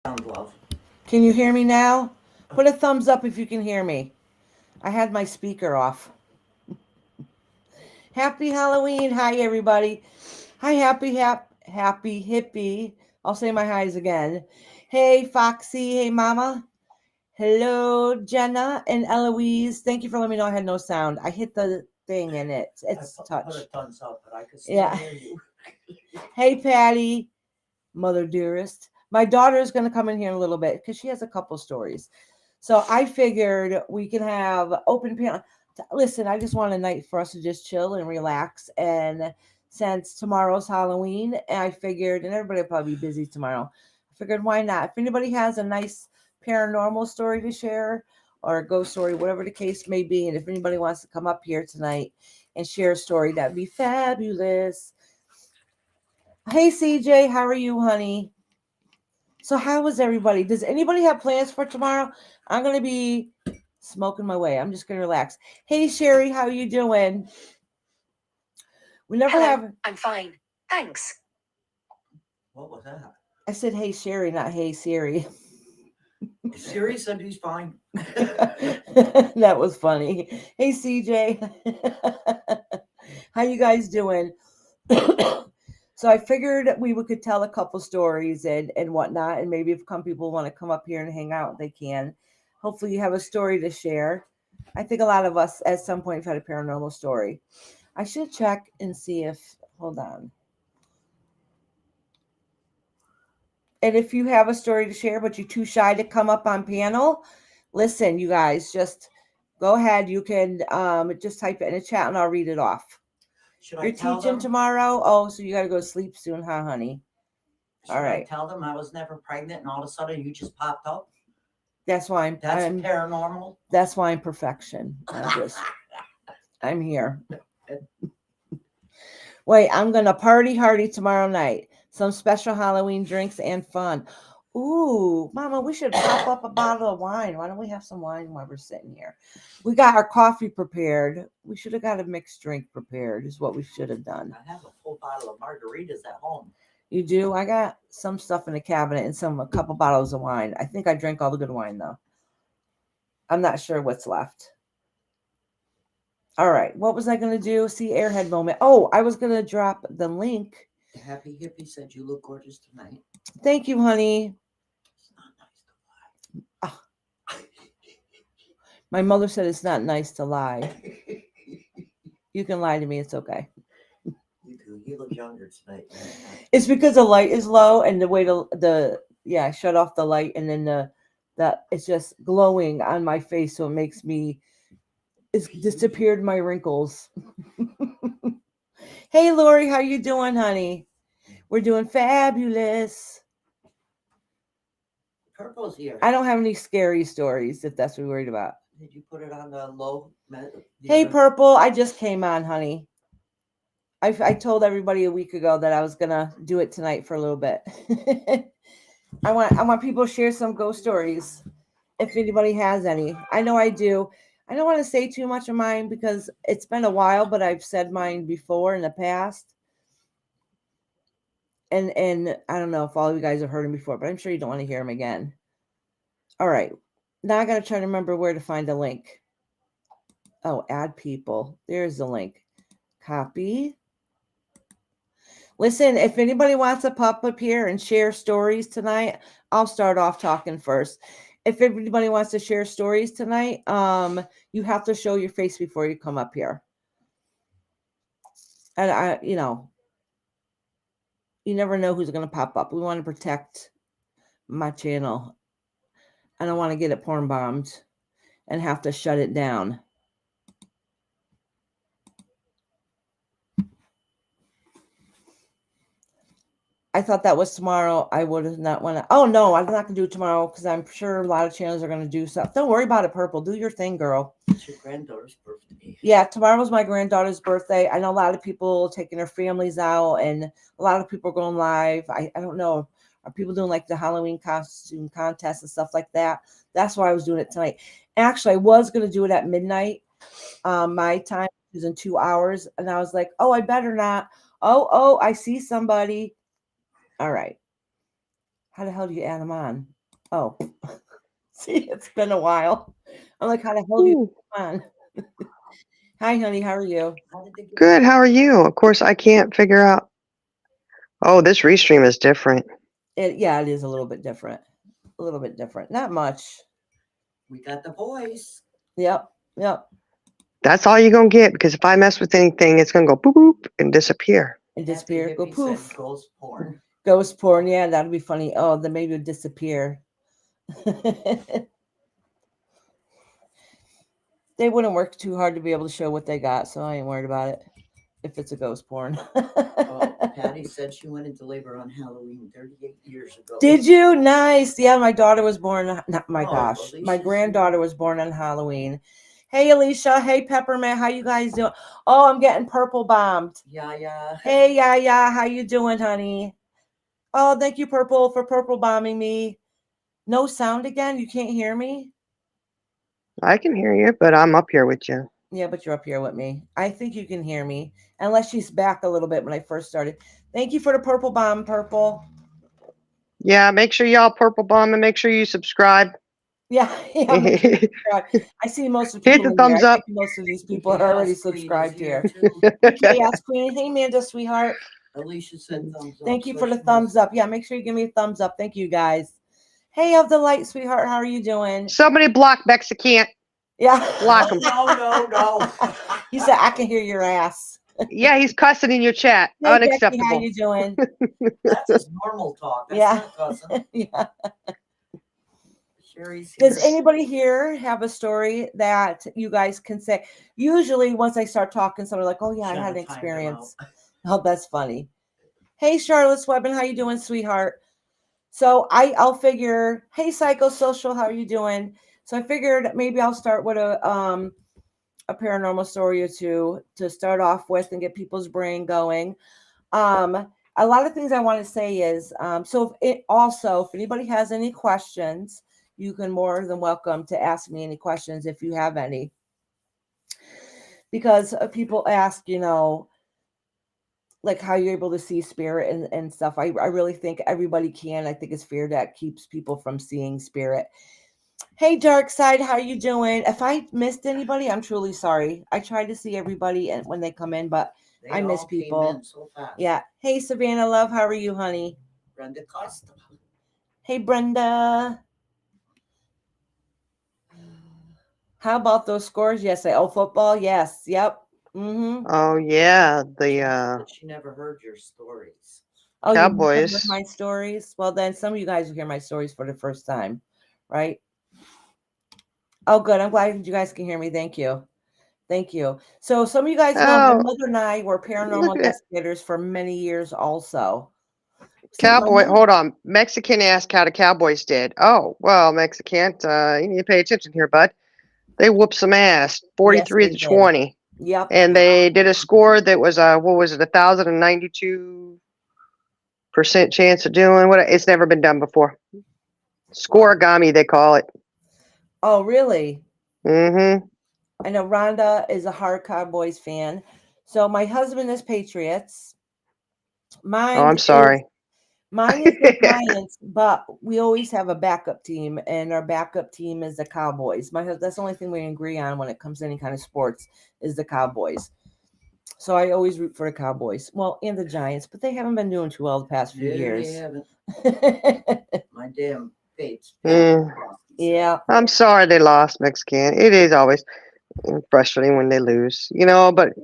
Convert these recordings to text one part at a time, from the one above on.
love. Can you hear me now? Put a thumbs up if you can hear me. I had my speaker off. Happy Halloween. Hi, everybody. Hi, happy hippie. I'll say my highs again. Hey, Foxy. Hey, Mama. Hello, Jenna and Eloise. Thank you for letting me know I had no sound. I hit the thing and it's touch. Put a thumbs up, but I could still hear you. Hey, Patty, mother dearest. My daughter is going to come in here in a little bit because she has a couple stories. So I figured we can have open panel. Listen, I just want a night for us to just chill and relax. And since tomorrow's Halloween, I figured, and everybody will probably be busy tomorrow, I figured why not? If anybody has a nice paranormal story to share or a ghost story, whatever the case may be, and if anybody wants to come up here tonight and share a story, that'd be fabulous. Hey, CJ, how are you, honey? So how was everybody? Does anybody have plans for tomorrow? I'm going to be smoking my way. I'm just going to relax. Hey, Sherry, how are you doing? We never Hello, have. I'm fine. Thanks. What was that? I said, hey, Sherry, not hey, Siri. Siri said he's fine. That was funny. Hey, CJ. How you guys doing? So I figured we could tell a couple stories and whatnot, and maybe if some people want to come up here and hang out, they can. Hopefully, you have a story to share. I think a lot of us at some point have had a paranormal story. I should check and see if. Hold on. And if you have a story to share, but you're too shy to come up on panel, listen, you guys, just go ahead. You can just type it in the chat and I'll read it off. Should You're I tell teaching them? tomorrow? Oh, so you got to go to sleep soon, huh, honey? Should I tell them I was never pregnant and all of a sudden you just popped up? That's why I'm paranormal. That's why I'm perfection. I'm here. Wait, I'm gonna party hardy tomorrow night. Some special Halloween drinks and fun. Ooh, Mama, we should pop up a bottle of wine. Why don't we have some wine while we're sitting here? We got our coffee prepared. We should have got a mixed drink prepared, is what we should have done. I have a full bottle of margaritas at home. You do? I got some stuff in the cabinet and a couple bottles of wine. I think I drank all the good wine though. I'm not sure what's left. All right. What was I going to do? See, airhead moment. Oh, I was going to drop the link. Happy Hippie said you look gorgeous tonight. Thank you, honey. It's not nice to lie. Oh. My mother said it's not nice to lie. You can lie to me. It's okay. You do. You look younger tonight. It's because the light is low and the way I shut off the light and then it's just glowing on my face, so it makes me. It's disappeared my wrinkles. Hey, Lori, how you doing, honey? We're doing fabulous. Purple's here. I don't have any scary stories, if that's what you're worried about. Did you put it on the low? Hey, Purple, I just came on, honey. I told everybody a week ago that I was gonna do it tonight for a little bit. I want people to share some ghost stories, if anybody has any. I know I do. I don't want to say too much of mine because it's been a while, but I've said mine before in the past. And I don't know if all of you guys have heard them before, but I'm sure you don't want to hear them again. All right. Now I got to try to remember where to find the link. Oh, add people. There's the link. Copy. Listen, if anybody wants to pop up here and share stories tonight, I'll start off talking first. If everybody wants to share stories tonight, you have to show your face before you come up here. And you never know who's going to pop up. We want to protect my channel. I don't want to get it porn bombed and have to shut it down. I thought that was tomorrow. I would have not want to. Oh, no, I'm not going to do it tomorrow because I'm sure a lot of channels are going to do stuff. Don't worry about it, Purple. Do your thing, girl. It's your granddaughter's birthday. Yeah, tomorrow's my granddaughter's birthday. I know a lot of people taking their families out and a lot of people are going live. I don't know. Are people doing like the Halloween costume contest and stuff like that? That's why I was doing it tonight. Actually, I was going to do it at midnight, my time, which is in 2 hours. And I was like, oh, I better not. Oh, I see somebody. All right. How the hell do you add them on? Oh, see, it's been a while. I'm like, how the hell do you add them on? Hi, honey. How are you? Good. How are you? Of course, I can't figure out. Oh, this restream is different. Yeah, it is a little bit different. A little bit different. Not much. We got the voice. Yep. That's all you're going to get, because if I mess with anything, it's going to go boop, boop, and disappear. And That's the disappear. Go hippie poof. said ghost porn. Ghost porn. Yeah, that'd be funny. Oh, then maybe it would disappear. They wouldn't work too hard to be able to show what they got, so I ain't worried about it if it's a ghost porn. Patty said she went into labor on Halloween 38 years ago. Did you? Nice. Yeah, my daughter was born. Not my gosh. Alicia's My granddaughter was born on Halloween. Hey, Alicia. Hey, Peppermint. How you guys doing? Oh, I'm getting purple bombed. Yeah. Hey, yeah. How you doing, honey? Oh, thank you, Purple, for purple bombing me. No sound again? You can't hear me? I can hear you, but I'm up here with you. Yeah, but you're up here with me. I think you can hear me, unless she's back a little bit when I first started. Thank you for the purple bomb, Purple. Yeah, make sure y'all purple bomb and make sure you subscribe. Yeah. Make sure you subscribe. I see most of the Hit people the in here. thumbs I up. think most of these people are already subscribed here. Hey, Chaos Queen. Hey, Amanda, sweetheart. Alicia said thumbs up. Thank you for the thumbs up. Yeah, make sure you give me a thumbs up. Thank you, guys. Hey, of the light, sweetheart. How are you doing? Somebody block Mexican. Yeah. Block him. No. He said, I can hear your ass. Yeah, he's cussing in your chat. Hey, Becky, Unacceptable. how you doing? That's just normal talk. That's not cussing. Yeah. Sherry's Does here. anybody here have a story that you guys can say? Usually, once I start talking, someone's like, "Oh yeah, I had an experience." Oh, that's funny. Hey, Charlotte Swebin, how you doing, sweetheart? So I'll figure. Hey, Psychosocial, how are you doing? So I figured maybe I'll start with a paranormal story or two to start off with and get people's brain going. A lot of things I want to say is, if anybody has any questions, you can more than welcome to ask me any questions if you have any. Because people ask, like how you're able to see spirit and stuff. I really think everybody can. I think it's fear that keeps people from seeing spirit. Hey, Dark Side, how you doing? If I missed anybody, I'm truly sorry. I try to see everybody when they come in, but I miss people. So fast. Yeah. Hey, Savannah, love, how are you, honey? Brenda Costa. Hey, Brenda. How about those scores yesterday? Oh, football? Yes. Yep. Mm-hmm. Oh yeah, She never heard your stories. Oh, Cowboys. You heard my stories? Well, then some of you guys will hear my stories for the first time, right? Oh, good. I'm glad you guys can hear me. Thank you. So some of you guys know my mother and I were paranormal investigators for many years also. Cowboy, hold on. Mexican asked how the Cowboys did. Oh, well, Mexican, you need to pay attention here, bud. They whooped some ass, 43-20. Yep. And they did a score that was, 1,092% chance of doing what? It's never been done before. Scoregami, they call it. Oh, really? Mm-hmm. I know Rhonda is a hard Cowboys fan. So my husband is Patriots. I'm sorry. Mine is the Giants, but we always have a backup team, and our backup team is the Cowboys. That's the only thing we agree on when it comes to any kind of sports is the Cowboys. So I always root for the Cowboys. Well, and the Giants, but they haven't been doing too well the past few years. They haven't. My damn Fates. Yeah. I'm sorry they lost, Mexican. It is always frustrating when they lose, but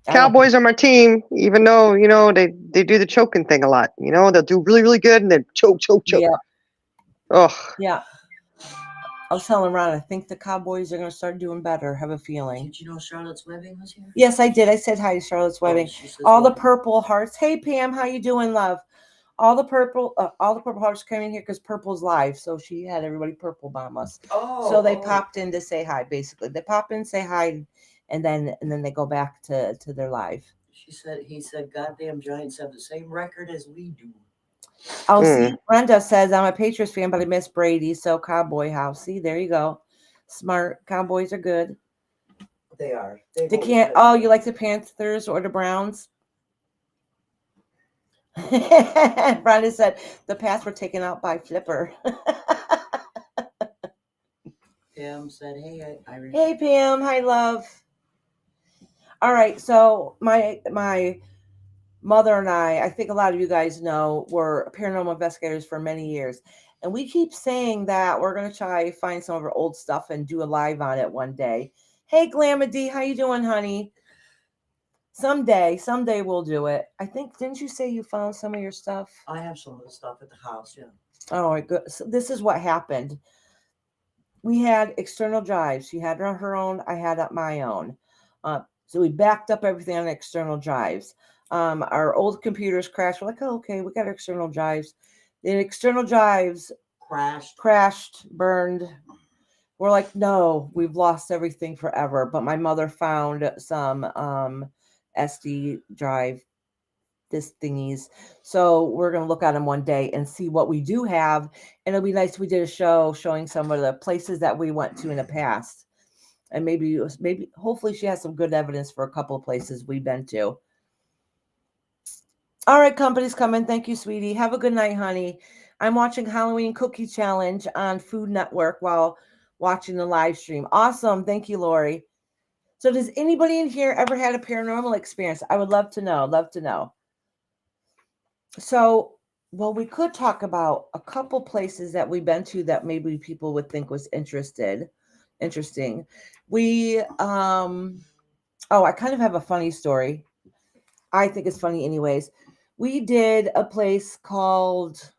Cowboys are my team, even though, they do the choking thing a lot. They'll do really, really good and then choke. Yeah. Ugh. Yeah. I was telling Ron, I think the Cowboys are going to start doing better. I have a feeling. Did you know Charlotte's Webbing was here? Yes, I did. I said hi to Charlotte's Webbing. All the purple hearts. Hey, Pam, how you doing, love? All the purple hearts came in here because Purple's live, so she had everybody purple bomb us. So they popped in to say hi. Basically, they pop in, say hi, and then they go back to their live. He said, "Goddamn Giants have the same record as we do." Oh, see, Brenda says, I'm a Patriots fan, but I miss Brady, so Cowboy house. See, there you go. Smart. Cowboys are good. They are. They can't. Oh, you like the Panthers or the Browns? Brenda said the paths were taken out by Flipper. Pam said, "Hey, I Hey Pam, hi love. All right, so my mother and I think a lot of you guys know, were paranormal investigators for many years. And we keep saying that we're going to try find some of our old stuff and do a live on it one day. Hey, Glamady, how you doing, honey? Someday we'll do it. I think, didn't you say you found some of your stuff? I have some of the stuff at the house, yeah. Oh, my good. So this is what happened. We had external drives. She had her own. I had my own. So we backed up everything on external drives. Our old computers crashed. We're like, oh, okay, we got external drives. The external drives crashed, burned. We're like, no, we've lost everything forever. But my mother found some SD drive thingies. So we're going to look at them one day and see what we do have. And it'll be nice if we did a show showing some of the places that we went to in the past. And maybe hopefully she has some good evidence for a couple of places we've been to. All right, company's coming. Thank you, sweetie. Have a good night, honey. I'm watching Halloween Cookie Challenge on Food Network while watching the live stream. Awesome. Thank you, Lori. So does anybody in here ever had a paranormal experience? I would love to know. Love to know. So, well, we could talk about a couple places that we've been to that maybe people would think was interesting. We, I kind of have a funny story. I think it's funny anyways. We did a place called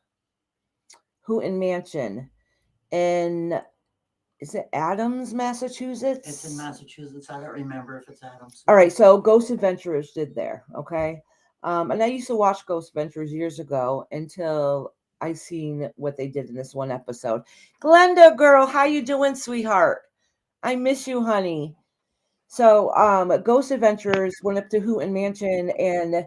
Houghton Mansion in, is it Adams, Massachusetts? It's in Massachusetts. I don't remember if it's Adams. All right, so Ghost Adventurers did there, okay? And I used to watch Ghost Adventurers years ago until I seen what they did in this one episode. Glenda, girl, how you doing, sweetheart? I miss you, honey. So Ghost Adventurers went up to Houghton Mansion and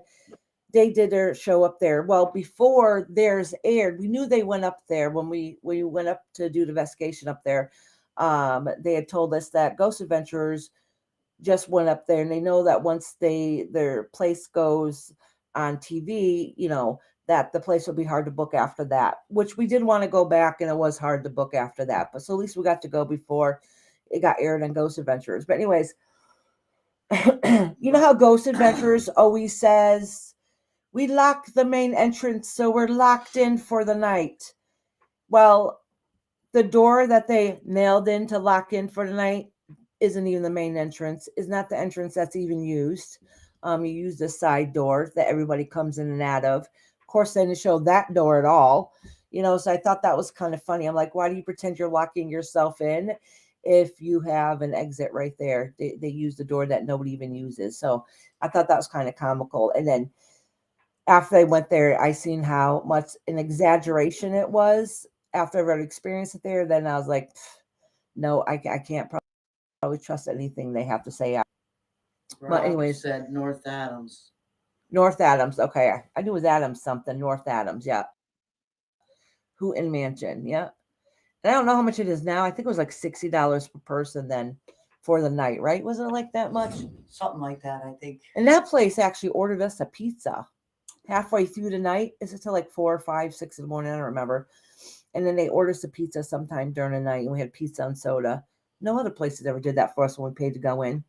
they did their show up there. Well, before theirs aired, we knew they went up there when we went up to do the investigation up there. They had told us that Ghost Adventurers just went up there, and they know that once their place goes on TV, that the place will be hard to book after that, which we did want to go back, and it was hard to book after that. But so at least we got to go before it got aired on Ghost Adventurers. But anyways, you know how Ghost Adventurers always says, we locked the main entrance, so we're locked in for the night. Well, the door that they nailed in to lock in for the night isn't even the main entrance, is not the entrance that's even used. You use the side door that everybody comes in and out of. Of course, they didn't show that door at all. So I thought that was kind of funny. I'm like, why do you pretend you're locking yourself in if you have an exit right there? They use the door that nobody even uses. So I thought that was kind of comical. And then after I went there, I seen how much an exaggeration it was. After I already experienced it there, then I was like, no, I can't probably trust anything they have to say. But anyways, said North Adams. North Adams. Okay, I knew it was Adams something. North Adams, yeah. Houghton Mansion, yeah. And I don't know how much it is now. I think it was like $60 per person then for the night, right? Wasn't it like that much? Something like that, I think. And that place actually ordered us a pizza halfway through the night. Is it till like 4 or 5, 6 in the morning? I don't remember. And then they ordered us a pizza sometime during the night, and we had pizza and soda. No other places ever did that for us when we paid to go in.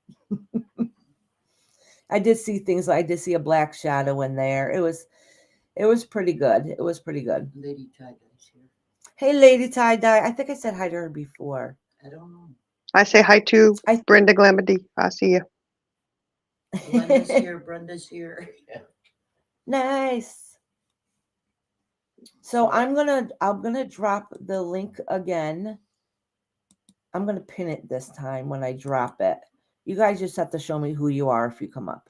I did see things. I did see a black shadow in there. It was pretty good. It was pretty good. Lady Tie-Dye's here. Hey, Lady Tie-Dye. I think I said hi to her before. I don't know. I say hi to Brenda Glamady. I see you. Brenda's here. Nice. So I'm gonna drop the link again. I'm gonna pin it this time when I drop it. You guys just have to show me who you are if you come up.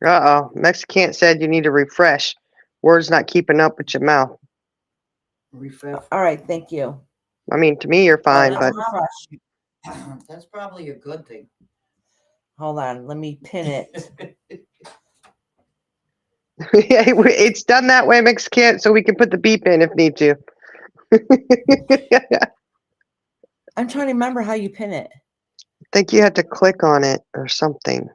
Uh-oh. Mexican said you need to refresh. Words not keeping up with your mouth. Refresh. All right, thank you. I mean, to me, you're fine, but... That's probably a good thing. Hold on, let me pin it. It's done that way, Mexican, so we can put the beep in if need to. I'm trying to remember how you pin it. I think you had to click on it or something.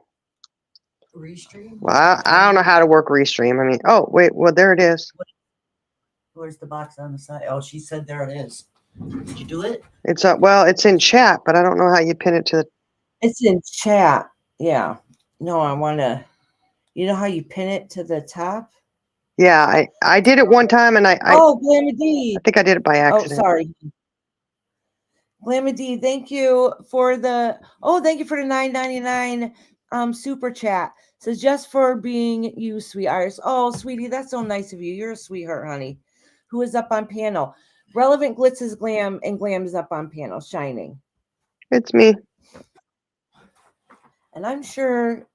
Restream? Well, I don't know how to work Restream. I mean, oh, wait. Well, there it is. Where's the box on the side? Oh, she said there it is. Did you do it? It's well, it's in chat, but I don't know how you pin it to the. It's in chat. Yeah. No, I want to. You know how you pin it to the top? Yeah, I did it one time, and I Oh, Glamady. think I did it by Oh, accident. sorry. Glamady, thank you for the $9.99 super chat. Says just for being you, sweet Iris. Oh, sweetie, that's so nice of you. You're a sweetheart, honey. Who is up on panel? Relevant Glitz is Glam, and Glam is up on panel, shining. It's me. And I'm sure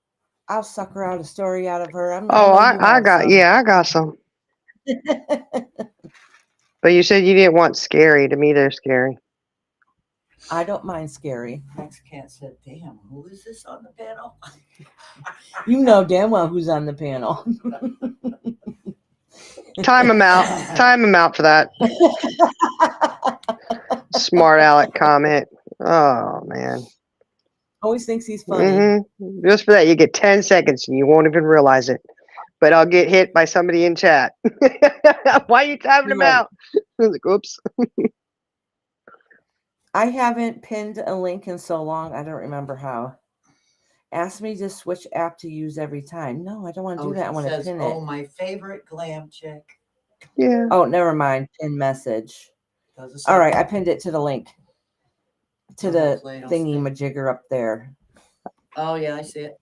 I'll sucker out a story out of her. I got some. But you said you didn't want scary. To me, they're scary. I don't mind scary. Mexican said, damn, who is this on the panel? You know damn well who's on the panel. Time them out. Time them out for that. Smart Alec comment. Oh, man. Always thinks he's funny. Mm-hmm. Just for that, you get 10 seconds and you won't even realize it. But I'll get hit by somebody in chat. Why are you timing them out? I was like, oops. I haven't pinned a link in so long. I don't remember how. Ask me to switch app to use every time. No, I don't want to do that. I want to pin it. Oh, my favorite glam chick. Yeah. Oh, never mind. Pin message. All right, I pinned it to the link. To the thingy majigger up there. Oh, yeah, I see it.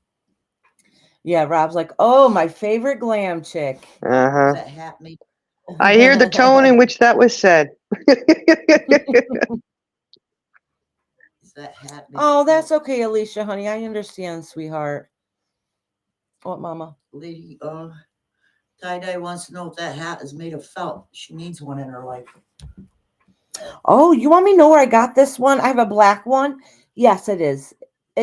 Yeah, Rob's like, oh, my favorite glam chick. Uh-huh. That hat me. I hear the tone in which that was said. That hat oh, that's okay, Alicia, honey. I understand, sweetheart. What, Mama? Lady, Tie-Dye wants to know if that hat is made of felt. She needs one in her life. Oh, you want me to know where I got this one? I have a black one. Yes, it is.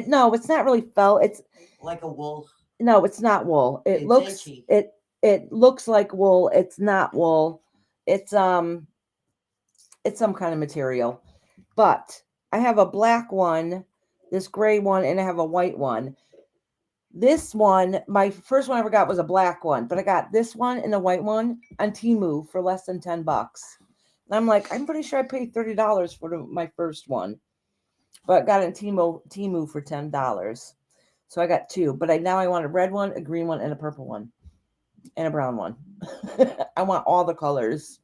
No, it's not really felt. It's like a wool. No, it's not wool. It's looks itchy. It looks like wool. It's not wool. It's some kind of material. But I have a black one, this gray one, and I have a white one. This one, my first one I ever got was a black one, but I got this one and the white one on Temu for less than $10. And I'm like, I'm pretty sure I paid $30 for my first one, but I got it in Temu for $10. So I got two, but now I want a red one, a green one, and a purple one, and a brown one. I want all the colors.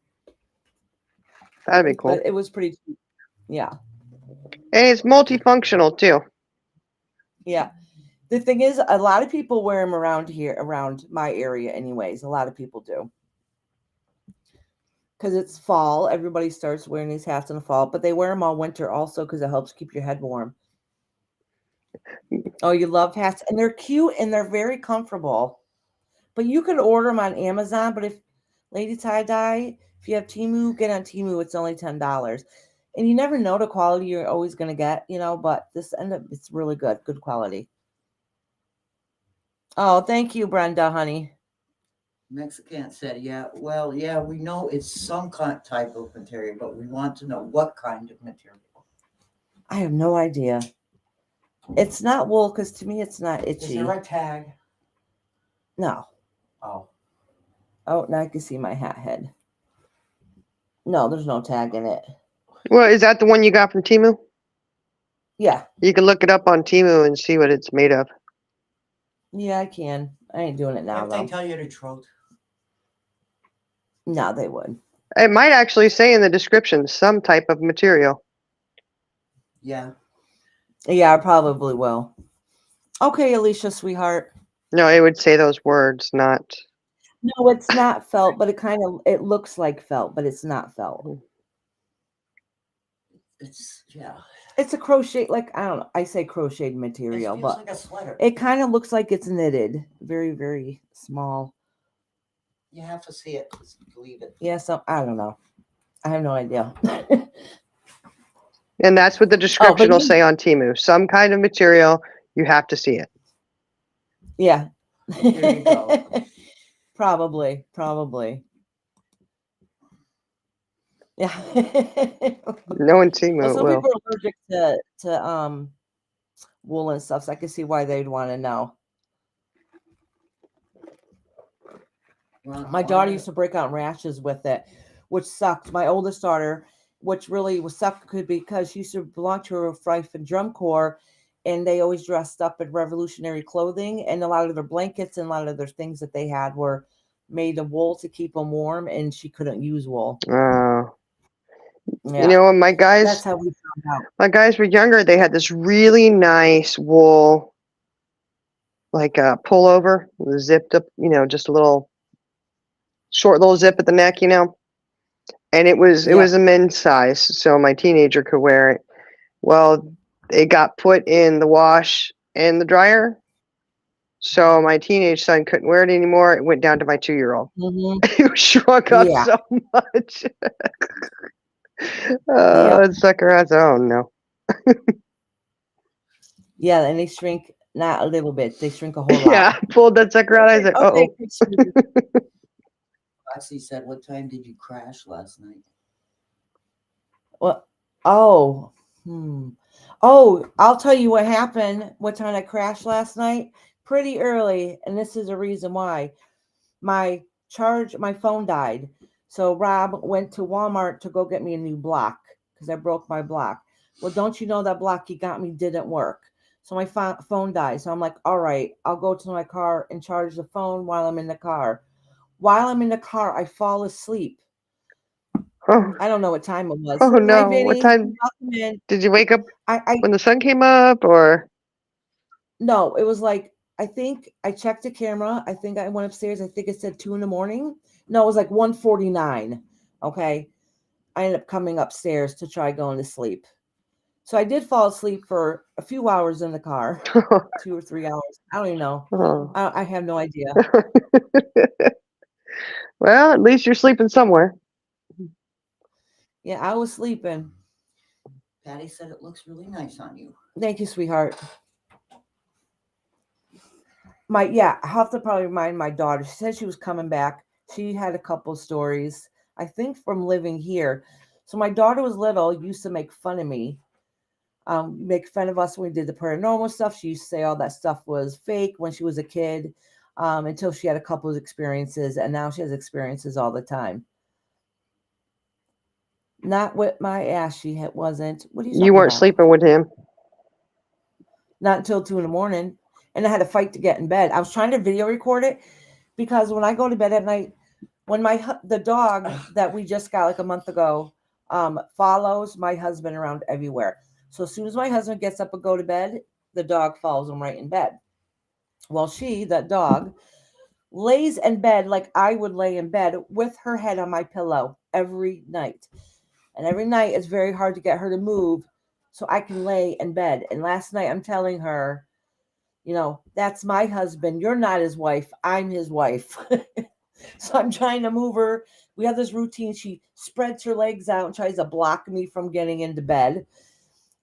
That'd be cool. But it was pretty cheap. Yeah. And it's multifunctional too. Yeah. The thing is, a lot of people wear them around here, around my area anyways. A lot of people do. Because it's fall. Everybody starts wearing these hats in the fall. But they wear them all winter also because it helps keep your head warm. Oh, you love hats. And they're cute and they're very comfortable. But you can order them on Amazon. But if Lady Tie-Dye, if you have Temu, get on Temu. It's only $10. And you never know the quality you're always going to get, but it's really good. Good quality. Oh, thank you, Brenda, honey. Mexican said, yeah, well, yeah, we know it's some kind of type of material, but we want to know what kind of material. I have no idea. It's not wool, because to me it's not itchy. Is there a tag? No. Oh. Oh, now I can see my hat head. No, there's no tag in it. Well, is that the one you got from Temu? Yeah. You can look it up on Temu and see what it's made of. Yeah, I can. I ain't doing it now, if though. They tell you the truth. No, they would. It might actually say in the description some type of material. Yeah. Yeah, I probably will. Okay, Alicia, sweetheart. No, it would say those words, not. No, it's not felt, but it looks like felt, but it's not felt. It's a crochet, I don't know. I say crocheted material, but like a sweater. It kind of looks like it's knitted. Very, very small. You have to see it to believe it. Yeah, I don't know. I have no idea. And that's what the description will say on Temu. Some kind of material, you have to see it. Yeah. There you go. Probably. Yeah. No one Temu well, some will. people are allergic to wool and stuff, so I can see why they'd want to know. Well, My daughter used to break out in rashes with it, which sucked. My oldest daughter, which really was sucked because she used to belong to a fife and drum corps, and they always dressed up in revolutionary clothing, and a lot of their blankets and a lot of their things that they had were made of wool to keep them warm, and she couldn't use wool. You Yeah, know, when my that's guys how we found out. were younger, they had this really nice wool, like a pullover, zipped up, you know, just a little short little zip at the neck, you know. And it was Yep. a men's size, so my teenager could wear it. Well, it got put in the wash and the dryer, so my teenage son couldn't wear it anymore. It went down to my 2-year-old. hmm It shrunk up Yeah. so much. Yep. And sucker, I said, oh no. Yeah, and they shrink not a little bit; they shrink a whole lot. Yeah, I pulled that sucker out. I said, Okay, uh-oh. Roxy said, "What time did you crash last night?" Well, oh, oh, I'll tell you what happened. What time I crashed last night? Pretty early, and this is the reason why. My phone died. So Rob went to Walmart to go get me a new block because I broke my block. Well, don't you know that block he got me didn't work? So my phone died. So I'm like, all right, I'll go to my car and charge the phone while I'm in the car. While I'm in the car, I fall asleep. Oh, I don't know what time it was. oh Hi, no. What Vinny. time Welcome in. did you wake up? I When the sun came up, or? No, it was like, I think I checked the camera. I think I went upstairs. I think it said 2 a.m. No, it was like 1:49. Okay. I ended up coming upstairs to try going to sleep. So I did fall asleep for a few hours in the car, 2 or 3 hours. I don't even know. Oh. I have no idea. Well, at least you're sleeping somewhere. Yeah, I was sleeping. Patty said it looks really nice on you. Thank you, sweetheart. I have to probably remind my daughter. She said she was coming back. She had a couple stories, I think, from living here. So my daughter was little, used to make fun of me, make fun of us when we did the paranormal stuff. She used to say all that stuff was fake when she was a kid, until she had a couple of experiences, and now she has experiences all the time. Not with my ass, wasn't. What are you talking You weren't about? sleeping with him. Not until 2 a.m. And I had to fight to get in bed. I was trying to video record it because when I go to bed at night, when the dog that we just got like a month ago follows my husband around everywhere. So as soon as my husband gets up and go to bed, the dog follows him right in bed. Well, that dog, lays in bed like I would lay in bed with her head on my pillow every night. And every night it's very hard to get her to move so I can lay in bed. And last night I'm telling her, that's my husband. You're not his wife. I'm his wife. So I'm trying to move her. We have this routine. She spreads her legs out and tries to block me from getting into bed.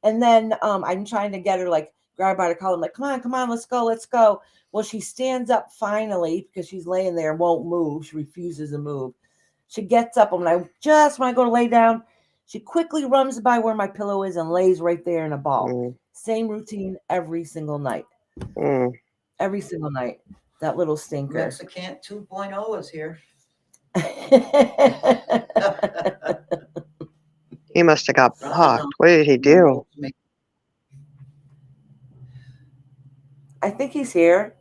And then I'm trying to get her, like, grab by the collar. I'm like, come on, let's go. Well, she stands up finally because she's laying there and won't move. She refuses to move. She gets up, and when I go to lay down, she quickly runs by where my pillow is and lays right there in a ball. Same routine every single night. Every single night. That little stinker. Mexican 2.0 is here. He must have got blocked. What did he do? I think he's here.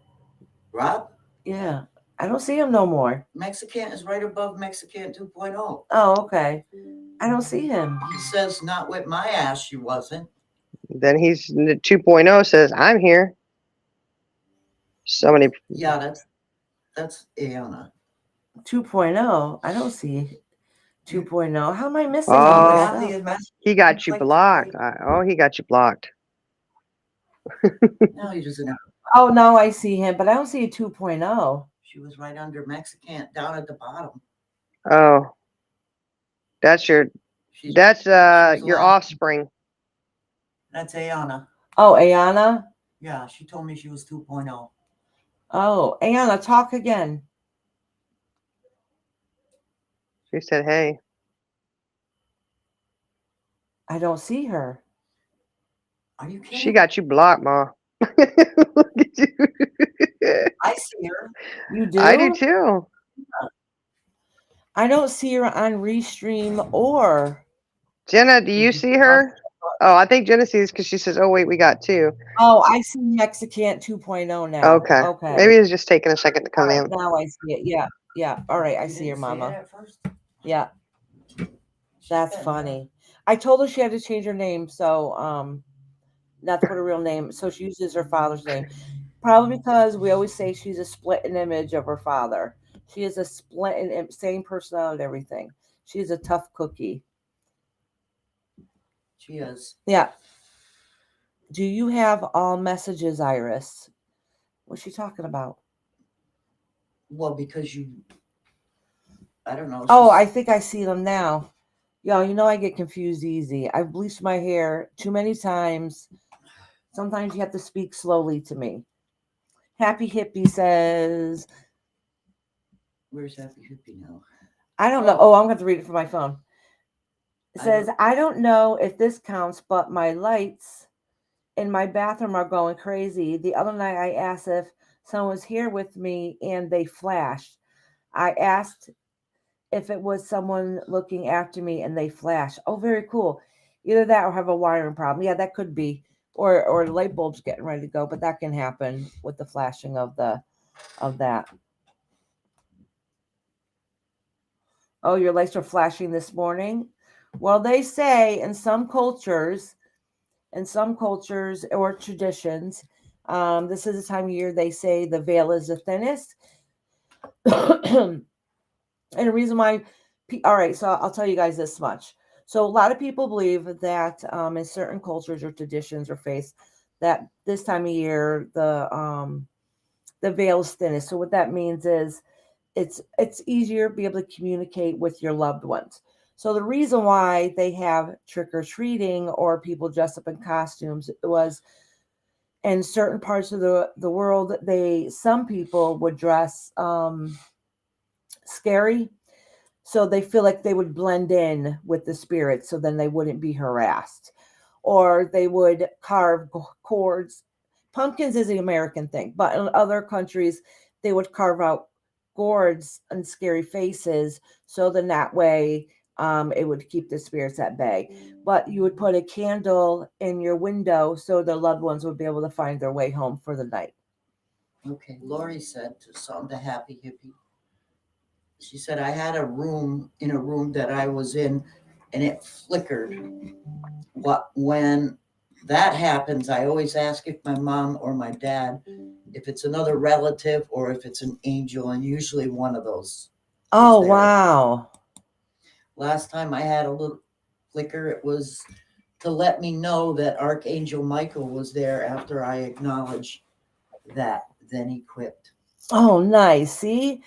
Rob? Yeah. I don't see him no more. Mexican is right above Mexican 2.0. Oh, okay. I don't see him. He says, not with my ass, she wasn't. Then he's 2.0 says, I'm here. Somebody. Yeah, that's Ayana. 2.0. I don't see 2.0. How am I missing Oh, all this stuff? he got you blocked. He got you blocked. No, he doesn't. Oh, now I see him, but I don't see a 2.0. She was right under Mexican, down at the bottom. Oh, that's your offspring. That's Ayana. Oh, Ayana? Yeah, she told me she was 2.0. Oh, Ayana, talk again. She said, hey. I don't see her. Are you kidding? She got you blocked, Ma. Look at you. I see her. You do? I do too. I don't see her on Restream or. Jenna, do you Did you see cross her? that button? Oh, I think Jenna sees because she says, "Oh wait, we got two." Oh, I see Mexicant 2.0 now. Okay. Okay. Maybe it's just taking a second to All come right, in. now I see it. Yeah. Yeah. All right. I You see her, didn't see it Mama. at first? Yeah. She's That's been funny. I told her she had to change her name. So, not to put her real name. So she uses her father's name. Probably because we always say she's a split an image of her father. She is a split and same personality and everything. She's a tough cookie. She is. Yeah. Do you have all messages, Iris? What's she talking about? Well, because I don't know. Oh, she's- I think I see them now. Yo, you know I get confused easy. I've bleached my hair too many times. Sometimes you have to speak slowly to me. Happy Hippie says, Where's Happy Hippie now? I don't know. Oh, I'm going to read it from my phone. It I says, don't- I don't know if this counts, but my lights in my bathroom are going crazy. The other night I asked if someone was here with me and they flashed. I asked if it was someone looking after me and they flashed. Oh, very cool. Either that or have a wiring problem. Yeah, that could be. Or the light bulb's getting ready to go, but that can happen with the flashing of that. Oh, your lights are flashing this morning? Well, they say in some cultures or traditions, this is the time of year they say the veil is the thinnest. And the reason why, all right, so I'll tell you guys this much. So a lot of people believe that in certain cultures or traditions or faiths, that this time of year the veil is thinnest. So what that means is it's easier to be able to communicate with your loved ones. So the reason why they have trick or treating or people dress up in costumes was in certain parts of the world, some people would dress scary, so they feel like they would blend in with the spirits, so then they wouldn't be harassed, or they would carve cords. Pumpkins is an American thing, but in other countries they would carve out gourds and scary faces, so then that way it would keep the spirits at bay. But you would put a candle in your window so the loved ones would be able to find their way home for the night. Okay, Lori said to the Happy Hippie. She said I had a room that I was in, and it flickered. When that happens, I always ask if my mom or my dad, if it's another relative or if it's an angel, and usually one of those. Oh, there. wow. Last time I had a little flicker, it was to let me know that Archangel Michael was there after I acknowledged that. Then he quit. Oh, nice. See,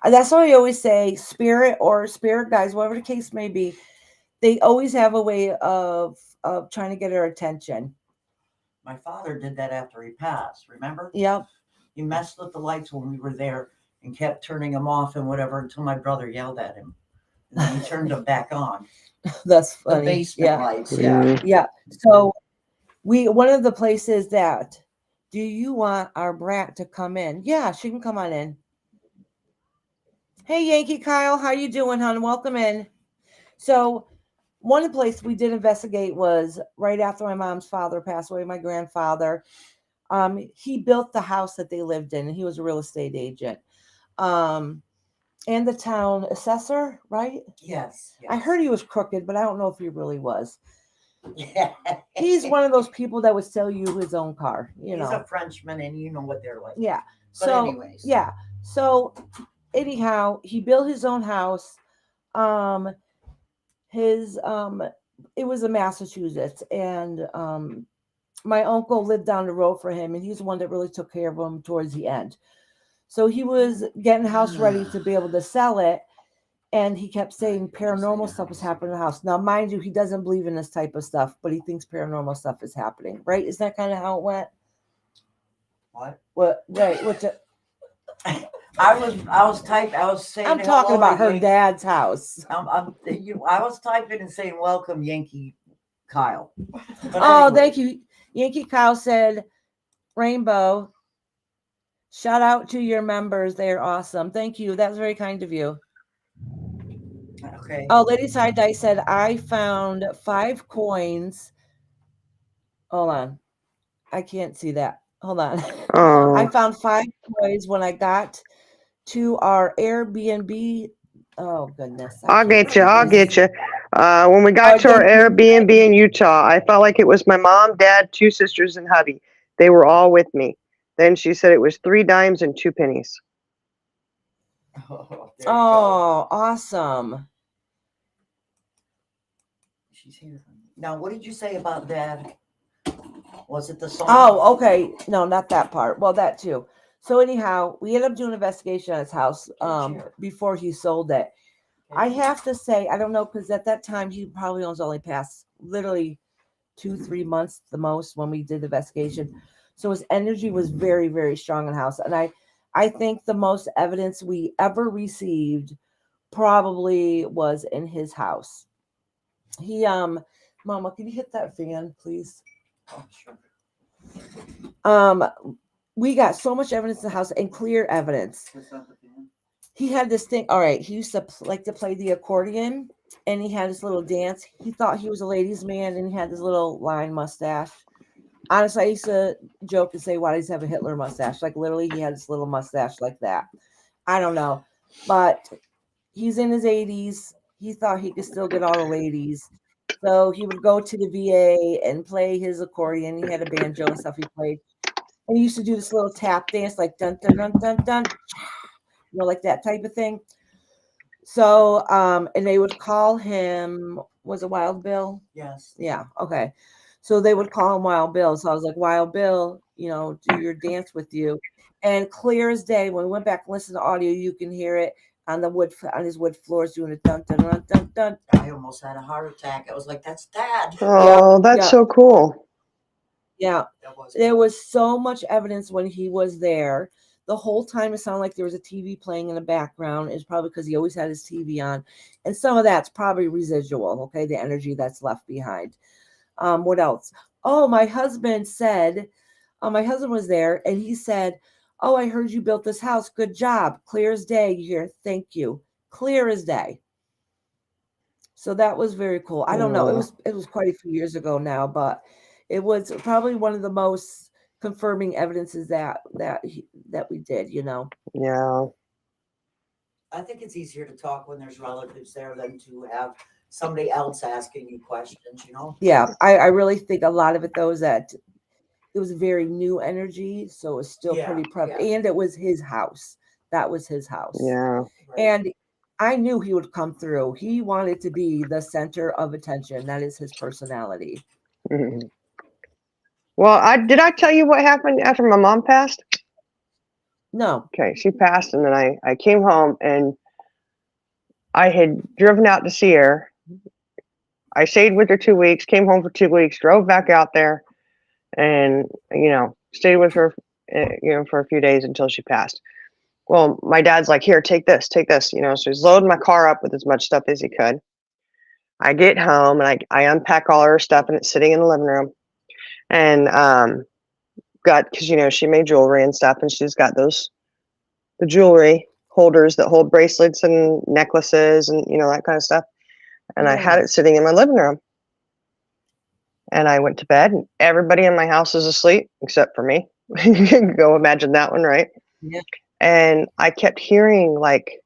that's why I always say spirit or spirit guides, whatever the case may be, they always have a way of trying to get our attention. My father did that after he passed, remember? Yep. He messed with the lights when we were there and kept turning them off and whatever until my brother yelled at him. And then he turned them back on. That's The funny. basement lights, yeah. Mm. Yeah. So one of the places that, do you want our brat to come in? Yeah, she can come on in. Hey, Yankee Kyle, how you doing, hon? Welcome in. So one of the places we did investigate was right after my mom's father passed away, my grandfather. He built the house that they lived in, and he was a real estate agent. And the town assessor, right? Yes. I heard he was crooked, but I don't know if he really was. Yeah. He's one of those people that would sell you his own car, you He's know. a Frenchman, and you know what they're like. Yeah. But so anyways. yeah. So anyhow, he built his own house. His it was in Massachusetts, and my uncle lived down the road for him, and he's the one that really took care of him towards the end. So he was getting the house ready to be able to sell it, and he kept saying paranormal stuff was happening in the house. Now, mind you, he doesn't believe in this type of stuff, but he thinks paranormal stuff is happening, right? Isn't that kind of how it went? What? What? Right? Which I was saying. I'm talking about her dad's house. I was typing and saying, "Welcome, Yankee Kyle." But Oh, anyways, thank you. Yankee Kyle said, Rainbow, shout out to your members. They're awesome. Thank you. That's very kind of you. Okay. Oh, Lady Side Dice said, I found 5 coins. Hold on. I can't see that. Hold on. I Oh, found 5 coins when I got to our Airbnb. Oh, goodness. I I'll can't get you. see I'll this. get you. When we got Oh, to our thank you. Airbnb in Utah, I felt like it was my mom, dad, 2 sisters, and hubby. They were all with me. Then she said it was 3 dimes and 2 pennies. Oh, there you go. Oh, awesome. She's here. Now, what did you say about Dad? Was it the song? Oh, okay. No, not that part. Well, that too. So anyhow, we ended up doing an investigation on his house before he sold it. I have to say, I don't know, because at that time he probably was only past literally 2-3 months the most when we did the investigation. So his energy was very, very strong in the house. And I think the most evidence we ever received probably was in his house. He Mama, can you hit that fan, please? Oh, sure. We got so much evidence in the house and clear evidence. That's not the fan. He had this thing. All right, he used to like to play the accordion, and he had this little dance. He thought he was a ladies' man, and he had this little line mustache. Honestly, I used to joke and say, "Why does he have a Hitler mustache?" Like literally, he had this little mustache like that. I don't know, but he's in his 80s. He thought he could still get all the ladies. So he would go to the VA and play his accordion. He had a banjo and stuff he played. And he used to do this little tap dance, like dun dun dun dun dun, like that type of thing. So, and they would call him, was it Wild Bill? Yes. Yeah, okay. So they would call him Wild Bill. So I was like, Wild Bill, do your dance with you. And clear as day, when we went back and listened to audio, you can hear it on his wood floors doing a dun dun dun dun dun. I almost had a heart attack. I was like, "That's Dad." Oh, that's so cool. Yeah. There was so much evidence when he was there. The whole time it sounded like there was a TV playing in the background. It's probably because he always had his TV on. And some of that's probably residual, okay, the energy that's left behind. What else? Oh, my husband was there and he said, "Oh, I heard you built this house. Good job. Clear as day." You hear, "Thank you." Clear as day. So that was very cool. I don't know. It was quite a few years ago now, but it was probably one of the most confirming evidences that we did. Yeah. I think it's easier to talk when there's relatives there than to have somebody else asking you questions, Yeah, I really think a lot of it though is that it was very new energy, so it's still pretty prevalent, and it was his house. That was his house. Yeah. Right. And I knew he would come through. He wanted to be the center of attention. That is his personality. Mhm. Well, did I tell you what happened after my mom passed? No. Okay, she passed, and then I came home, and I had driven out to see her. I stayed with her 2 weeks, came home for 2 weeks, drove back out there, and stayed with her, for a few days until she passed. Well, my dad's like, "Here, take this, take this." So he's loading my car up with as much stuff as he could. I get home and I unpack all her stuff, and it's sitting in the living room. And because she made jewelry and stuff, and she's got the jewelry holders that hold bracelets and necklaces and that kind of stuff. And I had it sitting in my living room. And I went to bed, and everybody in my house is asleep except for me. You can go imagine that one, right? Yeah. And I kept hearing like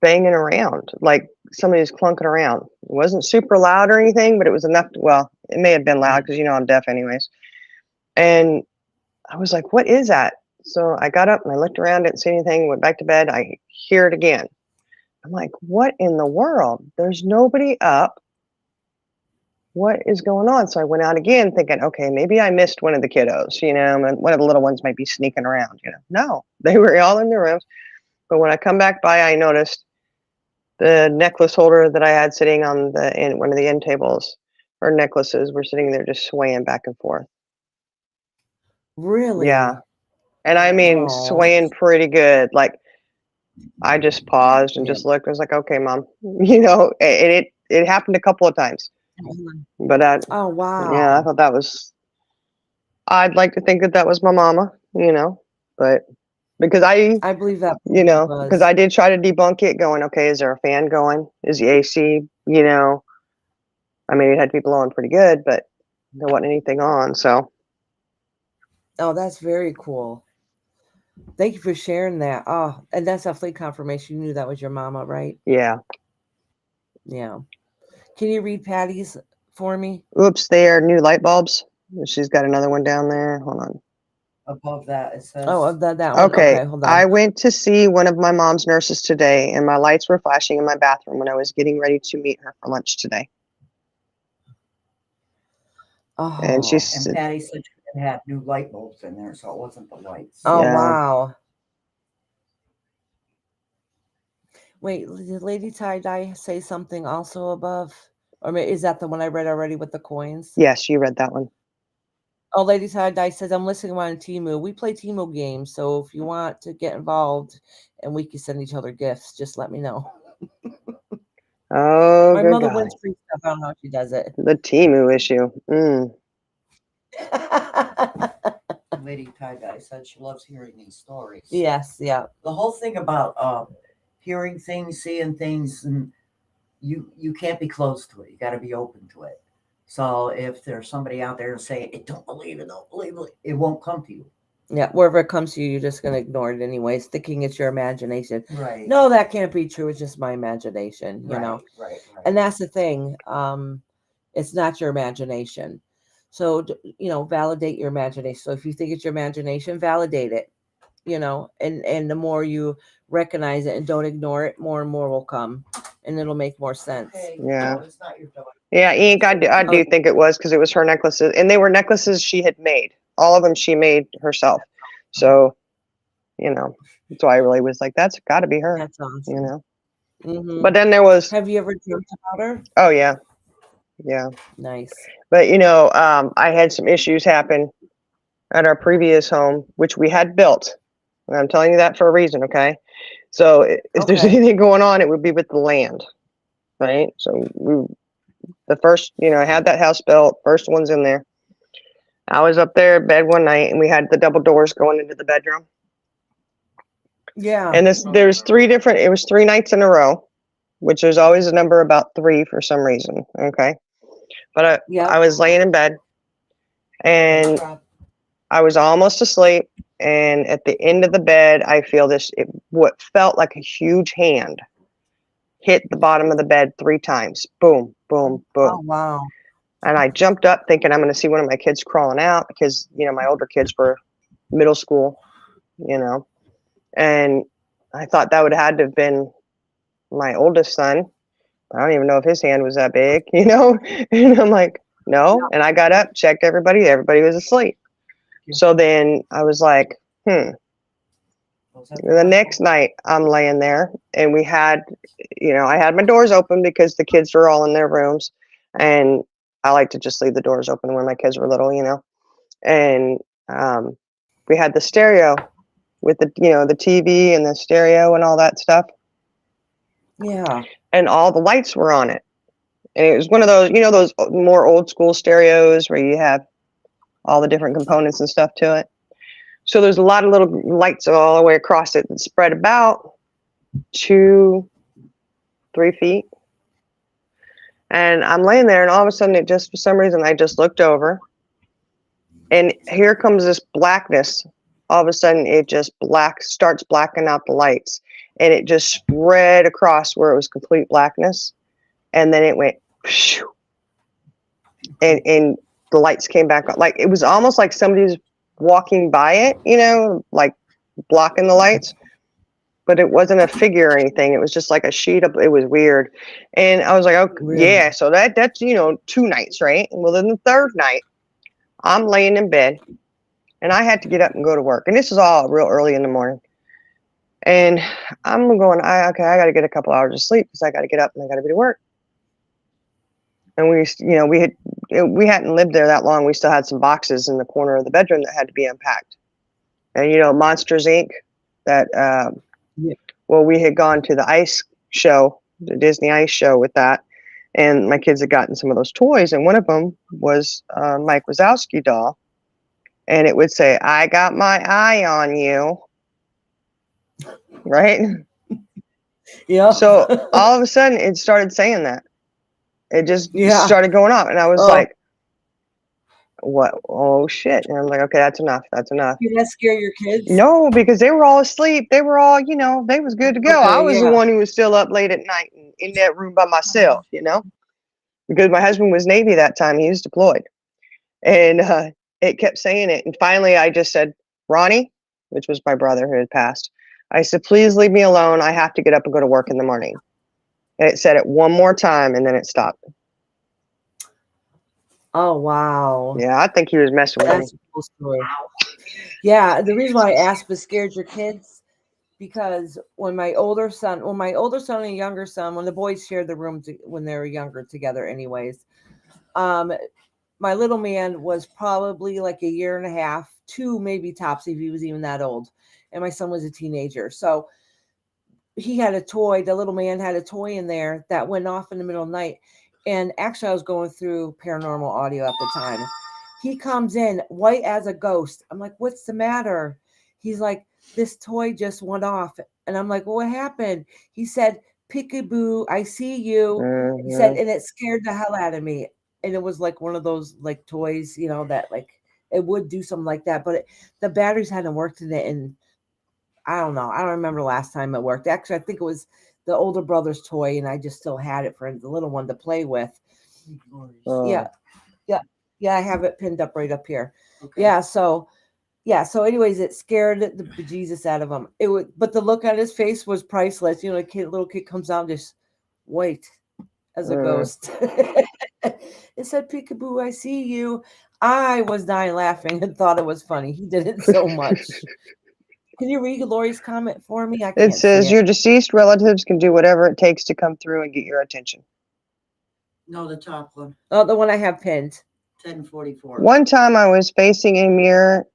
banging around, like somebody's clunking around. It wasn't super loud or anything, but it was enough well, it may have been loud because I'm deaf anyways. And I was like, "What is that?" So I got up and I looked around, didn't see anything, went back to bed. I hear it again. I'm like, "What in the world? There's nobody up. What is going on?" So I went out again thinking, okay, maybe I missed one of the kiddos, and one of the little ones might be sneaking around, No, they were all in their rooms. But when I come back by, I noticed the necklace holder that I had sitting on one of the end tables, her necklaces were sitting there just swaying back and forth. Really? Yeah. And I mean, swaying pretty good. Like, I just paused and just looked. I was like, "Okay, Mom," and it happened a couple of times. But oh wow. yeah, I thought I'd like to think that was my mama, but because I believe that because was. I did try to debunk it, going, okay, is there a fan going? Is the AC, I mean, it had to be blowing pretty good, but there wasn't anything on. So Oh, that's very cool. Thank you for sharing that. Oh, and that's definitely confirmation. You knew that was your mama, right? yeah. Yeah. Can you read Patty's for me? Oops, they are new light bulbs. She's got another one down there. Hold on. Above that, it Oh, says, that one. Okay, Okay, hold on. I went to see one of my mom's nurses today, and my lights were flashing in my bathroom when I was getting ready to meet her for lunch today. And she Oh, and said, Patty said she had new light bulbs in there, so it wasn't the lights. oh yeah, wow. Wait, did Lady Tie Dye say something also above? Or is that the one I read already with the coins? yes, you read that one. Oh, Lady Tie Dye says, I'm listening on Temu. We play Temu games, so if you want to get involved and we can send each other gifts, just let me know. Oh, My good mother God. wins free stuff. I don't know how she does it. The Timu issue. Lady Tie-Dye said she loves hearing these stories. Yes, yeah. The whole thing about hearing things, seeing things, and you can't be closed to it. You got to be open to it. So if there's somebody out there saying, don't believe it, it won't come to you. Yeah, wherever it comes to you, you're just going to ignore it anyways, thinking it's your imagination. Right. No, that can't be true. It's just my imagination, you know. Right. And that's the thing. It's not your imagination. So, validate your imagination. So if you think it's your imagination, validate it, and the more you recognize it and don't ignore it, more and more will come and it'll make more sense. Okay. Yeah. No, it's not your daughter. Yeah, Ink, I do think it was, because it was her necklaces, and they were necklaces she had made. All of them she made herself. So, so I really was like, that's got to be her. That's awesome. Mm-hmm. But then there was. Have you ever dreamt about her? Oh yeah, yeah. Nice. But I had some issues happen at our previous home, which we had built, and I'm telling you that for a reason. Okay, so if there's Okay. anything going on, it would be with the land, right? So the first, I had that house built, first one's in there. I was up there in bed one night, and we had the double doors going into the bedroom. Yeah. And there's it was 3 nights in a row, which there's always a number about 3 for some reason. Okay. But I was laying in bed, and I was almost asleep. And at the end of the bed, I feel what felt like a huge hand hit the bottom of the bed 3 times. Boom, boom, boom. Oh, wow. And I jumped up thinking I'm going to see one of my kids crawling out, because, my older kids were middle school, and I thought that would have had to have been my oldest son. I don't even know if his hand was that big, and I'm like, no. And I got up, checked everybody was asleep. So then I was like, The next night I'm laying there, and we had, I had my doors open because the kids were all in their rooms, and I like to just leave the doors open when my kids were little, and we had the stereo with the TV and the stereo and all that stuff. Yeah. And all the lights were on it. And it was one of those, those more old school stereos where you have all the different components and stuff to it. So there's a lot of little lights all the way across it that spread about 2-3 feet. And I'm laying there, and all of a sudden, for some reason, I just looked over, and here comes this blackness. All of a sudden, it just starts blacking out the lights, and it just spread across where it was complete blackness. And then it went, and the lights came back on. Like, it was almost like somebody was walking by it, like blocking the lights, but it wasn't a figure or anything. It was just like a sheet of, it was weird. And I was like, okay, Really? yeah. So that's, 2 nights, right? Well, then the third night, I'm laying in bed, and I had to get up and go to work. And this is all real early in the morning. And I'm going, I got to get a couple hours of sleep, because I got to get up and I got to be to work. And we hadn't lived there that long. We still had some boxes in the corner of the bedroom that had to be unpacked. And Monsters Inc. That well, we had gone to the ice show, the Disney ice show, with that, and my kids had gotten some of those toys, and one of them was Mike Wazowski doll, and it would say, "I got my eye on you," right? Yeah. So all of a sudden, it started saying that. It just Yeah. started going off, and I was Oh. like, "What? Oh shit!" And I'm like, "Okay, that's enough. That's enough." Did that scare your kids? No, because they were all asleep. They were all, they was good to go. I Okay, was the yeah. one who was still up late at night and in that room by myself, because my husband was Navy that time. He was deployed. And it kept saying it. And finally, I just said, Ronnie, which was my brother who had passed, I said, please leave me alone. I have to get up and go to work in the morning. And it said it one more time, and then it stopped. Oh, wow. Yeah, I think he was messing with me. That's a cool story. Yeah, the reason why I asked was scared your kids, because when my older son and younger son, when the boys shared the room when they were younger together anyways, my little man was probably like a year and a half, 2 maybe tops if he was even that old. And my son was a teenager. So he had a toy, the little man had a toy in there that went off in the middle of the night. And actually I was going through paranormal audio at the time. He comes in white as a ghost. I'm like, what's the matter? He's like, this toy just went off. And I'm like, well, what happened? He said, peekaboo, I see you. He said, and it scared the hell out of me. And it was like one of those like toys, that like it would do something like that. But the batteries hadn't worked in it. And I don't know. I don't remember the last time it worked. Actually, I think it was the older brother's toy, and I just still had it for the little one to play with. Yeah. I have it pinned up right up here. Okay. Yeah. So anyways, it scared the bejesus out of him. But the look on his face was priceless. A little kid comes out just white as a ghost. It said, peekaboo, I see you. I was dying laughing and thought it was funny. He did it so much. Can you read Lori's comment for me? I can't. It says, your deceased relatives can do whatever it takes to come through and get your attention. No, the top one. Oh, the one I have pinned. 1044. One time I was facing a mirror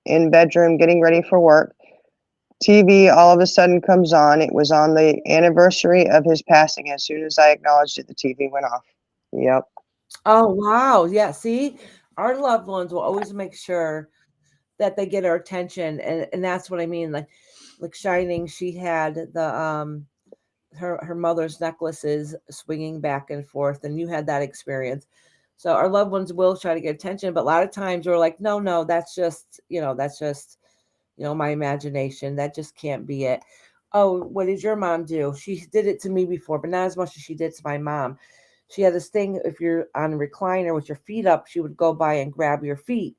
in bedroom getting ready for work. TV all of a sudden comes on. It was on the anniversary of his passing. As soon as I acknowledged it, the TV went off. Yep. Oh, wow. Yeah. See, our loved ones will always make sure that they get our attention. And that's what I mean. Like Shining, she had the, her mother's necklaces swinging back and forth, and you had that experience. So our loved ones will try to get attention, but a lot of times we're like, no, that's just my imagination. That just can't be it. Oh, what did your mom do? She did it to me before, but not as much as she did to my mom. She had this thing, if you're on a recliner with your feet up, she would go by and grab your feet.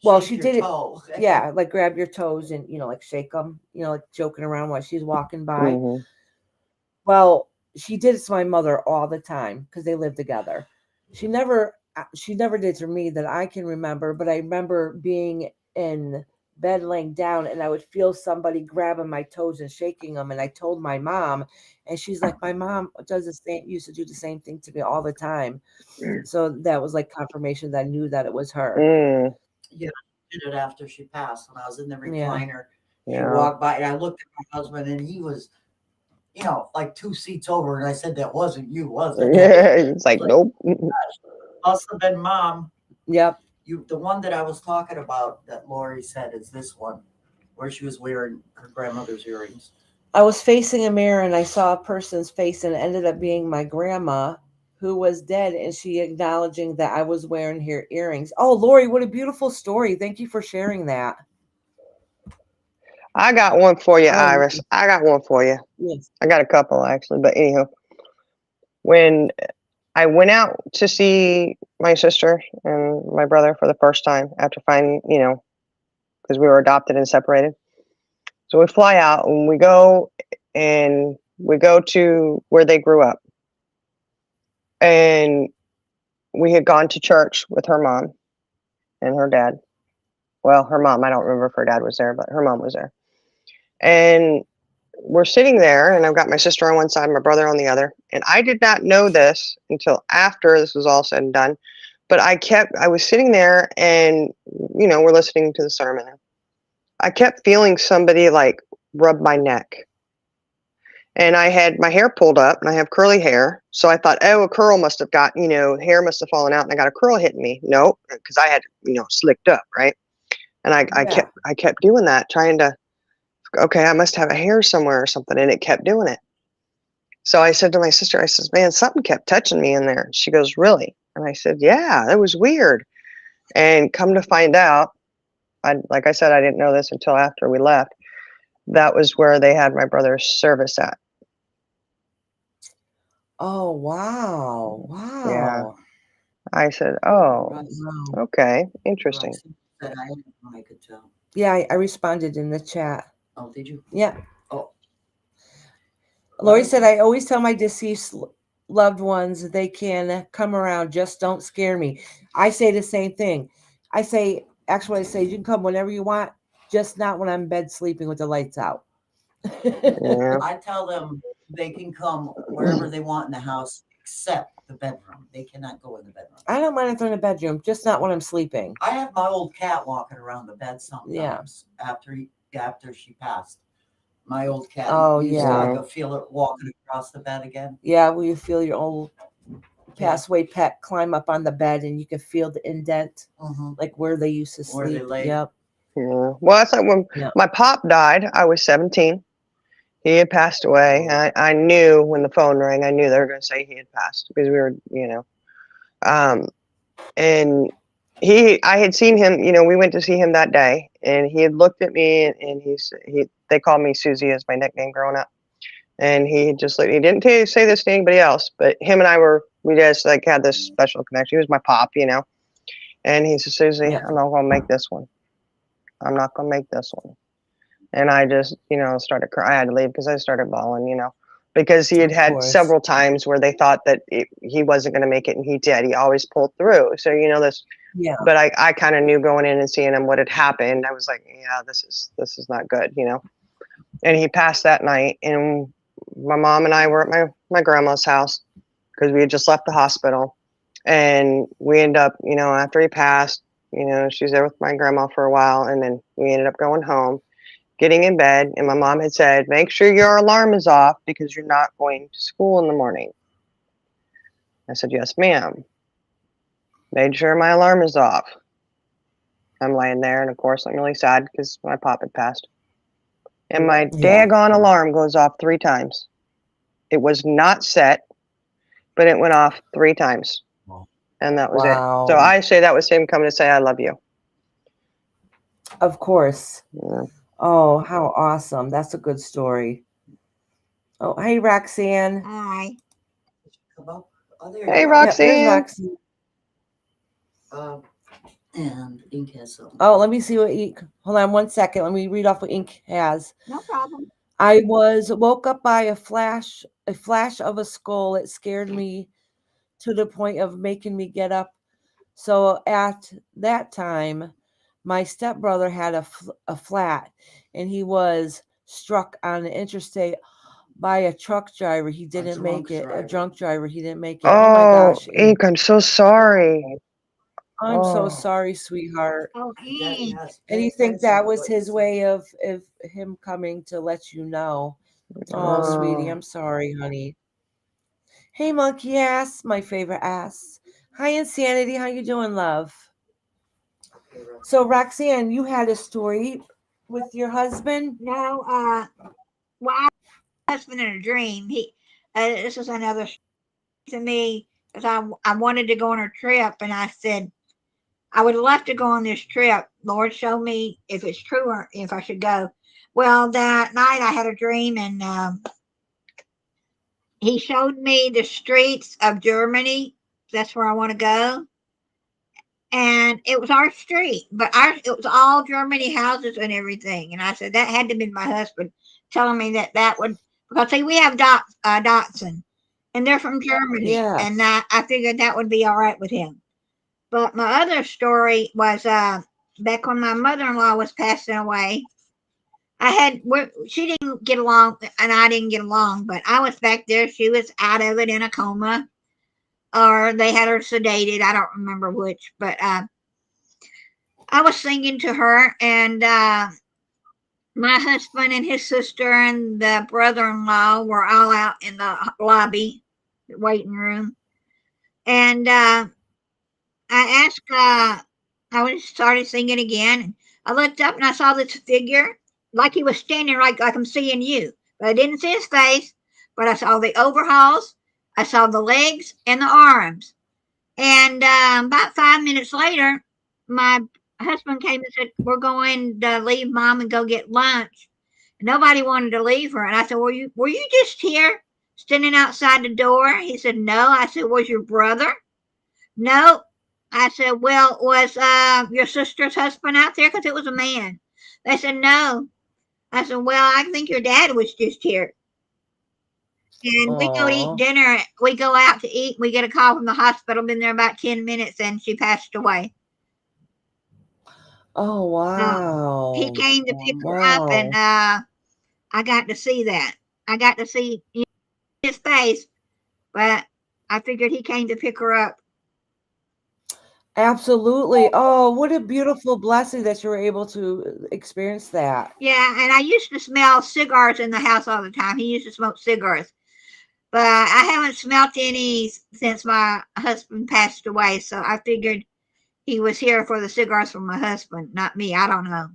Well, she did it. Yeah, like grab your toes and, like shake them, like joking around while she's walking by. Mm-hmm. Well, she did it to my mother all the time because they lived together. She never did it to me that I can remember, but I remember being in bed laying down and I would feel somebody grabbing my toes and shaking them. And I told my mom, and she's like, my mom used to do the same thing to me all the time. So that was like confirmation that I knew that it was her. Yeah, I did it after she passed. When I was in the recliner, Yeah. she walked by and I looked at my husband and he was, like 2 seats over. And I said, that wasn't you, was it? Yeah, it's like, nope. Must have been Mom. Yep. The one that I was talking about that Lori said is this one, where she was wearing her grandmother's earrings. I was facing a mirror and I saw a person's face, and it ended up being my grandma, who was dead, and she acknowledging that I was wearing her earrings. Oh, Lori, what a beautiful story. Thank you for sharing that. I got one for you, Iris. I got one for you. Yes. I got a couple, actually. But anyhow, when I went out to see my sister and my brother for the first time after finding, because we were adopted and separated. So we fly out and we go to where they grew up. And we had gone to church with her mom and her dad. Well, her mom, I don't remember if her dad was there, but her mom was there. And we're sitting there, and I've got my sister on one side, my brother on the other. And I did not know this until after this was all said and done. But I was sitting there and, we're listening to the sermon. I kept feeling somebody like rub my neck. And I had my hair pulled up and I have curly hair. So I thought, oh, a curl must have got, hair must have fallen out and I got a curl hitting me. No, because I had, slicked up, right? And I kept doing that, trying to okay, I must have a hair somewhere or something. And it kept doing it. So I said to my sister, I says, man, something kept touching me in there. She goes, really? And I said, yeah, it was weird. And come to find out, like I said, I didn't know this until after we left. That was where they had my brother's service at. Oh, wow. Yeah. Wow. I said, oh, Wow. okay, interesting. Roxy said I didn't know I could tell. Yeah, I responded in the chat. Oh, did you? Yeah. Oh. Lori said, I always tell my deceased loved ones they can come around, just don't scare me. I say the same thing. I say, actually, I say, you can come whenever you want, just not when I'm in bed sleeping with the lights out. Yeah. I tell them they can come wherever they want in the house except the bedroom. They cannot go in the bedroom. I don't mind if they're in the bedroom, just not when I'm sleeping. I have my old cat walking around the bed sometimes after she passed. My old cat. Oh, you yeah. used to feel it walking across the bed again. Yeah, will you feel your old passed away pet climb up on the bed and you can feel the indent, like where they used to Where they sleep. lay. Yep. Yeah. Well, that's like when my pop died, I was 17. He had passed away. I knew when the phone rang, I knew they were going to say he had passed because we were, and I had seen him, we went to see him that day and he had looked at me and they called me Susie as my nickname growing up. And he just he didn't say this to anybody else, but him and we just like had this special connection. He was my pop, and he said, Susie, I'm not going to make this one. I'm not going to make this one. And I just, started crying. I had to leave because I started bawling, because he had had several times where they thought that he wasn't going to make it, and he did. He always pulled through. So, this. Yeah. But I kind of knew going in and seeing him what had happened. I was like, yeah, this is not good, And he passed that night, and my mom and I were at my grandma's house because we had just left the hospital, and we ended up, after he passed, she was there with my grandma for a while, and then we ended up going home. Getting in bed, and my mom had said, make sure your alarm is off because you're not going to school in the morning. I said, yes, ma'am. Made sure my alarm is off. I'm laying there, and of course, I'm really sad because my pop had passed. And my daggone alarm goes off 3 times. It was not set, but it went off 3 times. And that was it. So I say that was him coming to say, I love you. Of course. Yeah. Oh, how awesome. That's a good story. Oh, hey, Roxanne. Hi. Hey, Roxanne. Yeah, Roxanne. And Ink has some. Oh, let me see what Ink. Hold on 1 second. Let me read off what Ink has. No problem. I was woke up by a flash of a skull. It scared me to the point of making me get up. So at that time, my stepbrother had a flat, and he was struck on the interstate by a truck driver. He didn't make it. A drunk driver. He didn't make it. Oh my gosh, Ink, I'm so sorry. I'm so sorry, sweetheart. Oh, Ink. And you think that was his way of him coming to let you know? Oh, sweetie, I'm sorry, honey. Hey, monkey ass, my favorite ass. Hi, Insanity. How you doing, love? So, Roxanne, you had a story with your husband? No, well, I had a husband in a dream. This was another to me because I wanted to go on a trip, and I said I would love to go on this trip. Lord, show me if it's true or if I should go. Well, that night I had a dream, and he showed me the streets of Germany. That's where I want to go. And it was our street, but it was all Germany houses and everything. And I said that had to be my husband telling me that would, because see, we have Dotson, and they're from Germany, and I figured that would be all right with him. But my other story was back when my mother-in-law was passing away. She didn't get along, and I didn't get along, but I was back there. She was out of it in a coma, or they had her sedated. I don't remember which, but I was singing to her, and my husband and his sister and the brother-in-law were all out in the lobby, the waiting room, and I asked. I started singing again. I looked up and I saw this figure, like he was standing like I'm seeing you. But I didn't see his face, but I saw the overalls, I saw the legs and the arms. And about 5 minutes later, my husband came and said, "We're going to leave Mom and go get lunch." And nobody wanted to leave her. And I said, were you just here standing outside the door? He said, "No." I said, "Was your brother?" "No." I said, "Well, was your sister's husband out there?" Because it was a man. They said, "No." I said, "Well, I think your dad was just here." And we go eat Aw. dinner. We go out to eat. We get a call from the hospital. Been there about 10 minutes and she passed away. Oh, He wow. came to pick her up and Wow. I got to see that. I got to see his face, but I figured he came to pick her up. Absolutely. Oh, what a beautiful blessing that you were able to experience that. Yeah, and I used to smell cigars in the house all the time. He used to smoke cigars. But I haven't smelt any since my husband passed away, so I figured he was here for the cigars from my husband, not me. I don't know.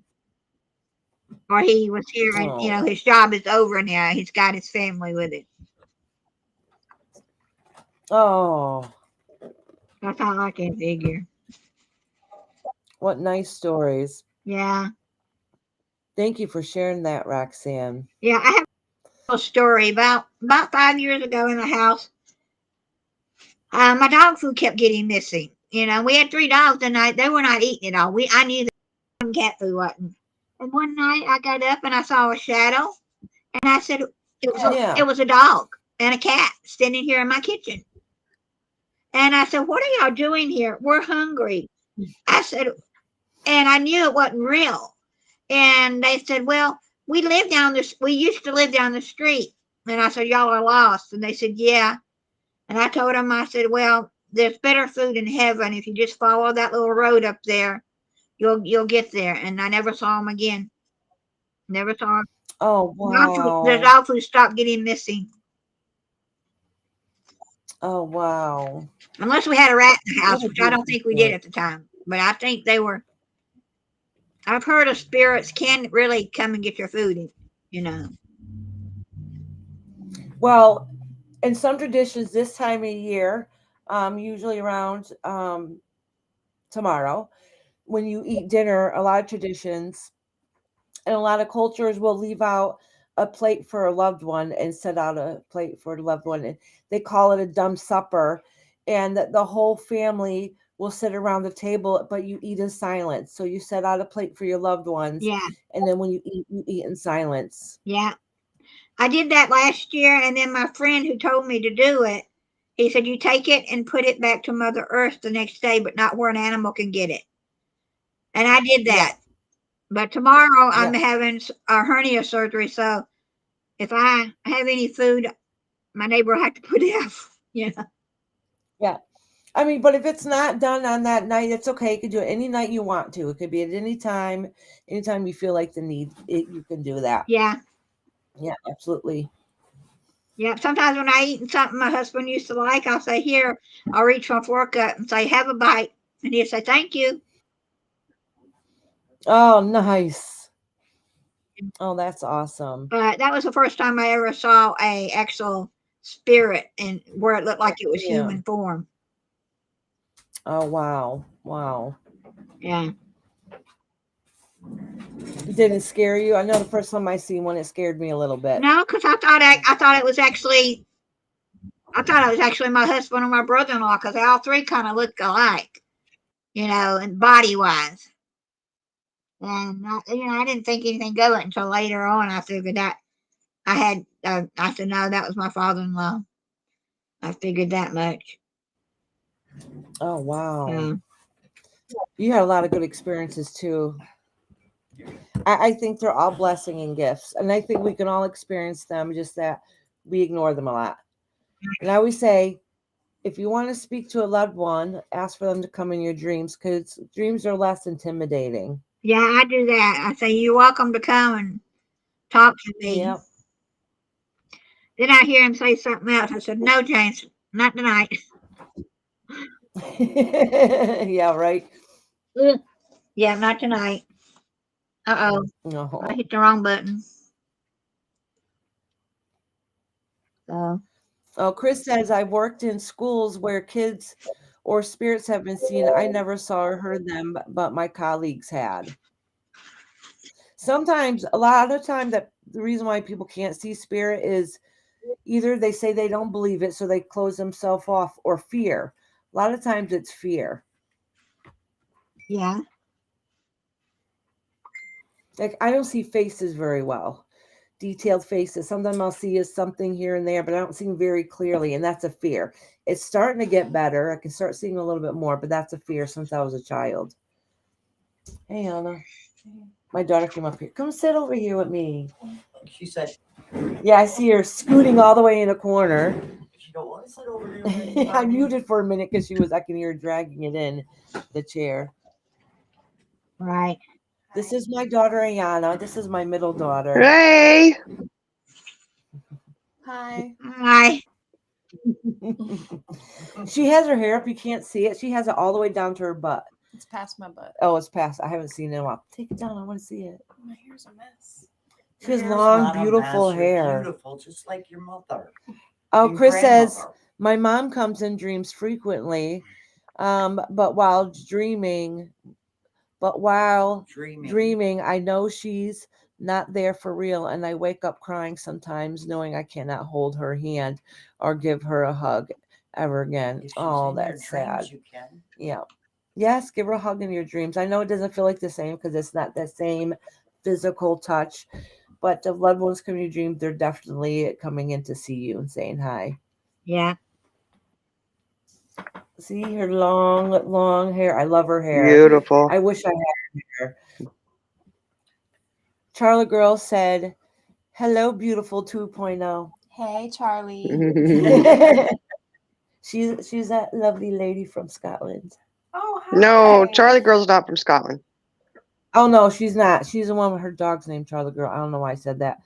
Or he was here and, Oh, his job is over now. He's got his family with it. oh, That's all I can figure. what nice stories. Yeah. Thank you for sharing that, Roxanne. Yeah, I have a story about 5 years ago in the house. My dog food kept getting missing. We had 3 dogs and they were not eating it all. I knew that cat food wasn't. And one night I got up and I saw a shadow and I said Yeah. it was a dog and a cat standing here in my kitchen. And I said, "What are y'all doing here? We're hungry." I said, and I knew it wasn't real. And they said, "Well, we used to live down the street." And I said, "Y'all are lost." And they said, "Yeah." And I told them, I said, "Well, there's better food in heaven. If you just follow that little road up there, you'll get there." And I never saw them again. Never saw them. Oh, The wow. dog food stopped getting missing. Oh, wow. Unless we had a rat in the What house, a which I don't beautiful think we did story. at the time. But I think they were. I've heard of spirits can really come and get your food, you know. Well, in some traditions, this time of year, usually around tomorrow, when you eat dinner, a lot of traditions and a lot of cultures will leave out a plate for a loved one and set out a plate for the loved one. And they call it a dumb supper. And the whole family will sit around the table, but you eat in silence. So you set out a plate for your loved ones. Yeah, And then when you eat in silence. yeah. I did that last year, and then my friend who told me to do it, he said, "You take it and put it back to Mother Earth the next day, but not where an animal can get it." And I did Yeah. that. But tomorrow I'm Yeah. having a hernia surgery, so if I have any food, my neighbor will have to put it out. Yeah. Yeah. I mean, but if it's not done on that night, it's okay. You can do it any night you want to. It could be at any time. Anytime you feel like the need, you can do that. Yeah. Yeah, absolutely. Yeah. Sometimes when I eat something my husband used to like, I'll say, "Here," I'll reach my fork up and say, "Have a bite." And he'll say, "Thank you." Oh, nice. Oh, that's awesome. But that was the first time I ever saw a actual spirit and where it looked like it was Yeah. human form. Oh, wow. Wow. Yeah. Did it scare you? I know the first time I seen one, it scared me a little bit. No, because I thought it was actually my husband and my brother-in-law because they all three kind of look alike, and body wise. And I didn't think anything of it until later on. I figured that I said, "No, that was my father-in-law." I figured that much. Oh, wow. Yeah. You had a lot of good experiences too. I think they're all blessing and gifts. And I think we can all experience them, just that we ignore them a lot. And I always say, if you want to speak to a loved one, ask for them to come in your dreams because dreams are less intimidating. Yeah, I do that. I say, "You're welcome to come and talk to me." Yep. Then I hear him say something else. I said, "No, James, not tonight." Yeah, right. Yeah, not tonight. Uh-oh. No. I hit the wrong button. So, Oh, Chris says, I've worked in schools where kids or spirits have been seen. I never saw or heard them, but my colleagues had. Sometimes, a lot of the time, that the reason why people can't see spirit is either they say they don't believe it, so they close themselves off, or fear. A lot of times it's fear. yeah. Like, I don't see faces very well, detailed faces. Sometimes I'll see is something here and there, but I don't see them very clearly, and that's a fear. It's starting to get better. I can start seeing a little bit more, but that's a fear since I was a child. Hey, Anna. My daughter came up here. Come sit over here with me. She said, Yeah, I see her scooting all the way in a corner. she don't want to sit over here. with me, I Mommy." muted for a minute because I can hear her dragging it in the chair. Right. This is my daughter, Ayana. This is my middle daughter. Hey, Hi. Hi. She has her hair up. You can't see it. She has it all the way down to her butt. It's past my butt. Oh, it's past. I haven't seen it in a while. Take it down. I want to see it. My hair's a mess. She has Your hair's long, not a beautiful mess. You're hair. Beautiful, just like your mother. Oh, Your Chris says, grandmother. my mom comes in dreams frequently, but while dreaming, dreaming, I know she's not there for real, and I wake up crying sometimes, knowing I cannot hold her hand or give her a hug ever again. If she's Oh, in your that's sad. dreams, you can. Yeah. Yes, give her a hug in your dreams. I know it doesn't feel like the same because it's not the same physical touch, but the loved ones come in your dreams, they're definitely coming in to see you and saying hi. Yeah. See her long, long hair. I love her hair. beautiful. I wish I had her hair. Charlie Girl said, hello, beautiful 2.0. Hey, Charlie. She's that lovely lady from Scotland. Oh, hi. No, Charlie Girl's not from Scotland. Oh no, she's not. She's the one with her dog's name, Charlie Girl. I don't know why I said that.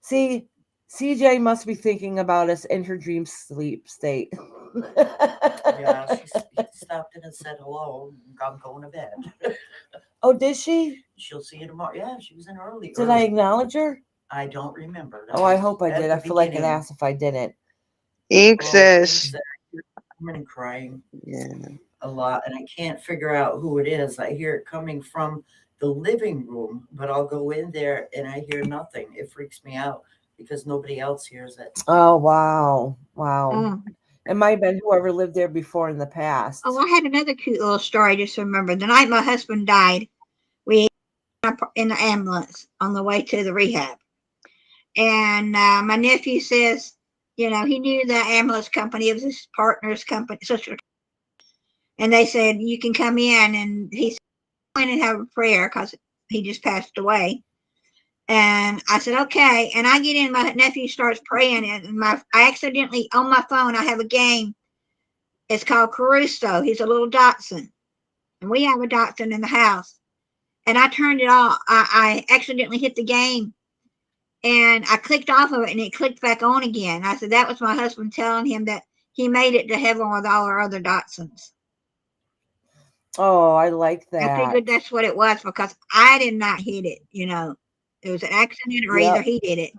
See, CJ must be thinking about us in her dream sleep state. Yeah, she stopped in and said hello. I'm going to bed. Oh, did she? She'll see you tomorrow. Yeah, she was in early. Did I acknowledge her? I don't remember. Oh, I hope I did. I feel like an ass. ass if I didn't. Ink says, I'm crying yeah. a lot, and I can't figure out who it is. I hear it coming from the living room, but I'll go in there and I hear nothing. It freaks me out because nobody else hears it. Oh, wow. Wow. Oh. It might have been whoever lived there before in the past. Oh, I had another cute little story. I just remembered. The night my husband died, we in the ambulance on the way to the rehab. And my nephew says, he knew the ambulance company. It was his partner's company, sister. And they said, you can come in. And he said, go in and have a prayer because he just passed away. And I said, okay. And I get in, my nephew starts praying. And I accidentally, on my phone, I have a game. It's called Caruso. He's a little Dachshund. And we have a Dachshund in the house. And I turned it off. I accidentally hit the game. And I clicked off of it and it clicked back on again. I said, that was my husband telling him that he made it to heaven with all our other Dachshunds. Oh, I like that. I figured that's what it was because I did not hit it. It was an accident or either he did it.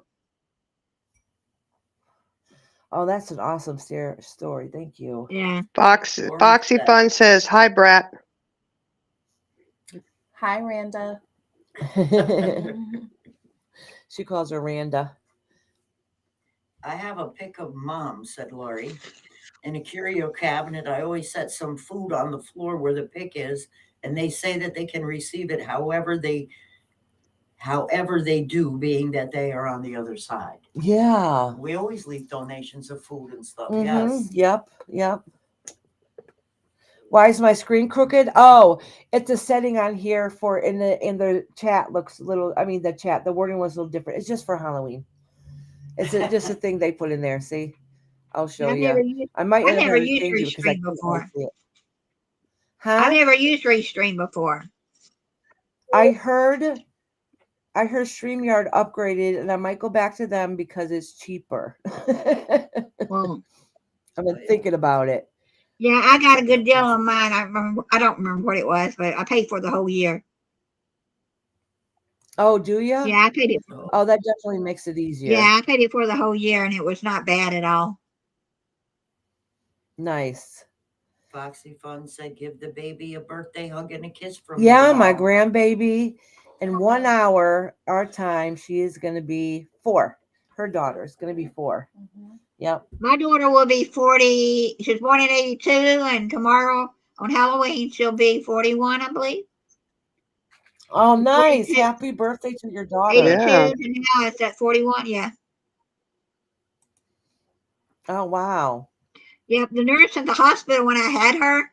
Oh, that's an awesome story. Thank you. Yeah. Foxy Fun says, hi, Brat. Hi, Randa. She calls her Randa. I have a pic of Mom, said Lori. In a curio cabinet, I always set some food on the floor where the pic is, and they say that they can receive it however they do, being that they are on the other side. Yeah. We always leave donations of food and stuff. Mm-hmm. Yes. Yep. Why is my screen crooked? Oh, it's a setting on here for in the chat looks a little. I mean, the wording was a little different. It's just for Halloween. It's just a thing they put in there. See, I'll show you. I might have never to used change it because I Restream can't before. see it. Huh? I've never used Restream before. I heard StreamYard upgraded, and I might go back to them because it's cheaper. Well, I've been thinking about it. yeah, I got a good deal on mine. I don't remember what it was, but I paid for the whole year. Oh, do you? Yeah, I paid it. Oh, that definitely makes it easier. Yeah, I paid it for the whole year, and it was not bad at all. Nice. Foxy Fun said, give the baby a birthday hug and a kiss from Yeah, me my tomorrow. grandbaby. In 1 hour, our time, she is going to be 4. Her daughter is going to be 4. Mhm. Yep. My daughter will be 40. She was born in 82, and tomorrow on Halloween, she'll be 41, I believe. Oh, nice. 42. Happy birthday to your daughter. 82, Yeah. and now it's at 41. Yeah. Oh, wow. Yep. The nurse at the hospital, when I had her,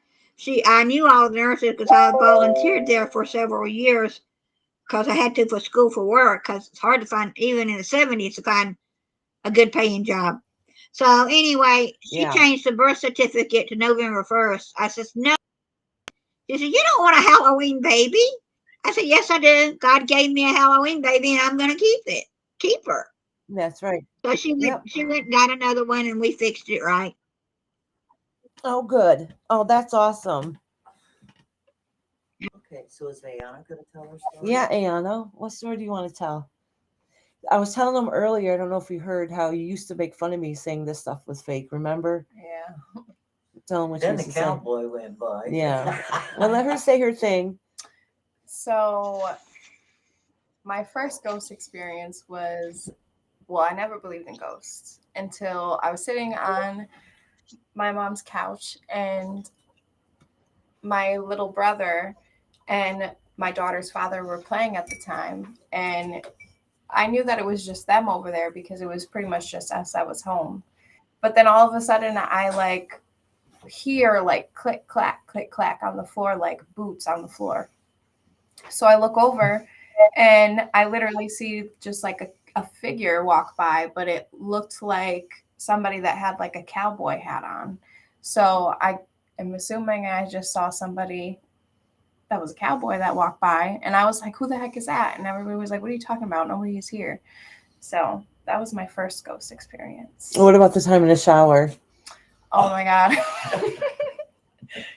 I knew all the nurses because I volunteered there for several years because I had to for school for work because it's hard to find, even in the 70s, to find a good paying job. So anyway, she Yeah. changed the birth certificate to November 1st. I said, no. She said, you don't want a Halloween baby. I said, yes, I do. God gave me a Halloween baby, and I'm going to keep her. That's right. So she Yep. went and got another one, and we fixed it right. Oh, good. Oh, that's awesome. Okay, so is Ayana going to tell her story? Yeah, Ayana, what story do you want to tell? I was telling them earlier, I don't know if you heard how you used to make fun of me saying this stuff was fake, remember? Yeah. Tell them what Then you the used to say. cowboy went by. Yeah. Well, let her say her thing. So my first ghost experience was, well, I never believed in ghosts until I was sitting on my mom's couch and my little brother and my daughter's father were playing at the time. And I knew that it was just them over there because it was pretty much just us that was home. But then all of a sudden I like hear like click, clack on the floor, like boots on the floor. So I look over and I literally see just like a figure walk by, but it looked like somebody that had like a cowboy hat on. So I am assuming I just saw somebody that was a cowboy that walked by, and I was like, who the heck is that? And everybody was like, what are you talking about? Nobody is here. So that was my first ghost experience. What about the time in the shower? Oh my God.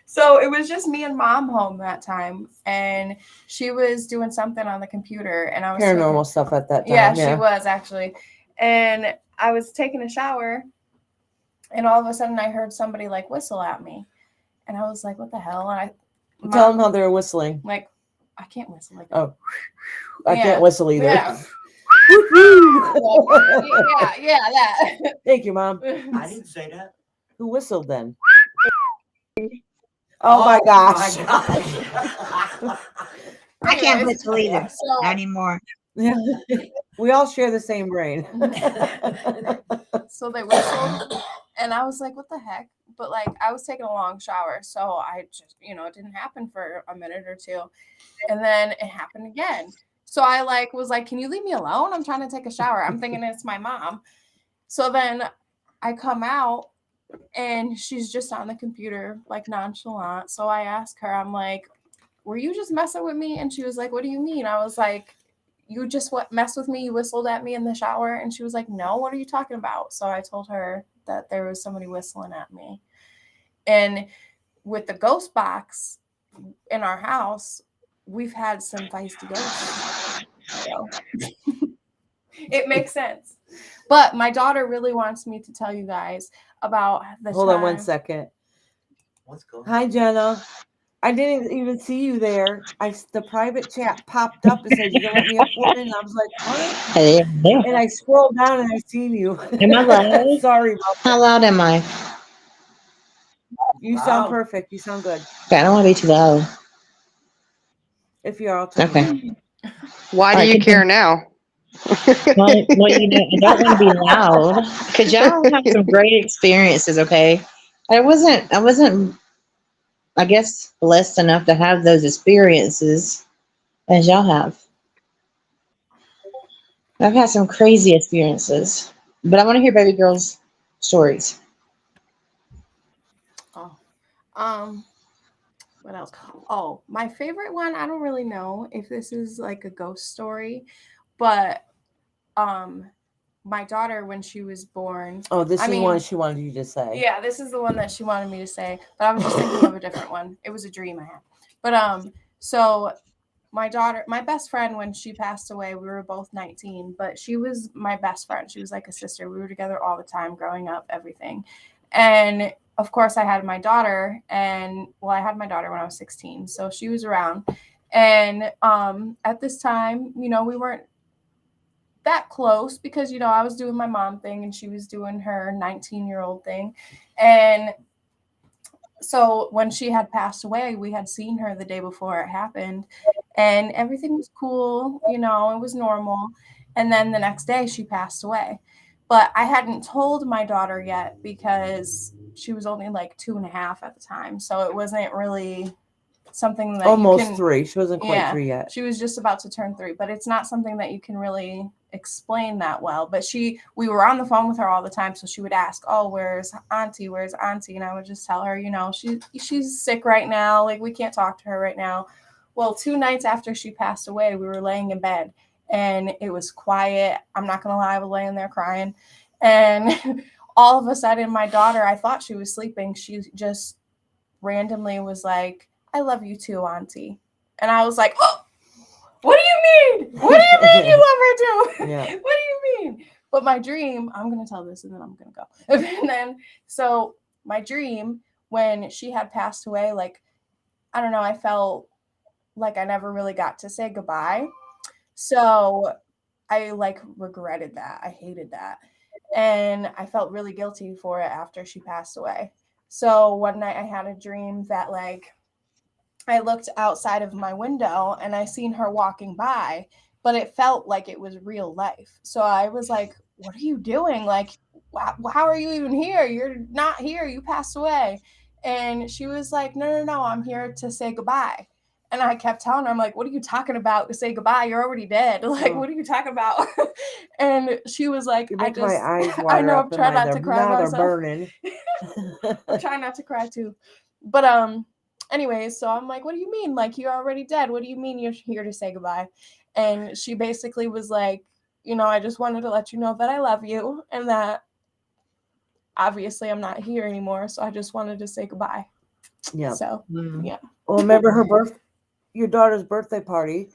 So it was just me and mom home that time, and she was doing something on the computer, and I was Paranormal stuff at that time. Yeah, she was actually. And I was taking a shower, and all of a sudden I heard somebody like whistle at me. And I was like, what the hell? And Tell them how they were whistling. like, I can't whistle like that. Oh, I Yeah. can't whistle either. Yeah. Yeah, that. Thank you, Mom. I didn't say that. Who whistled then? Oh my gosh. I can't Anyways, whistle either so anymore. Yeah. We all share the same brain. So they whistled, and I was like, what the heck? But like, I was taking a long shower, so I just, it didn't happen for a minute or two, and then it happened again. So I like was like, can you leave me alone? I'm trying to take a shower. I'm thinking it's my mom. So then I come out, and she's just on the computer, like nonchalant. So I asked her, I'm like, were you just messing with me? And she was like, what do you mean? I was like, you just messed with me? You whistled at me in the shower? And she was like, no, what are you talking about? So I told her that there was somebody whistling at me. And with the ghost box in our house, we've had some feisty ghosts. So it makes sense. But my daughter really wants me to tell you guys about the Hold time. on 1 second. What's going on? Hi, Jenna. I didn't even see you there. The private chat popped up and said, you can let me up one. And I was like, what? Hello. And I scrolled down and I seen you. Am I loud? Sorry about that. How loud am I? You sound Wow. perfect. You sound good. Okay, I don't want to be too loud. If you are, I'll turn Okay. it down. Why do Alright, you care continue. now? Well, I don't want to be loud because y'all have some great experiences. Okay, I wasn't, I guess, blessed enough to have those experiences as y'all have. I've had some crazy experiences, but I want to hear baby girl's stories. Oh, what else? Oh, my favorite one, I don't really know if this is like a ghost story, but my daughter, when she was born. Oh, this I is mean, one she wanted you to say. Yeah, this is the one that she wanted me to say, but I was just thinking of a different one. It was a dream I had. But so my daughter, my best friend, when she passed away, we were both 19, but she was my best friend. She was like a sister. We were together all the time, growing up, everything. And of course, I had my daughter, and well, I had my daughter when I was 16, so she was around. And at this time, you know, we weren't that close because, you know, I was doing my mom thing and she was doing her 19-year-old thing. And so when she had passed away, we had seen her the day before it happened, and everything was cool, you know, it was normal. And then the next day she passed away. But I hadn't told my daughter yet because she was only like 2.5 at the time. So it wasn't really something that Almost you can, 3. She wasn't quite yeah, 3 yet. she was just about to turn 3, but it's not something that you can really explain that well. But we were on the phone with her all the time, so she would ask, "Oh, where's Auntie? Where's Auntie?" And I would just tell her, you know, she's sick right now. Like, we can't talk to her right now. Well, 2 nights after she passed away, we were laying in bed, and it was quiet. I'm not gonna lie, I was laying there crying, and all of a sudden, my daughter, I thought she was sleeping. She just randomly was like, "I love you too, Auntie." And I was like, "Oh, what do you mean? What do you mean you love her too? Yeah. What do you mean?" But my dream, I'm going to tell this and then I'm going to go. And then, so my dream, when she had passed away, like, I don't know, I felt like I never really got to say goodbye. So I like regretted that. I hated that. And I felt really guilty for it after she passed away. So one night I had a dream that, like, I looked outside of my window and I seen her walking by, but it felt like it was real life. So I was like, "What are you doing? Like, how are you even here? You're not here. You passed away." And she was like, "No, no, no, I'm here to say goodbye." And I kept telling her, I'm like, "What are you talking about? To say goodbye? You're already dead. Like, what are you talking about?" And she was like, You "I make just, my eyes I water know, up I'm and trying not to cry now they're myself." burning. I'm trying not to cry too. But anyways, so I'm like, "What do you mean? Like, you're already dead. What do you mean you're here to say goodbye?" And she basically was like, "You know, I just wanted to let you know that I love you and that obviously I'm not here anymore, so I just wanted to say goodbye." Yeah. So, yeah. Well, remember your daughter's birthday party.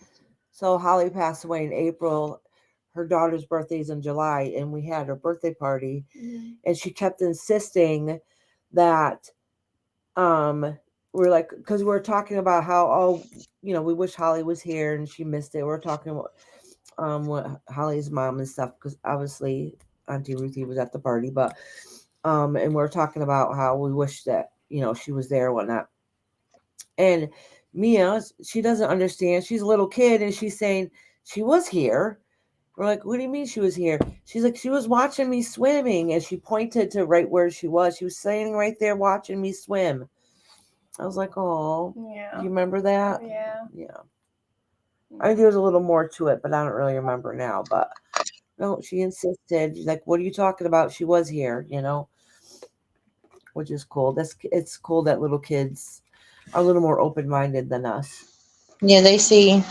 So Holly passed away in April. Her daughter's birthday's in July, and we had her birthday party. And she kept insisting that we're like, because we're talking about how, oh, you know, we wish Holly was here and she missed it. We're talking about what Holly's mom and stuff, because obviously Auntie Ruthie was at the party, but and we're talking about how we wish that, you know, she was there and whatnot. And Mia, she doesn't understand. She's a little kid and she's saying she was here. We're like, "What do you mean she was here?" She's like, "She was watching me swimming," and she pointed to right where she was. She was standing right there watching me swim. I was like, "Oh, Yeah. you remember that?" Yeah. Yeah. I think there was a little more to it, but I don't really remember now. But no, she insisted. She's like, "What are you talking about? She was here," you know, which is cool. It's cool that little kids are a little more open-minded than us. Yeah, they see.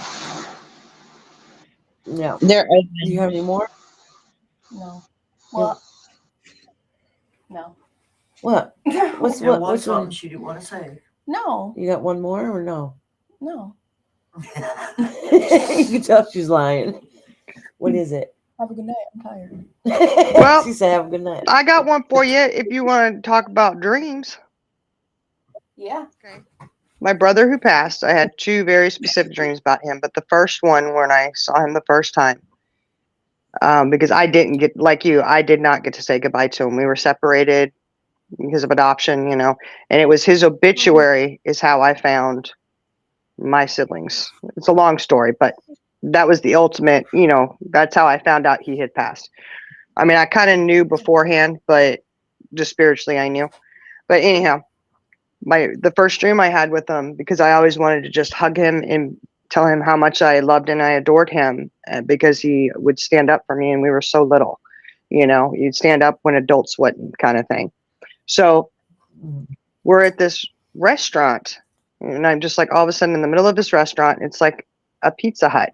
Yeah. They're Do you open. have any more? No. Well, no. What? What's There was what's something one? she didn't want to say. No. You got one more or no? No. You can tell she's lying. What is it? Have a good night. I'm tired. Well, She said, "Have a good night." I got one for you if you want to talk about dreams. Yeah. Okay. My brother who passed, I had 2 very specific dreams about him, but the first one when I saw him the first time, because I didn't get, like you, I did not get to say goodbye to him. We were separated because of adoption, you know, and it was his obituary is how I found my siblings. It's a long story, but that was the ultimate, you know, that's how I found out he had passed. I mean, I kind of knew beforehand, but just spiritually I knew. But anyhow, the first dream I had with him, because I always wanted to just hug him and tell him how much I loved and I adored him, because he would stand up for me and we were so little, you know, you'd stand up when adults wouldn't, kind of thing. So we're at this restaurant and I'm just like, all of a sudden in the middle of this restaurant, it's like a Pizza Hut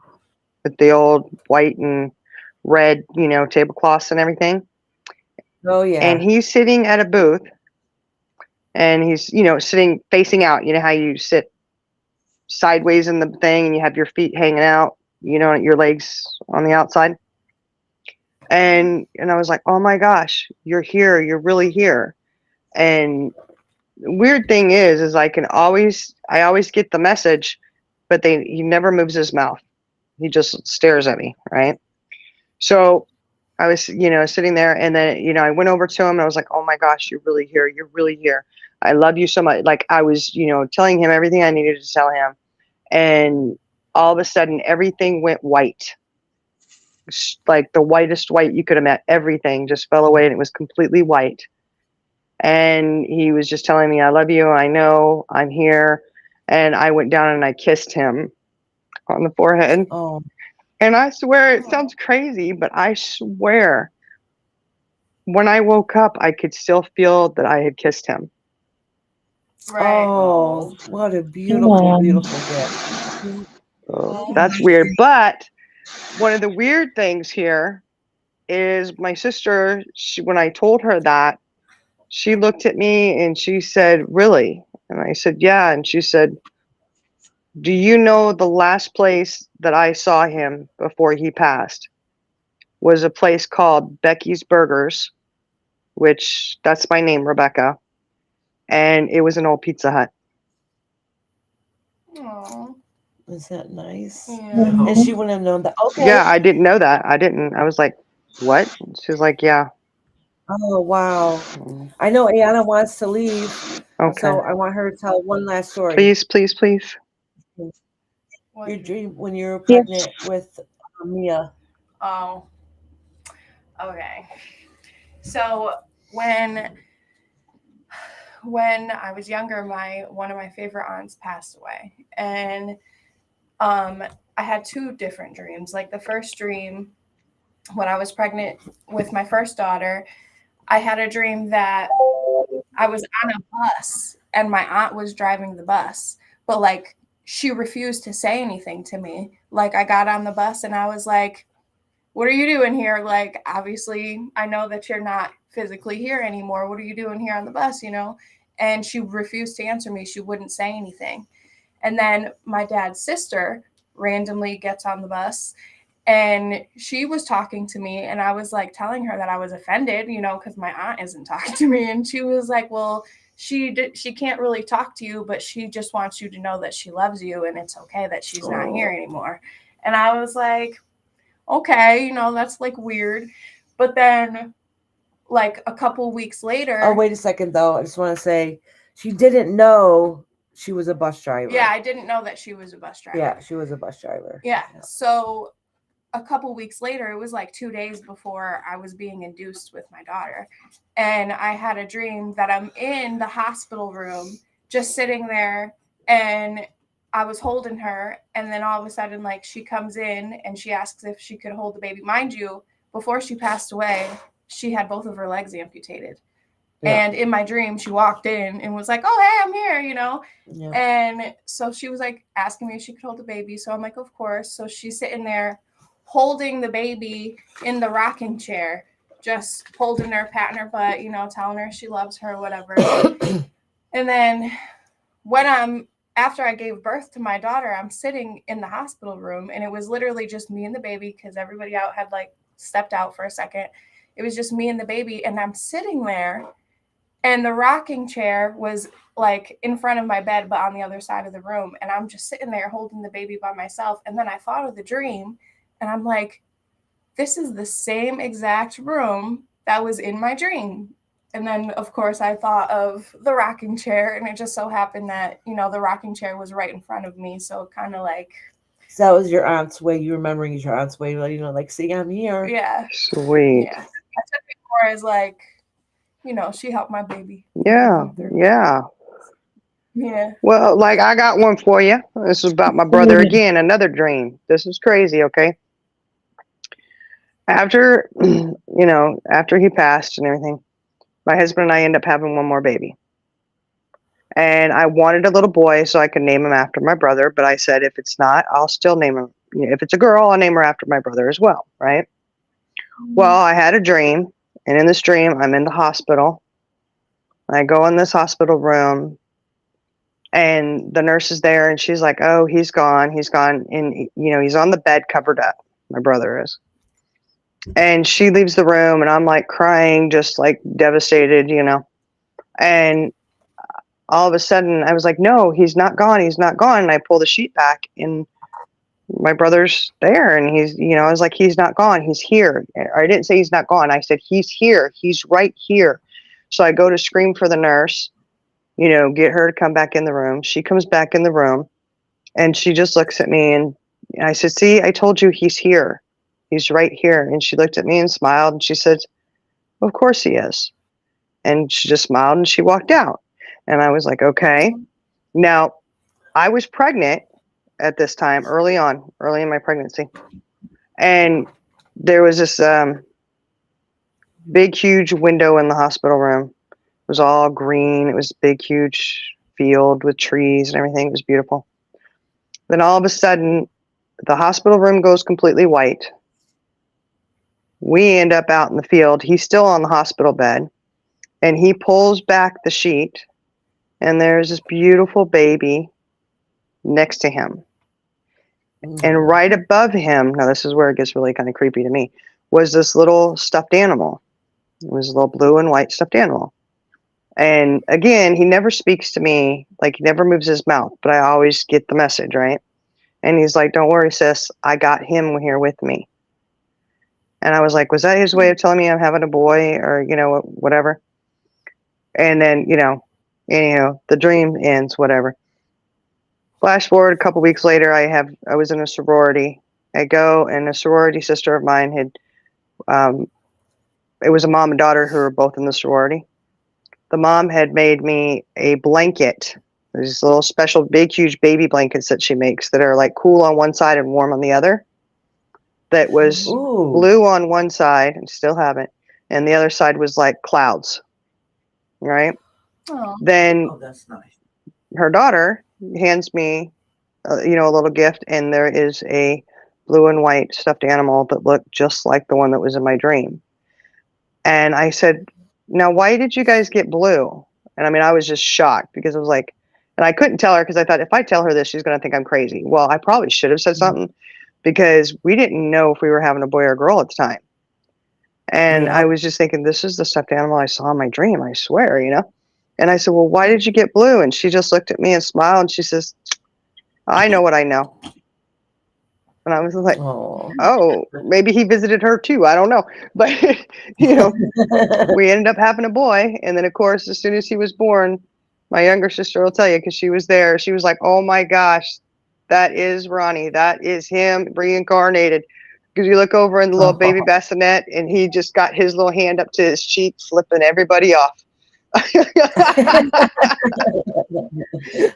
with the old white and red, you know, tablecloths and everything. Oh yeah. And he's sitting at a booth and he's, you know, sitting facing out, you know how you sit sideways in the thing and you have your feet hanging out, you know, your legs on the outside. And I was like, oh my gosh, you're here. You're really here. And weird thing is I always get the message, but he never moves his mouth. He just stares at me. Right. So I was, sitting there, and then, I went over to him and I was like, oh my gosh, you're really here. You're really here. I love you so much. Like I was, telling him everything I needed to tell him. And all of a sudden everything went white, like the whitest white you could have met. Everything just fell away and it was completely white. And he was just telling me, I love you. I know I'm here. And I went down and I kissed him on the forehead. Oh, And I swear, it sounds crazy, but I swear when I woke up, I could still feel that I had kissed him. Right. oh, what a beautiful, Yeah. beautiful gift. That's weird. But one of the weird things here is my sister, when I told her that, she looked at me and she said, really? And I said, yeah. And she said, do you know the last place that I saw him before he passed was a place called Becky's Burgers, which that's my name, Rebecca. And it was an old Pizza Hut. Aw. Is that nice? Yeah. And she wouldn't have known that. Okay. Yeah, I didn't know that. I was like, what? She was like, yeah. Oh, wow. I know Ayana wants to leave, Okay. so I want her to tell one last story. Please, please, please. What? Your dream when you were Yes. pregnant with Mia. Oh. Okay. So when I was younger, one of my favorite aunts passed away, and I had two different dreams. Like the first dream, when I was pregnant with my first daughter, I had a dream that I was on a bus and my aunt was driving the bus, but like she refused to say anything to me. Like I got on the bus and I was like, what are you doing here? Like, obviously, I know that you're not physically here anymore. What are you doing here on the bus, And she refused to answer me. She wouldn't say anything. And then my dad's sister randomly gets on the bus and she was talking to me. And I was like telling her that I was offended, because my aunt isn't talking to me. And she was like, well, she can't really talk to you, but she just wants you to know that she loves you and it's okay that she's not here anymore. And I was like, okay, that's like weird. But then like a couple weeks later. Oh, wait a second though. I just want to say she didn't know she was a bus driver. Yeah, I didn't know that she was a bus driver. Yeah, she was a bus driver. Yeah. So a couple weeks later, it was like 2 days before I was being induced with my daughter. And I had a dream that I'm in the hospital room, just sitting there, and I was holding her. And then all of a sudden, like she comes in and she asks if she could hold the baby. Mind you, before she passed away, she had both of her legs amputated. Yeah. And in my dream, she walked in and was like, oh, hey, I'm here, Yeah. And so she was like asking me if she could hold the baby. So I'm like, of course. So she's sitting there holding the baby in the rocking chair, just holding her, patting her butt, telling her she loves her, whatever. And then after I gave birth to my daughter, I'm sitting in the hospital room and it was literally just me and the baby because everybody out had like stepped out for a second. It was just me and the baby. And I'm sitting there and the rocking chair was like in front of my bed, but on the other side of the room. And I'm just sitting there holding the baby by myself. And then I thought of the dream and I'm like, this is the same exact room that was in my dream. And then, of course, I thought of the rocking chair, and it just so happened that, the rocking chair was right in front of me. So kind of like. So that was your aunt's way. You remembering your aunt's way, like, see, I'm here. Yeah. Sweet. Yeah. I took it more as like, she helped my baby. Yeah. Yeah. Yeah. Well, like I got one for you. This is about my brother again. Another dream. This is crazy. Okay. After, after he passed and everything, my husband and I end up having one more baby. And I wanted a little boy so I could name him after my brother. But I said, if it's not, I'll still name him. If it's a girl, I'll name her after my brother as well. Right. Well, I had a dream. And in this dream, I'm in the hospital. I go in this hospital room. And the nurse is there, and she's like, "Oh, he's gone. He's gone." And, he's on the bed covered up. My brother is. And she leaves the room, and I'm like crying, just like devastated, And all of a sudden, I was like, "No, he's not gone. He's not gone." And I pull the sheet back, and my brother's there, and he's, I was like, "He's not gone. He's here." Or I didn't say he's not gone. I said, "He's here. He's right here." So I go to scream for the nurse, get her to come back in the room. She comes back in the room, and she just looks at me, and I said, "See, I told you he's here. He's right here." And she looked at me and smiled, and she said, "Of course he is." And she just smiled, and she walked out. And I was like, okay. Now, I was pregnant at this time, early in my pregnancy. And there was this big, huge window in the hospital room. It was all green. It was a big, huge field with trees and everything. It was beautiful. Then all of a sudden, the hospital room goes completely white. We end up out in the field. He's still on the hospital bed. And he pulls back the sheet, and there's this beautiful baby next to him. And right above him, now this is where it gets really kind of creepy to me, was this little stuffed animal. It was a little blue and white stuffed animal. And again, he never speaks to me, like he never moves his mouth, but I always get the message, right? And he's like, "Don't worry, sis, I got him here with me." And I was like, was that his way of telling me I'm having a boy, or, whatever? And then, anyhow, the dream ends, whatever. Flash forward a couple weeks later, I was in a sorority. I go, and a sorority sister of mine had, it was a mom and daughter who were both in the sorority. The mom had made me a blanket. There's these little special, big, huge baby blankets that she makes that are like cool on one side and warm on the other. That was blue on one side, and still have it, and the other side was like clouds, right? Oh. Then that's nice. her daughter hands me, a little gift, and there is a blue and white stuffed animal that looked just like the one that was in my dream. And I said, "Now, why did you guys get blue?" And I mean, I was just shocked, because I was like, and I couldn't tell her, because I thought, if I tell her this, she's going to think I'm crazy. Well, I probably should have said something, because we didn't know if we were having a boy or a girl at the time. And I was just thinking, this is the stuffed animal I saw in my dream, I swear, And I said, "Well, why did you get blue?" And she just looked at me and smiled, and she says, "I know what I know." And I was like, oh, maybe he visited her too. I don't know. But, we ended up having a boy. And then, of course, as soon as he was born, my younger sister will tell you, because she was there, she was like, "Oh my gosh, that is Ronnie. That is him reincarnated." Because you look over in the little baby bassinet, and he just got his little hand up to his cheek, flipping everybody off.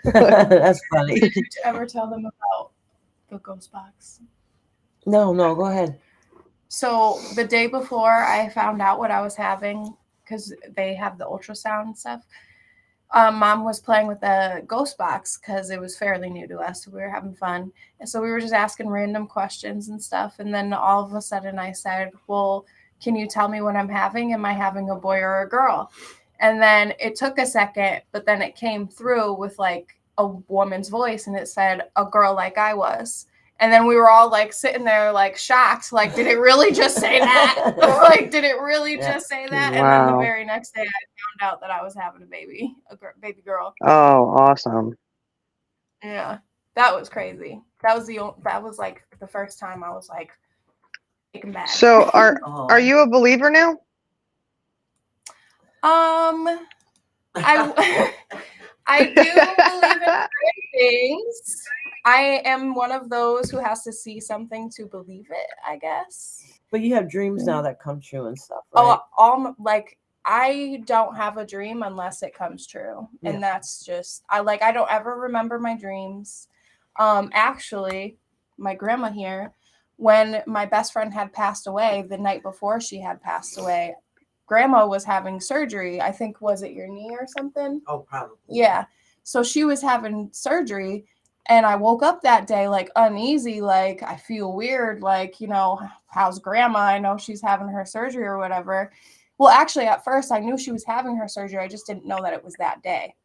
That's funny. Did you ever tell them about the ghost box? No, go ahead. So the day before I found out what I was having, because they have the ultrasound and stuff, Mom was playing with the ghost box because it was fairly new to us. So we were having fun. And so we were just asking random questions and stuff. And then all of a sudden I said, "Well, can you tell me what I'm having? Am I having a boy or a girl?" And then it took a second, but then it came through with like a woman's voice, and it said, "A girl like I was." And then we were all like sitting there like shocked, like, did it really just say that? Like, did it really just say that? And then the very next day I found out that I was having a baby, baby girl. Oh, awesome. Yeah, that was crazy. That was like the first time I was like taken back. So are you a believer now? I do believe in things. I am one of those who has to see something to believe it, I guess. But you have dreams now that come true and stuff, right? Like I don't have a dream unless it comes true. Yeah. And that's just I don't ever remember my dreams. Actually, my grandma here, when my best friend had passed away, the night before she had passed away, Grandma was having surgery. I think, was it your knee or something? Oh, probably. Yeah. So she was having surgery, and I woke up that day like uneasy, like I feel weird, like, how's Grandma? I know she's having her surgery or whatever. Well, actually, at first I knew she was having her surgery. I just didn't know that it was that day.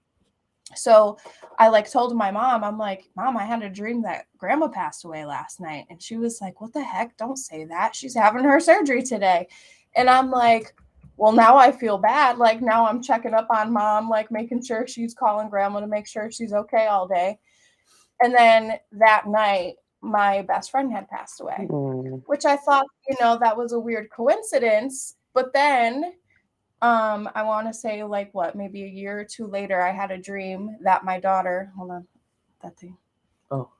So I like told my mom, I'm like, Mom, I had a dream that grandma passed away last night. And she was like, what the heck? Don't say that. She's having her surgery today. And I'm like, well, now I feel bad. Like now I'm checking up on mom, like making sure she's calling grandma to make sure she's okay all day. And then that night, my best friend had passed away, which I thought, that was a weird coincidence. But then I want to say like maybe a year or two later, I had a dream that my daughter, hold on, that thing. Oh.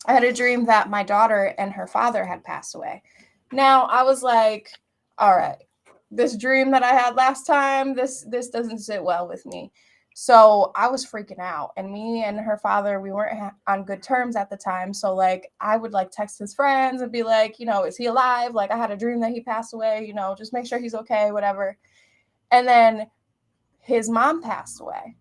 I had a dream that my daughter and her father had passed away. Now I was like, all right, this dream that I had last time, this doesn't sit well with me. So I was freaking out, and me and her father, we weren't on good terms at the time. So like I would like text his friends and be like, is he alive? Like I had a dream that he passed away, just make sure he's okay, whatever. And then his mom passed away.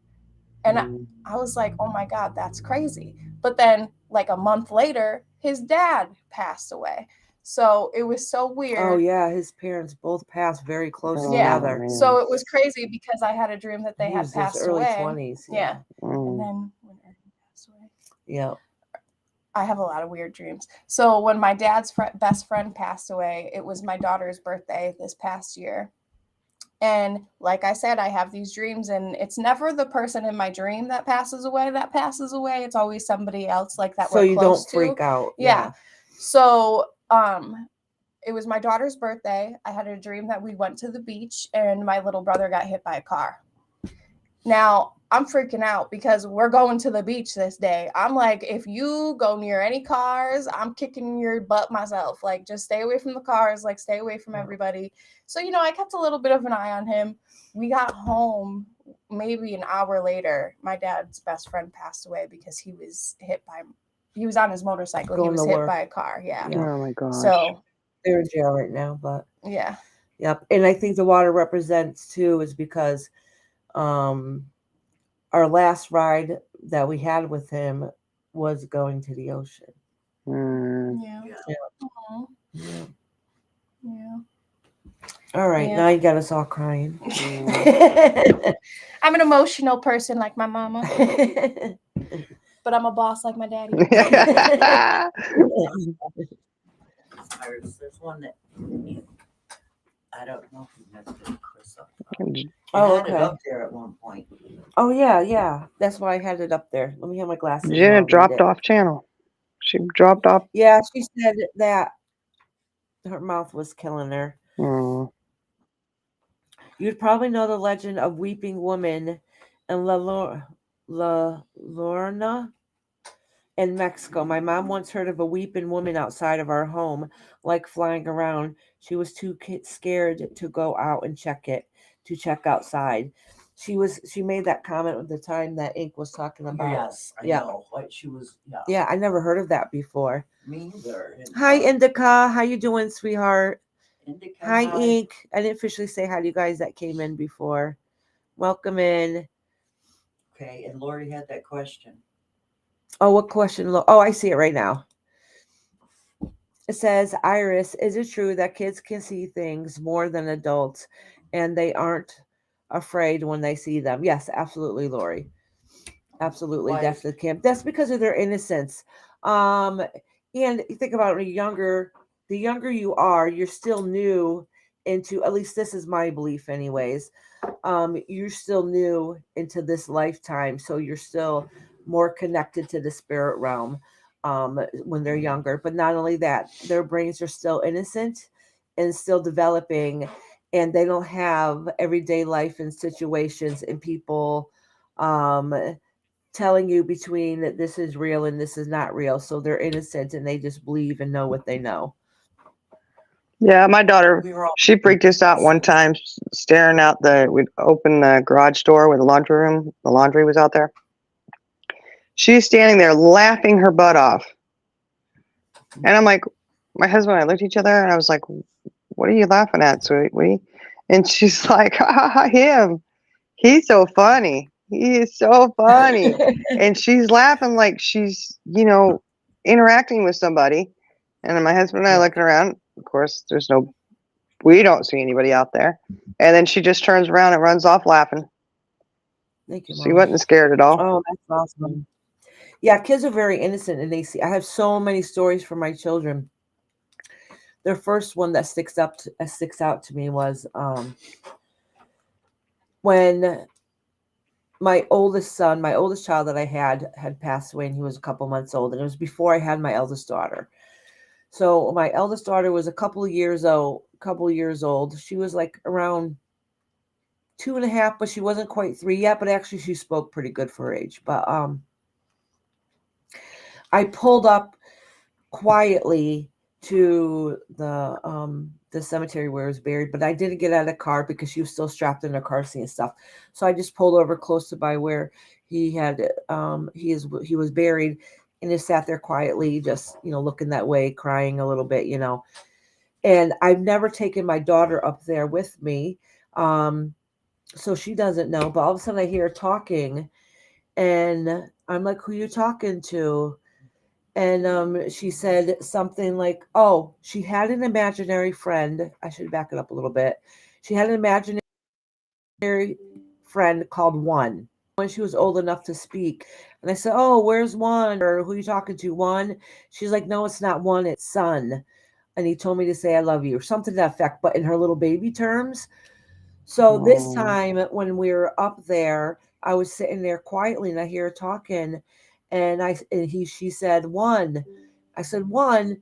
And I was like, oh my God, that's crazy. But then like a month later, his dad passed away. So it was so weird. Oh yeah, his parents both passed very close Yeah. together. So it was crazy because I had a dream that they He had was in his passed early away. 20s. Yeah. And then when Ernie passed away. Yeah. I have a lot of weird dreams. So when my dad's best friend passed away, it was my daughter's birthday this past year. And like I said, I have these dreams, and it's never the person in my dream that passes away. It's always somebody else like that. So you don't freak out. Yeah. So it was my daughter's birthday. I had a dream that we went to the beach and my little brother got hit by a car. Now I'm freaking out because we're going to the beach this day. I'm like, if you go near any cars, I'm kicking your butt myself. Like, just stay away from the cars, like stay away from everybody. So, I kept a little bit of an eye on him. We got home maybe an hour later. My dad's best friend passed away because he was on his motorcycle. He was hit by a car. Yeah. Oh my gosh. So they're in jail right now, but yeah. Yep. And I think the water represents too is because our last ride that we had with him was going to the ocean. Yeah. Yeah. Yeah. All right, Yeah. now you got us all crying. I'm an emotional person like my mama, but I'm a boss like my daddy. There's one that I don't know if you messed it, Chris. Oh, had it up there at one point. Oh yeah. That's why I had it up there. Let me have my glasses. Jenna dropped off channel. She dropped off. Yeah, she said that her mouth was killing her. You'd probably know the legend of Weeping Woman in La Lorna in Mexico. My mom once heard of a weeping woman outside of our home, like flying around. She was too scared to go out and check outside. She made that comment at the time that Ink was talking about. Yes, I know. Like she was. Yeah, I never heard of that before. Me either. Hi, Indica. How you doing, sweetheart? Indica. Hi, Ink. I didn't officially say hi to you guys that came in before. Welcome in. Okay, and Lori had that question. Oh, what question? Oh, I see it right now. It says, Iris, is it true that kids can see things more than adults and they aren't afraid when they see them? Yes, absolutely, Lori. Absolutely, definitely can. That's because of their innocence. And you think about it, the younger you are, you're still new into, at least this is my belief anyways, you're still new into this lifetime. So you're still more connected to the spirit realm when they're younger. But not only that, their brains are still innocent and still developing, and they don't have everyday life and situations and people telling you between that this is real and this is not real. So they're innocent and they just believe and know what they know. Yeah, my daughter, she freaked us out one time staring out we'd open the garage door with the laundry room. The laundry was out there. She's standing there laughing her butt off. And I'm like, my husband and I looked at each other and I was like, what are you laughing at, sweetie? And she's like, him. He's so funny. He is so funny. And she's laughing like she's, interacting with somebody. And then my husband and I looking around. Of course, we don't see anybody out there. And then she just turns around and runs off laughing. Thank you, She Mom. wasn't scared at all. Oh, that's awesome. Yeah, kids are very innocent, and they see. I have so many stories from my children. The first one that sticks out to me was when my oldest child that I had passed away, and he was a couple months old, and it was before I had my eldest daughter. So my eldest daughter was a couple of years old. She was like around 2.5, but she wasn't quite 3 yet. But actually, she spoke pretty good for her age. But I pulled up quietly to the cemetery where he was buried, but I didn't get out of the car because she was still strapped in her car seat and stuff. So I just pulled over close to by where he was buried, and just sat there quietly, just looking that way, crying a little bit, And I've never taken my daughter up there with me, so she doesn't know. But all of a sudden, I hear her talking, and I'm like, "Who are you talking to?" And she said something like, "Oh, she had an imaginary friend." I should back it up a little bit. She had an imaginary friend called One when she was old enough to speak. And I said, "Oh, where's One? Or who are you talking to, One?" She's like, "No, it's not One, it's Son. And he told me to say I love you," or something to that effect, but in her little baby terms. So this time when we were up there, I was sitting there quietly, and I hear her talking, and she said, "One." I said, "One,"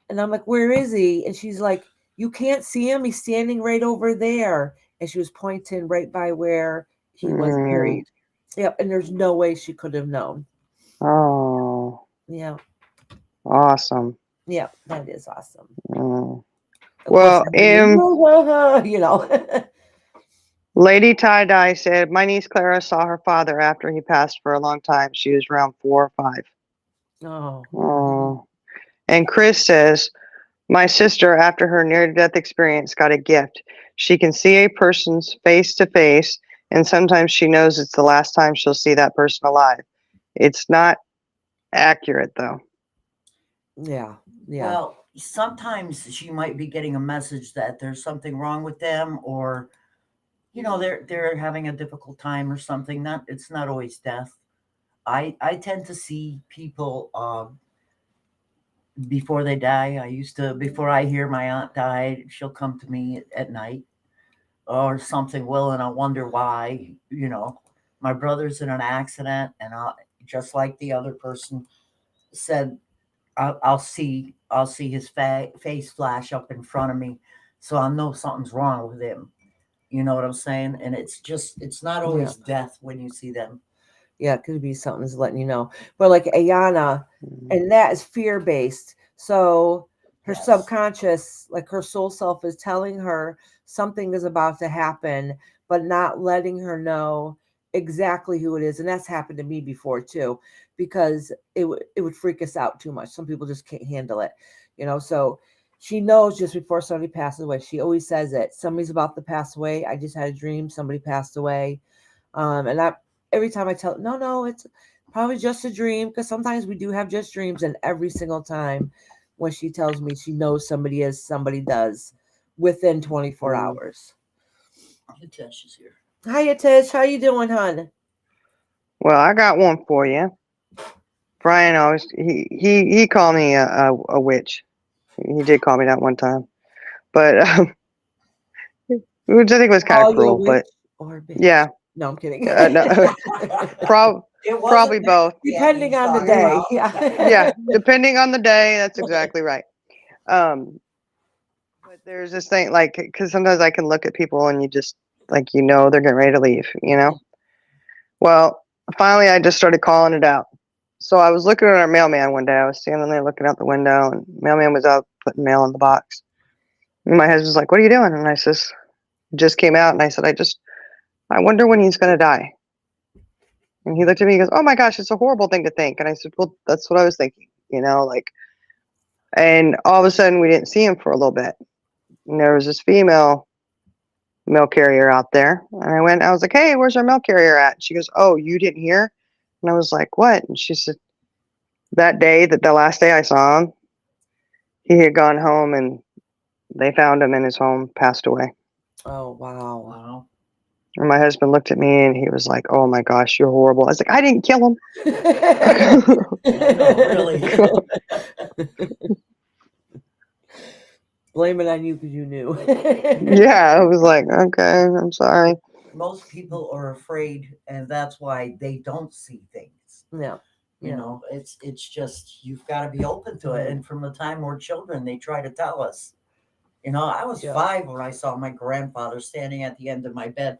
and I'm like, "Where is he?" And she's like, "You can't see him. He's standing right over there." And she was pointing right by where he was buried. Yep. And there's no way she could have known. Oh, Yeah. awesome. Yeah, that is awesome. Mm. Of course, Well, Lady Tie Dye said, my niece Clara saw her father after he passed for a long time. She was around 4 or 5. Oh. Oh. And Chris says, my sister, after her near-death experience, got a gift. She can see a person's face to face, and sometimes she knows it's the last time she'll see that person alive. It's not accurate, though. Yeah. Yeah. Well, sometimes she might be getting a message that there's something wrong with them, or they're having a difficult time or something. It's not always death. I tend to see people before they die. Before I hear my aunt died, she'll come to me at night or something will, and I wonder why. My brother's in an accident, and just like the other person said, I'll see his face flash up in front of me, so I know something's wrong with him. You know what I'm saying? And it's not always death when you see them. Yeah, it could be something that's letting you know. But like Ayana, and that is fear-based. So her subconscious, like her soul self, is telling her something is about to happen, but not letting her know exactly who it is. And that's happened to me before too, because it would freak us out too much. Some people just can't handle it, So she knows just before somebody passes away. She always says it. Somebody's about to pass away. I just had a dream. Somebody passed away. And every time I tell, no, it's probably just a dream, because sometimes we do have just dreams, and every single time when she tells me she knows somebody does within 24 hours. Tish is here. Hiya, Tish. How you doing, hon? Well, I got one for you. Brian always he called me a witch. He did call me that one time, but which I think was kind of cruel. But or bitch? yeah, No, I'm kidding. no, probably both. Depending on the day. Yeah, depending on the day. That's exactly right. But there's this thing, like, because sometimes I can look at people and you just they're getting ready to leave. Well, finally, I just started calling it out. So I was looking at our mailman one day. I was standing there looking out the window, and mailman was out putting mail in the box. And my husband's like, "What are you doing?" And I says, "Just came out." And I said, I wonder when he's going to die." And he looked at me and goes, "Oh my gosh, it's a horrible thing to think." And I said, "Well, that's what I was thinking, And all of a sudden, we didn't see him for a little bit. And there was this female mail carrier out there. And I was like, "Hey, where's our mail carrier at?" And she goes, "Oh, you didn't hear?" And I was like, "What?" And she said, the last day I saw him, he had gone home and they found him in his home, passed away. Oh, wow. Wow. And my husband looked at me and he was like, "Oh my gosh, you're horrible." I was like, "I didn't kill him." No, really. Blame it on you because you knew. Yeah, I was like, "Okay, I'm sorry." Most people are afraid, and that's why they don't see things. Yeah. You Yeah. know, it's just you've got to be open to it. Mhm. And from the time we're children, they try to tell us. You know, I was Yeah. 5 when I saw my grandfather standing at the end of my bed,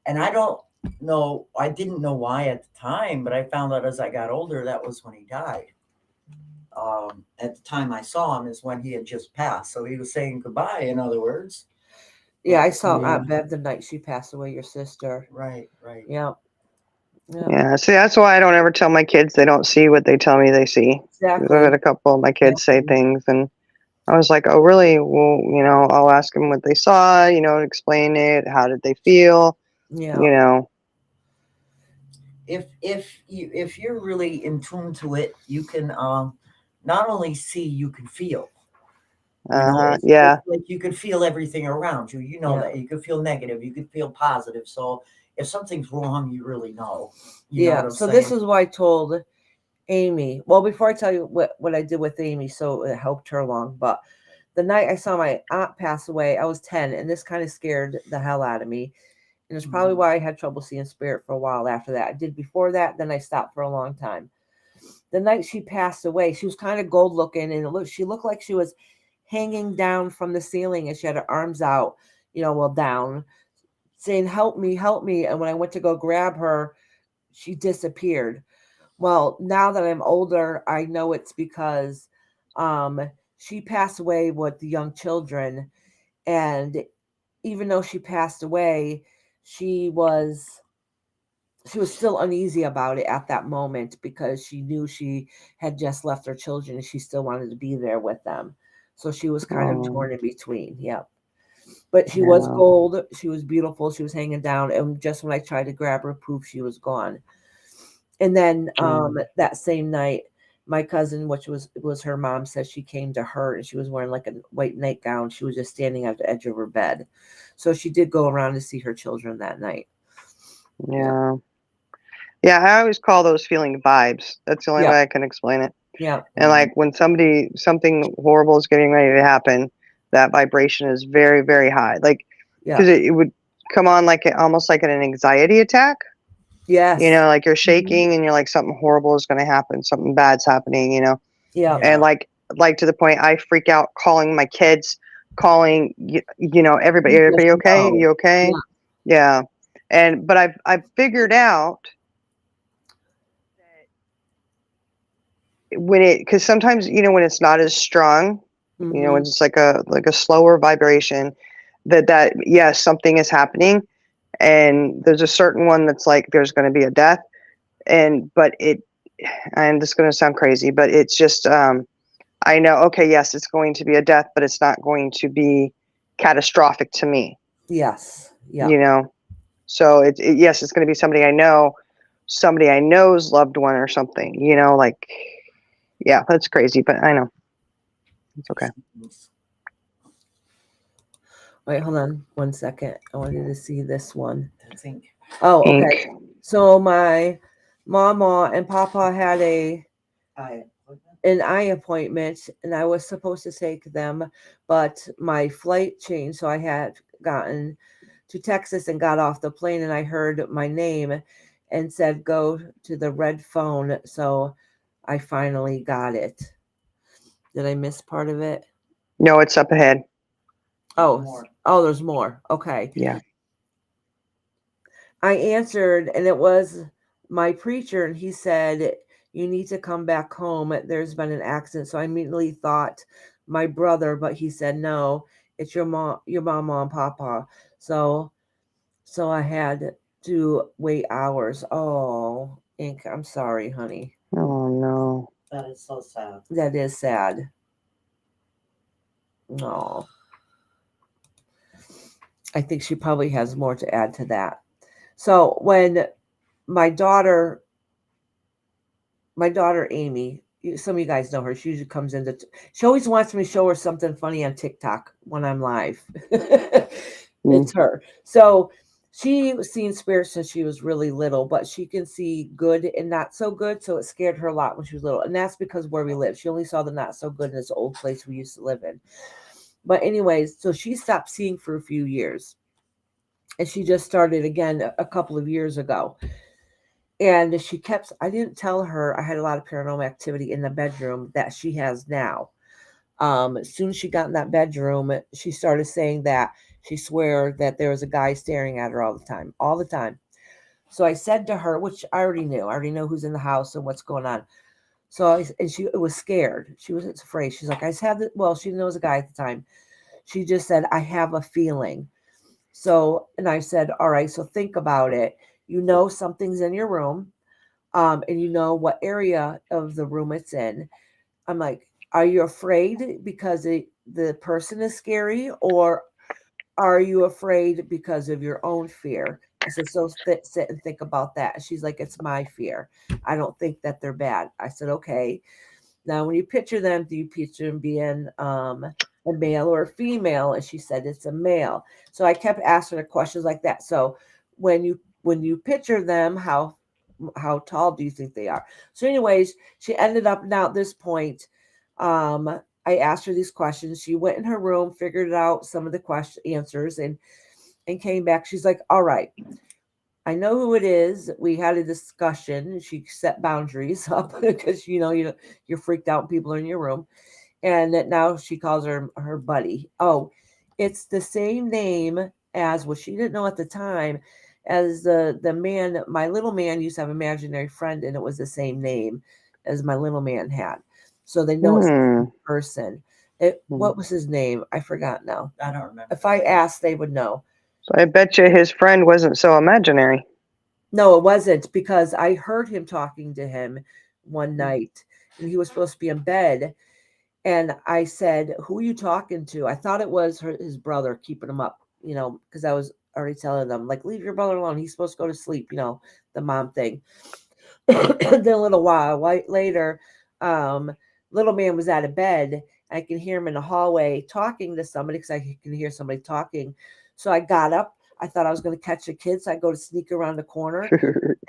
and I don't know. I didn't know why at the time, but I found out as I got older that was when he died. At the time I saw him is when he had just passed, so he was saying goodbye. In other words, Yeah, I saw Yeah. Aunt Bev the night she passed away, your sister. right, right. Yeah. Yeah. Yeah, see, that's why I don't ever tell my kids they don't see what they tell me they see. 'Cause Exactly. I've had a couple of my kids say Exactly. things, and I was like, "Oh, really? Well, I'll ask them what they saw, explain it. How did they feel? Yeah. You know, If you're really in tune to it, you can not only see, you can feel. yeah, It's like you can feel everything around you. You know Yeah. that you can feel negative, you can feel positive. So if something's wrong, you really know. You know Yeah. what I'm So saying? this is what I told Amy. Well, before I tell you what I did with Amy, so it helped her along. But the night I saw my aunt pass away, I was 10, and this kind of scared the hell out of me. And it's probably Mhm. why I had trouble seeing spirit for a while after that. I did before that, then I stopped for a long time. The night she passed away, she was kind of gold looking, and she looked like she was hanging down from the ceiling, and she had her arms out, down, saying, "Help me, help me." And when I went to go grab her, she disappeared. Well, now that I'm older, I know it's because she passed away with the young children. And even though she passed away, she was still uneasy about it at that moment because she knew she had just left her children and she still wanted to be there with them. So she was kind of torn in between. Yep. But she was yeah, gold. She was beautiful. She was hanging down. And just when I tried to grab her, poof, she was gone. And then that same night, my cousin, which was her mom, said she came to her and she was wearing like a white nightgown. She was just standing at the edge of her bed. So she did go around to see her children that night. yeah, yeah. I always call those feeling vibes. That's the only Yeah. way I can explain it. Yeah. And like when something horrible is getting ready to happen, that vibration is very, very high. Like, Yeah. because it would come on like almost like an anxiety attack. Yes. Like you're shaking and you're like something horrible is going to happen, something bad's happening. Yeah. Yeah. And like to the point I freak out calling my kids, calling everybody. You Everybody just okay? know. You okay? Yeah. But I've figured out that because sometimes when it's not as strong, Mhm. when it's like a slower vibration, that yes, something is happening, and there's a certain one that's like there's going to be a death, but I'm just going to sound crazy, but it's just I know, okay, yes, it's going to be a death, but it's not going to be catastrophic to me, Yes. Yeah. So yes, it's going to be somebody I know's loved one or something, like, yeah, that's crazy, but I know. It's okay. Wait, hold on 1 second. I wanted to see this one. I think. Oh, okay. Pink. So my mama and papa had an eye appointment, and I was supposed to take them, but my flight changed, so I had gotten to Texas and got off the plane, and I heard my name and said, "Go to the red phone." So I finally got it. Did I miss part of it? No, it's up ahead. There's more. Okay. Yeah. I answered, and it was my preacher, and he said, "You need to come back home. There's been an accident." So I immediately thought my brother, but he said, "No, it's your mom, and papa." So I had to wait hours. Oh, Ink, I'm sorry, honey. Oh no. That is so sad. That is sad. No. I think she probably has more to add to that. So when my daughter Amy, some of you guys know her. She usually comes in. She always wants me to show her something funny on TikTok when I'm live. It's her. So She was seeing spirits since she was really little, but she can see good and not so good. So it scared her a lot when she was little. And that's because where we live. She only saw the not so good in this old place we used to live in. But anyways, so she stopped seeing for a few years. And she just started again a couple of years ago. And she kept, I didn't tell her I had a lot of paranormal activity in the bedroom that she has now. As soon as she got in that bedroom, she started saying that she swore that there was a guy staring at her all the time. So I said to her, which I already know who's in the house and what's going on. So she was scared. She wasn't afraid. She's like, I just have well, she didn't know it was a guy at the time. She just said, I have a feeling. So, and I said, all right, so think about it. You know, something's in your room, and you know what area of the room it's in. I'm like, are you afraid because the person is scary, or are you afraid because of your own fear? I said, so sit and think about that. And she's like, it's my fear. I don't think that they're bad. I said, okay. Now, when you picture them, do you picture them being a male or a female? And she said it's a male. So I kept asking her questions like that. So when you picture them, how tall do you think they are? So anyways, she ended up now at this point. I asked her these questions. She went in her room, figured out some of the answers, and came back. She's like, all right, I know who it is. We had a discussion. She set boundaries up because you're freaked out when people are in your room. And now she calls her buddy. Oh, it's the same name as what she didn't know at the time as the man. My little man used to have an imaginary friend, and it was the same name as my little man had. So they know it's the same person. What was his name? I forgot now. I don't remember. If I asked, they would know. So I bet you his friend wasn't so imaginary. No, it wasn't, because I heard him talking to him one night, and he was supposed to be in bed. And I said, who are you talking to? I thought it was his brother keeping him up, because I was already telling them, like, leave your brother alone. He's supposed to go to sleep, the mom thing. Then a little while later, little man was out of bed. I could hear him in the hallway talking to somebody because I can hear somebody talking. So I got up. I thought I was going to catch the kids. So I go to sneak around the corner,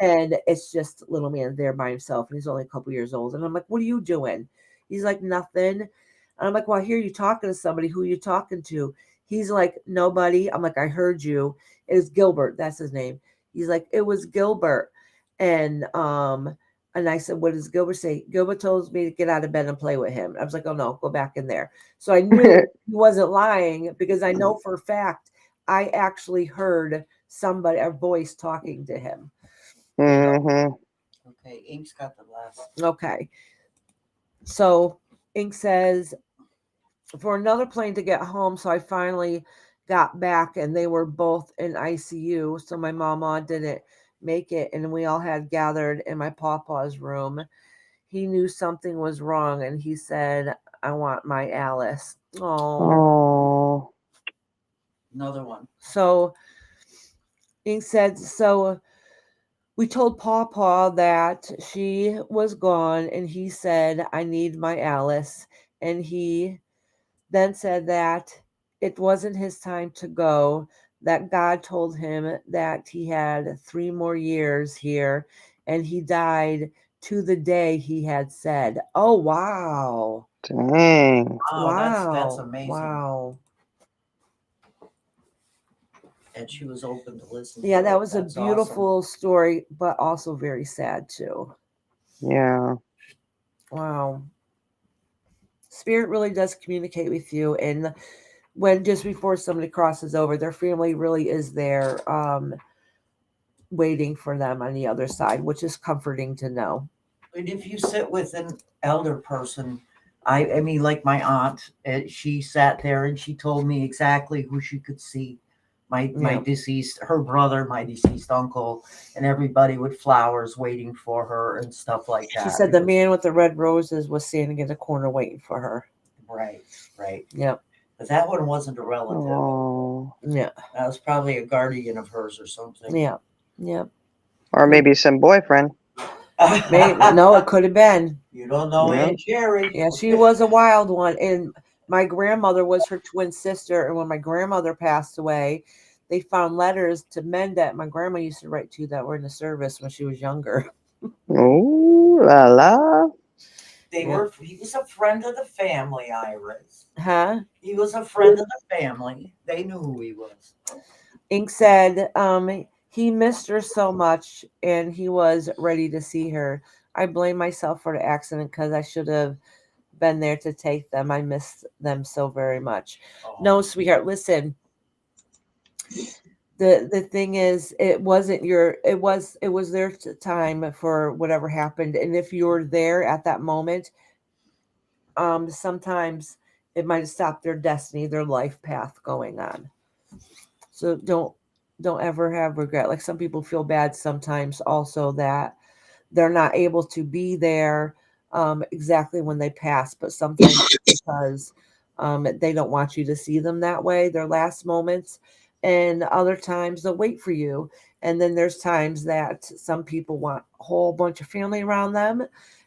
and it's just little man there by himself. And he's only a couple years old. And I'm like, what are you doing? He's like, nothing. And I'm like, well, I hear you talking to somebody. Who are you talking to? He's like, nobody. I'm like, I heard you. It was Gilbert. That's his name. He's like, it was Gilbert. And I said, what does Gilbert say? Gilbert told me to get out of bed and play with him. I was like, oh no, go back in there. So I knew he wasn't lying, because I know for a fact I actually heard a voice talking to him. Mm-hmm. Okay, Ink's got the last. Okay. So Ink says, for another plane to get home, so I finally got back, and they were both in ICU. So my mama didn't make it, and we all had gathered in my papa's room. He knew something was wrong, and he said, I want my Alice. Oh. Another one. So Ink said, so we told Pawpaw that she was gone, and he said, I need my Alice. And he then said that it wasn't his time to go, that God told him that he had 3 more years here, and he died to the day he had said. Oh, wow. Dang. Wow, that's amazing. Wow. And she was open to listen. Yeah, to that it. was That's a beautiful story, but also very sad too. Yeah. Wow. Spirit really does communicate with you, and when just before somebody crosses over, their family really is there, waiting for them on the other side, which is comforting to know. And if you sit with an elder person, I mean, like my aunt, she sat there and she told me exactly who she could see. My deceased, her brother, my deceased uncle, and everybody with flowers waiting for her and stuff like that. She said the man with the red roses was standing in the corner waiting for her. Right. Yep. But that one wasn't a relative. Oh. Yeah. That was probably a guardian of hers or something. Yeah. Yep. Or maybe some boyfriend. Maybe. No, it could have been. You don't know Yeah. Aunt Jerry. Yeah, she was a wild one. And my grandmother was her twin sister. And when my grandmother passed away, they found letters to men that my grandma used to write to that were in the service when she was younger. Ooh la la. They Yeah. were. He was a friend of the family, Iris. Huh? He was a friend of the family. They knew who he was. Ink said he missed her so much and he was ready to see her. I blame myself for the accident because I should have been there to take them. I missed them so very much. Oh. No, sweetheart, listen. The thing is, it wasn't your, it was their time for whatever happened. And if you were there at that moment, sometimes it might have stopped their destiny, their life path going on. So don't ever have regret. Like some people feel bad sometimes also that they're not able to be there exactly when they pass, but sometimes it's because they don't want you to see them that way, their last moments. And other times they'll wait for you. And then there's times that some people want a whole bunch of family around them,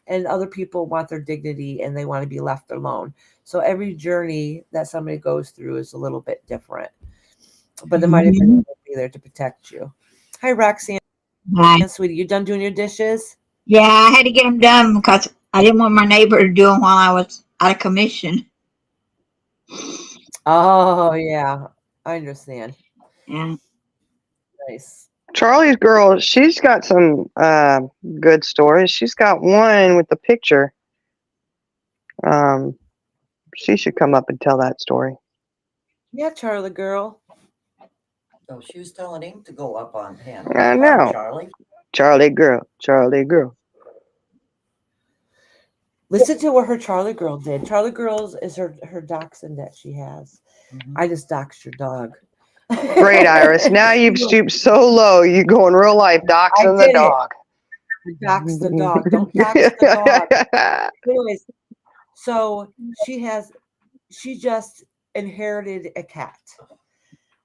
and other people want their dignity and they want to be left alone. So every journey that somebody goes through is a little bit different. But there might have been able to be there to protect you. Hi, Roxanne, Hi. sweetie. You done doing your dishes? Yeah, I had to get them done because I didn't want my neighbor to do them while I was out of commission. Oh, yeah. I understand. Yeah. Nice. Charlie's girl, she's got some good stories. She's got one with the picture. She should come up and tell that story. Yeah, Charlie girl. So she was telling him to go up on panel. I Come on, know. Charlie. Charlie girl, Charlie girl. Listen to what her Charlie girl did. Charlie girls is her dachshund that she has. Mhm. I just doxed your dog. Great, Iris. Now you've stooped so low, you go in real life doxing the did it. dog. Dox the dog. Don't dox the dog. Anyways, so she just inherited a cat.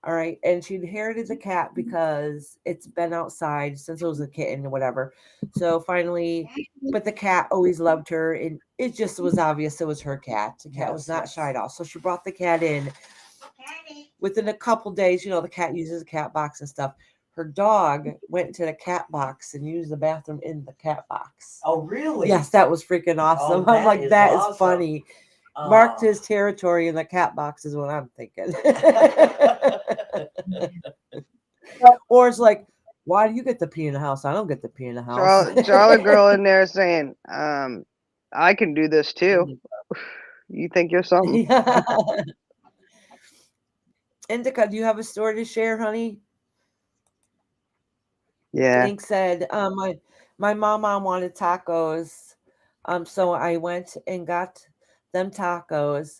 All right. And she inherited the cat because it's been outside since it was a kitten or whatever. So finally, but the cat always loved her. And it just was obvious it was her cat. The cat was not Yes. shy at all. So she brought the cat in. Within a couple days, the cat uses a cat box and stuff. Her dog went into the cat box and used the bathroom in the cat box. Oh, really? Yes, that was freaking awesome. I'm that like, is that is awesome. funny. Marked his territory in the cat box is what I'm thinking. Or it's like, why do you get to pee in the house? I don't get to pee in the house. Charlie girl in there saying, I can do this too. You think you're something? Yeah. Indica, do you have a story to share, honey? Yeah. Ink said, my mama wanted tacos. So I went and got them tacos,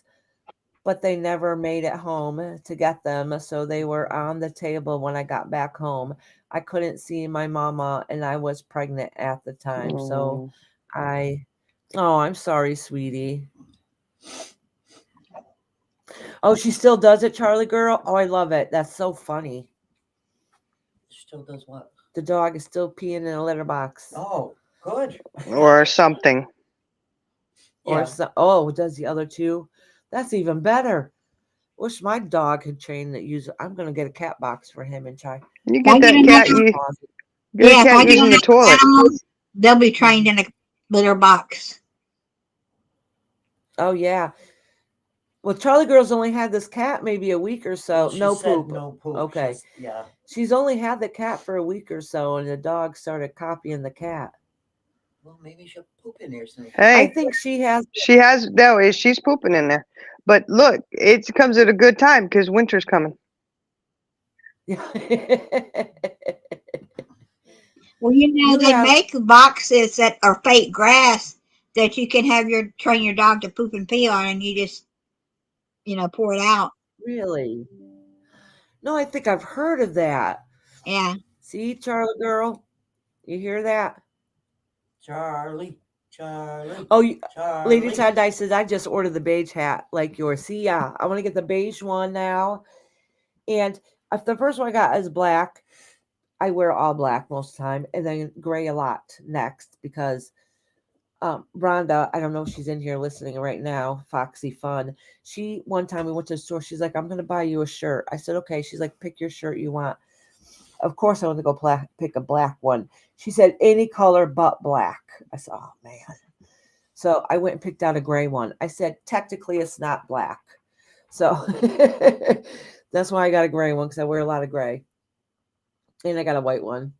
but they never made it home to get them. So they were on the table when I got back home. I couldn't see my mama and I was pregnant at the time. So I'm sorry, sweetie. Oh, she still does it, Charlie girl? Oh, I love it. That's so funny. Still does what? The dog is still peeing in a litter box. Oh, good. Or something. Or does the other two? That's even better. Wish my dog had trained that use. I'm gonna get a cat box for him and try. You get that cat. Get a cat using the toilet. Animals, they'll be trained in a litter box. Oh yeah. Well, Charlie girl's only had this cat maybe a week or so. She No said poop. no poop. Okay. She's only had the cat for a week or so, and the dog started copying the cat. Well, maybe she'll poop in there soon. Hey, I think she has. She's pooping in there. But look, it comes at a good time because winter's coming. Well, they make boxes that are fake grass that you can have train your dog to poop and pee on, and you just, pour it out. Really? No, I think I've heard of that. Yeah. See, Charlie girl, you hear that? Charlie. Oh, Charlie. Lady Todd Dice says, I just ordered the beige hat like yours. See, yeah, I want to get the beige one now. And if the first one I got is black, I wear all black most of the time, and then gray a lot next because Rhonda, I don't know if she's in here listening right now, Foxy Fun. She, one time we went to the store, she's like, I'm going to buy you a shirt. I said, okay. She's like, pick your shirt you want. Of course, I want to go pick a black one. She said, any color but black. I said, oh, man. So I went and picked out a gray one. I said, technically, it's not black. So that's why I got a gray one, because I wear a lot of gray. And I got a white one.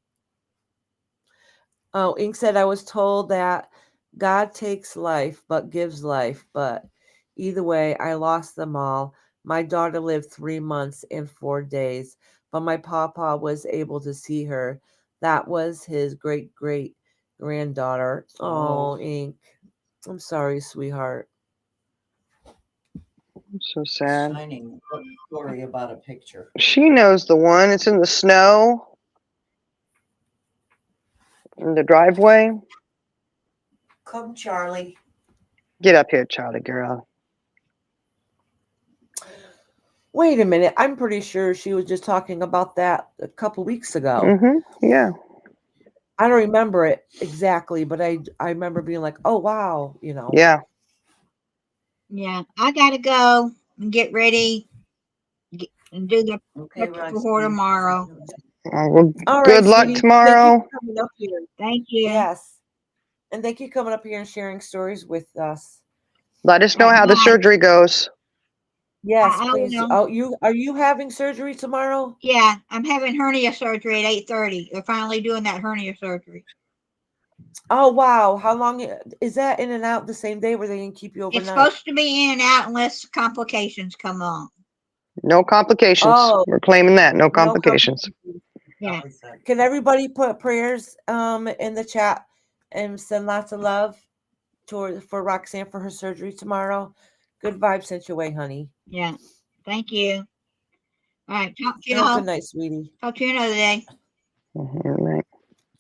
Oh, Ink said, I was told that God takes life but gives life. But either way, I lost them all. My daughter lived 3 months and 4 days, but my papa was able to see her. That was his great granddaughter. Oh, Ink. I'm sorry, sweetheart. I'm so sad. Shining. What story about a picture? She knows the one. It's in the snow in the driveway. Come, Charlie. Get up here, Charlie girl. Wait a minute. I'm pretty sure she was just talking about that a couple weeks ago. Mm-hmm. Yeah. I don't remember it exactly, but I remember being like, oh, wow, you know. Yeah. Yeah, I gotta go and get ready and do the Okay, picture Roxy. for tomorrow. Well, All good right, luck sweetie. tomorrow. Thank you for coming up here. Thank you. Yes. And thank you for coming up here and sharing stories with us. Let us know All right, how the bye. surgery goes. Yes, I please. will. Oh, are you having surgery tomorrow? Yeah, I'm having hernia surgery at 8:30. They're finally doing that hernia surgery. Oh, wow. How long is that in and out the same day where they can keep you overnight? It's supposed to be in and out unless complications come on. No complications. Oh, We're claiming that. No no complications. complications. Yeah. Can everybody put prayers in the chat and send lots of love for Roxanne for her surgery tomorrow? Good vibes sent your way, honey. Yeah. Thank you. All right. Talk to you Have a all. good night, sweetie. Talk to you another day. Mhm, right.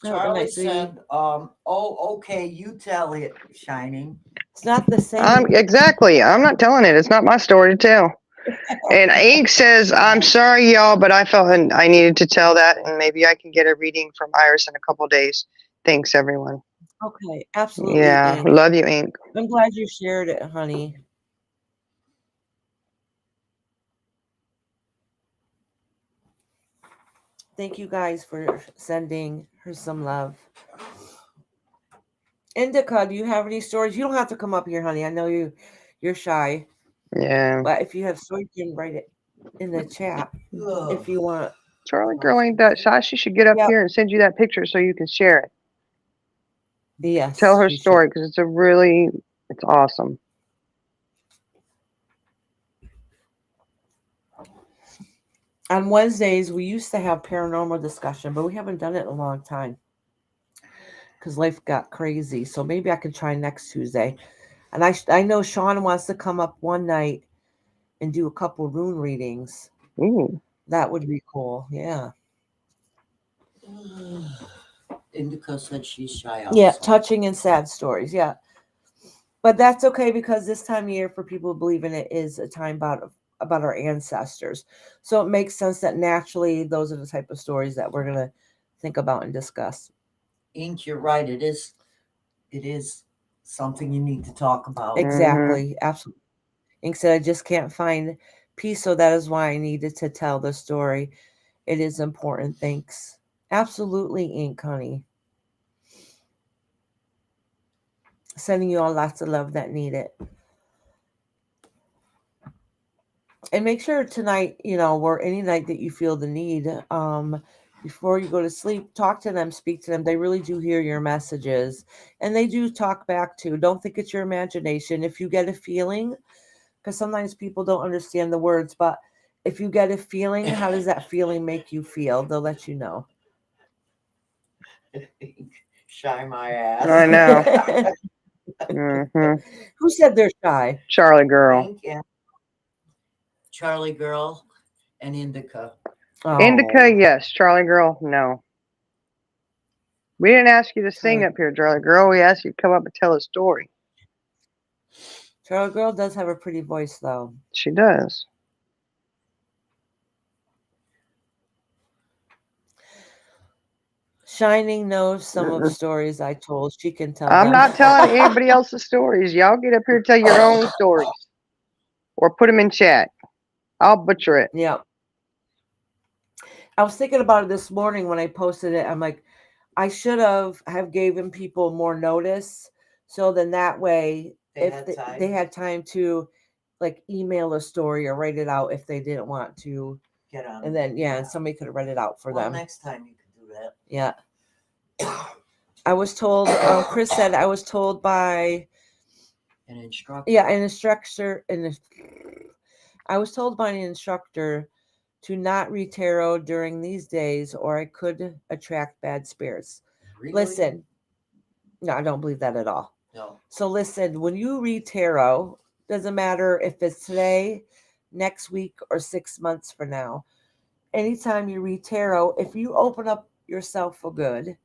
Have a good Charlie night, sweetie. said, oh, okay, you tell it, Shining. It's not the same. Exactly. I'm not telling it. It's not my story to tell. And Ink says, I'm sorry, y'all, but I felt I needed to tell that, and maybe I can get a reading from Iris in a couple days. Thanks, everyone. Okay, absolutely. Yeah. Ink. Love you, Ink. I'm glad you shared it, honey. Thank you guys for sending her some love. Indica, do you have any stories? You don't have to come up here, honey. I know you're shy. Yeah. But if you have stories, you can write it in the chat if you want. Charlie girl ain't that shy. She should get up Yep. here and send you that picture so you can share it. Yes. Tell her she story should. because it's awesome. On Wednesdays, we used to have paranormal discussion, but we haven't done it in a long time because life got crazy. So maybe I can try next Tuesday. And I know Sean wants to come up one night and do a couple rune readings. Ooh. That would be cool. Yeah. Indica said she's shy also. Yeah, touching and sad stories. Yeah. But that's okay because this time of year for people who believe in it is a time about our ancestors. So it makes sense that naturally those are the type of stories that we're going to think about and discuss. Ink, you're right. It is something you need to talk about. Exactly. Absolutely. Ink said, I just can't find peace. So that is why I needed to tell the story. It is important. Thanks. Absolutely, Ink, honey. Sending you all lots of love that need it. And make sure tonight, or any night that you feel the need, before you go to sleep, talk to them, speak to them. They really do hear your messages and they do talk back too. Don't think it's your imagination. If you get a feeling, because sometimes people don't understand the words, but if you get a feeling, how does that feeling make you feel? They'll let you know. Shy my ass. I know. Mm-hmm. Who said they're shy? Charlie girl. Ink and Charlie girl and Indica. Oh. Indica, yes. Charlie girl, no. We didn't ask you to sing up here, Charlie girl. We asked you to come up and tell a story. Charlie girl does have a pretty voice, though. She does. Shining knows some of stories I told. She can tell I'm them. not telling anybody else's stories. Y'all get up here and tell your own stories. Or put them in chat. I'll butcher it. Yeah. I was thinking about it this morning when I posted it. I'm like, I should have given people more notice. So then that way, They if had they time. had time to like email a story or write it out if they didn't want to. Get on. And then, and somebody could have read it out for Well, them. next time you can do that. Yeah. I was told, Chris said, I was told by An instructor. an instructor, I was told by an instructor to not read tarot during these days or I could attract bad spirits. Really? Listen, no, I don't believe that at all. No. So listen, when you read tarot, doesn't matter if it's today, next week, or 6 months from now. Anytime you read tarot, if you open up yourself for good,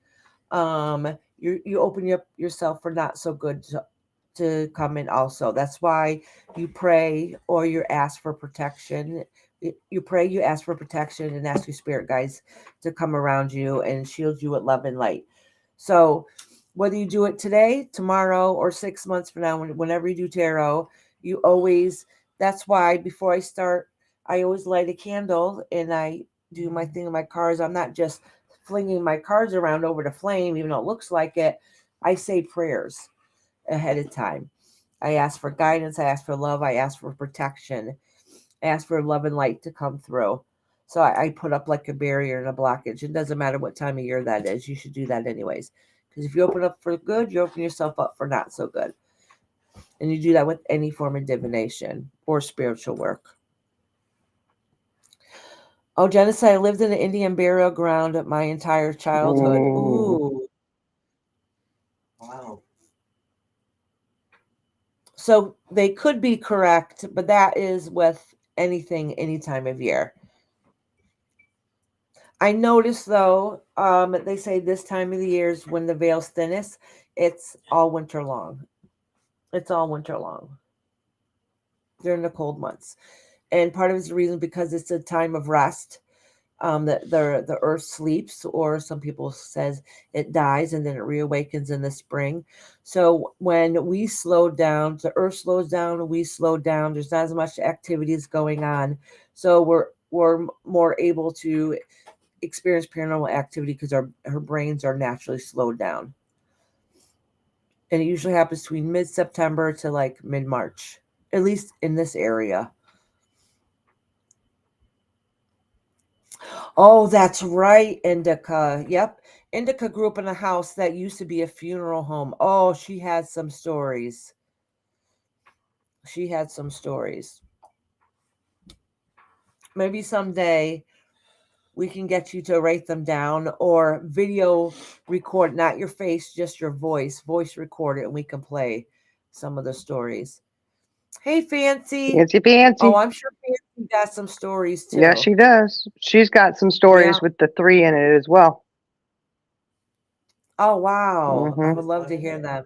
you open up yourself for not so good to come in also. That's why you pray or you ask for protection. You pray, you ask for protection and ask your spirit guides to come around you and shield you with love and light. So whether you do it today, tomorrow, or 6 months from now, whenever you do tarot, you always, that's why before I start, I always light a candle and I do my thing in my cards. I'm not just flinging my cards around over the flame, even though it looks like it. I say prayers ahead of time. I ask for guidance. I ask for love. I ask for protection. I ask for love and light to come through. So I put up like a barrier and a blockage. It doesn't matter what time of year that is. You should do that anyways. Because if you open up for good, you open yourself up for not so good. And you do that with any form of divination or spiritual work. Oh, Jenna said, I lived in an Indian burial ground my entire childhood. Ooh. Wow. So they could be correct, but that is with anything, any time of year. I noticed though, they say this time of the year is when the veil's thinnest. It's all winter long. It's all winter long during the cold months. And part of it's the reason because it's a time of rest. That the earth sleeps, or some people says it dies and then it reawakens in the spring. So when we slow down, the earth slows down, we slow down. There's not as much activities going on, so we're more able to experience paranormal activity because our brains are naturally slowed down. And it usually happens between mid-September to like mid-March, at least in this area. Oh, that's right, Indica. Yep. Indica grew up in a house that used to be a funeral home. Oh, she had some stories. She had some stories. Maybe someday we can get you to write them down or video record, not your face, just your voice record it, and we can play some of the stories. Hey, Fancy. Fancy. Oh, I'm sure Fancy got some stories too. Yeah, she does. She's got some stories with the 3 in it as well. Oh, wow. I Mhm. would love to hear them.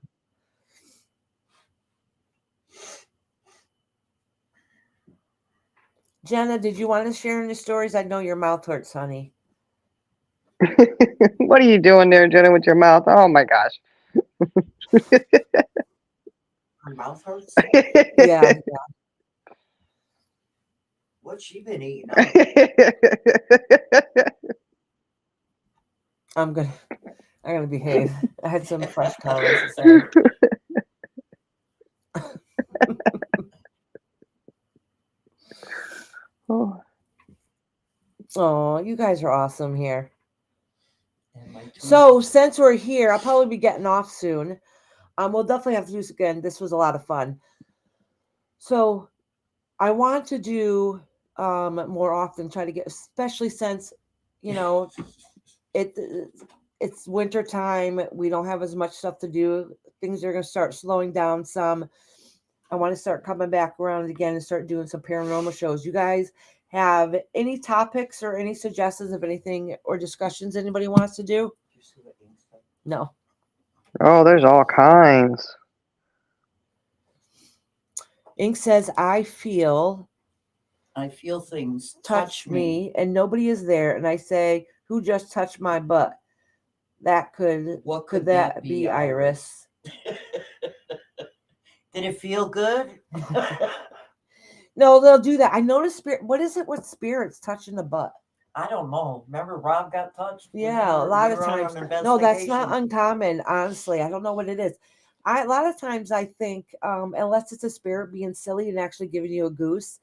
Jenna, did you want to share any stories? I know your mouth hurts, honey. What are you doing there, Jenna, with your mouth? Oh my gosh. Her mouth hurts? Yeah. What's she been eating? I'm gonna behave. I had some fresh comments to say. Oh, you guys are awesome here. So since we're here, I'll probably be getting off soon. We'll definitely have to do this again. This was a lot of fun. So I want to do more often, try to get, especially since, it's winter time. We don't have as much stuff to do. Things are going to start slowing down some. I want to start coming back around again and start doing some paranormal shows. You guys have any topics or any suggestions of anything or discussions anybody wants to do? No. Oh, there's all kinds. Ink says, I feel things touch me and nobody is there. And I say, who just touched my butt? That could What could that be Iris? Did it feel good? No, they'll do that. I noticed spirit. What is it with spirits touching the butt? I don't know. Remember Rob got touched? Yeah, a lot of times. No, that's not uncommon. Honestly, I don't know what it is. A lot of times I think, unless it's a spirit being silly and actually giving you a goose,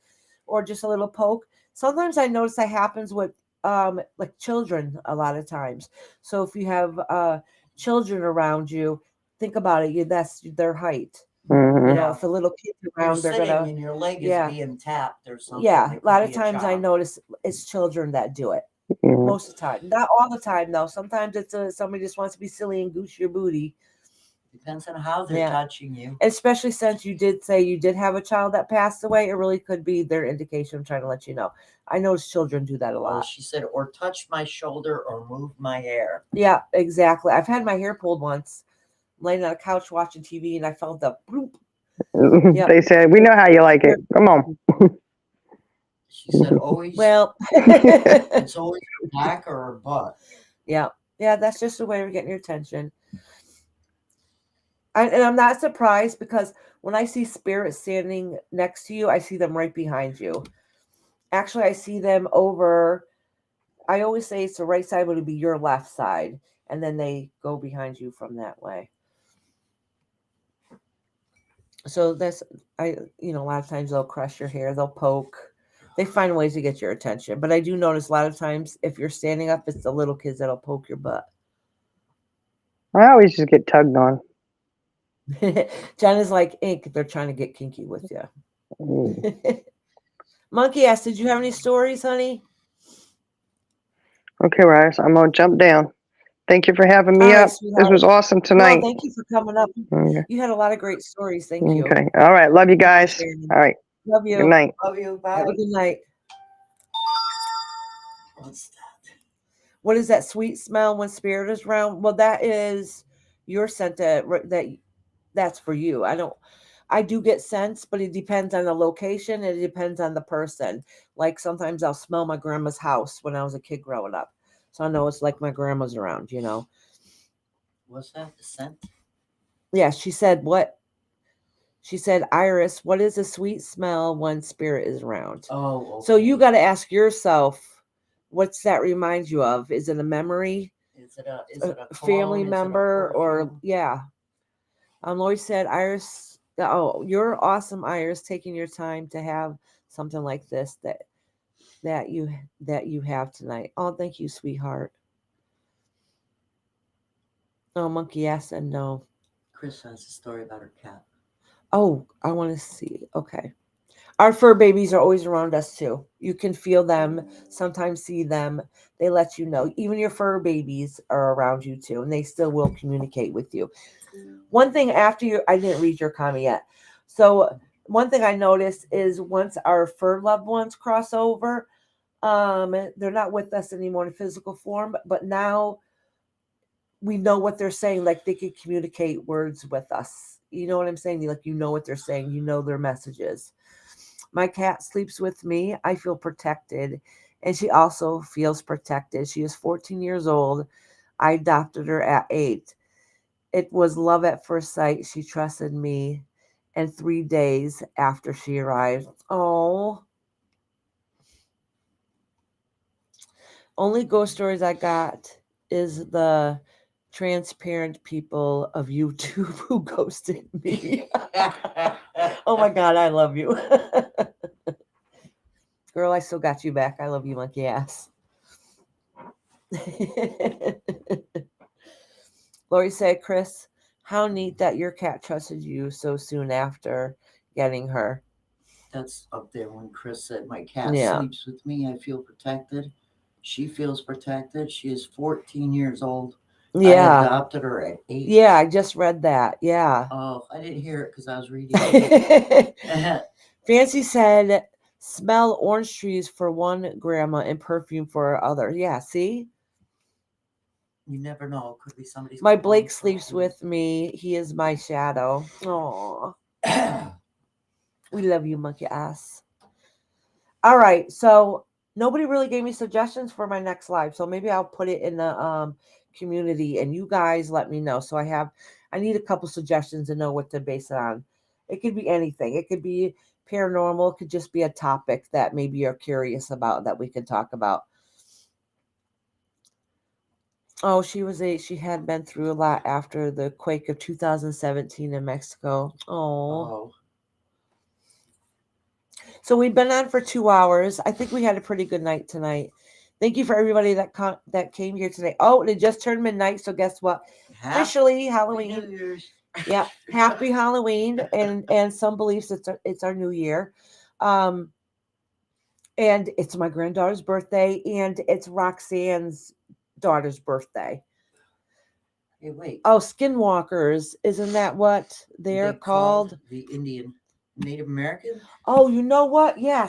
or just a little poke. Sometimes I notice that happens with like children a lot of times. So if you have children around you, think about it. That's their height. Mhm. You know, if a little kid's You're around, they're sitting gonna. and your leg Yeah. is being tapped or something. Yeah, It a could lot of be a times I child. notice it's children that do it. Mhm. Most of the time, not all the time though. Sometimes it's somebody just wants to be silly and goose your booty. Depends on how they're Yeah. touching you. Especially since you did say you did have a child that passed away, it really could be their indication of trying to let you know. I know children do that a Well, lot. she said, or touch my shoulder or move my hair. Yeah, exactly. I've had my hair pulled once. I'm laying on a couch watching TV and I felt the bloop. Yep. They said, "We know how you like it. Come on." She said, always. Well, It's always her back or her butt. yeah, that's just a way of getting your attention. And I'm not surprised because when I see spirits standing next to you, I see them right behind you. Actually, I see them over. I always say it's the right side would be your left side, and then they go behind you from that way. So that's a lot of times they'll crush your hair, they'll poke, they find ways to get your attention. But I do notice a lot of times if you're standing up, it's the little kids that'll poke your butt. I always just get tugged on. Jen is like ink. They're trying to get kinky with you. Mm. Monkey ass, did you have any stories, honey? Okay, Rice, I'm gonna jump down. Thank you for having me All right, up. This sweetheart. was awesome No, tonight. thank you for coming up. Okay. You had a lot of great stories. Thank you. Okay. All right. Love you guys. sharing them. All right. Love you. Good night. Love you. Bye. Have a good night. What's that? What is that sweet smell when spirit is around? Well, that is your scent that's for you. I do get scents, but it depends on the location and it depends on the person. Like sometimes I'll smell my grandma's house when I was a kid growing up. So I know it's like my grandma's around, What's that? The scent? Yeah, she said what? She said, Iris, what is a sweet smell when spirit is around? Oh, okay. So you got to ask yourself, what's that remind you of? Is it a memory? Is it a Family cologne? Is it a member? Or perfume? yeah. Lori said, Iris, oh, you're awesome, Iris, taking your time to have something like this that you have tonight. Oh, thank you, sweetheart. Oh, monkey ass said no. Chris has a story about her cat. Oh, I want to see. Okay. Our fur babies are always around us too. You can feel them, sometimes see them. They let you know. Even your fur babies are around you too, and they still will communicate with you. One thing I didn't read your comment yet. So one thing I noticed is once our fur loved ones cross over, they're not with us anymore in physical form, but now we know what they're saying. Like they can communicate words with us. You know what I'm saying? Like, what they're saying, their messages. My cat sleeps with me. I feel protected, and she also feels protected. She is 14 years old. I adopted her at 8. It was love at first sight. She trusted me, and 3 days after she arrived. Oh. Only ghost stories I got is the transparent people of YouTube who ghosted me. Oh my God, I love you. Girl, I still got you back. I love you, monkey ass. Lori said, Chris, how neat that your cat trusted you so soon after getting her. That's up there when Chris said, my cat Yeah. sleeps with me. I feel protected. She feels protected. She is 14 years old. Yeah. I adopted her at 8. Yeah, I just read that. Yeah. Oh, I didn't hear it because I was reading it. Fancy said, smell orange trees for one grandma and perfume for other. Yeah, see? You never know. It could be somebody's. My Blake sleeps with me. He is my shadow. Aw. We love you, monkey ass. All right. So nobody really gave me suggestions for my next live. So maybe I'll put it in the community, and you guys let me know. So I need a couple suggestions to know what to base it on. It could be anything. It could be paranormal. It could just be a topic that maybe you're curious about that we can talk about. Oh, she had been through a lot after the quake of 2017 in Mexico. Oh. So we've been on for 2 hours. I think we had a pretty good night tonight. Thank you for everybody that came here today. Oh, and it just turned midnight, so guess what? Officially Halloween. New Year's. Yeah, happy Halloween, and some beliefs it's our new year. And it's my granddaughter's birthday, and it's Roxanne's daughter's birthday. Hey, wait. Oh, skinwalkers. Isn't that what they're called? The Indian Native American? Oh, you know what? Yeah,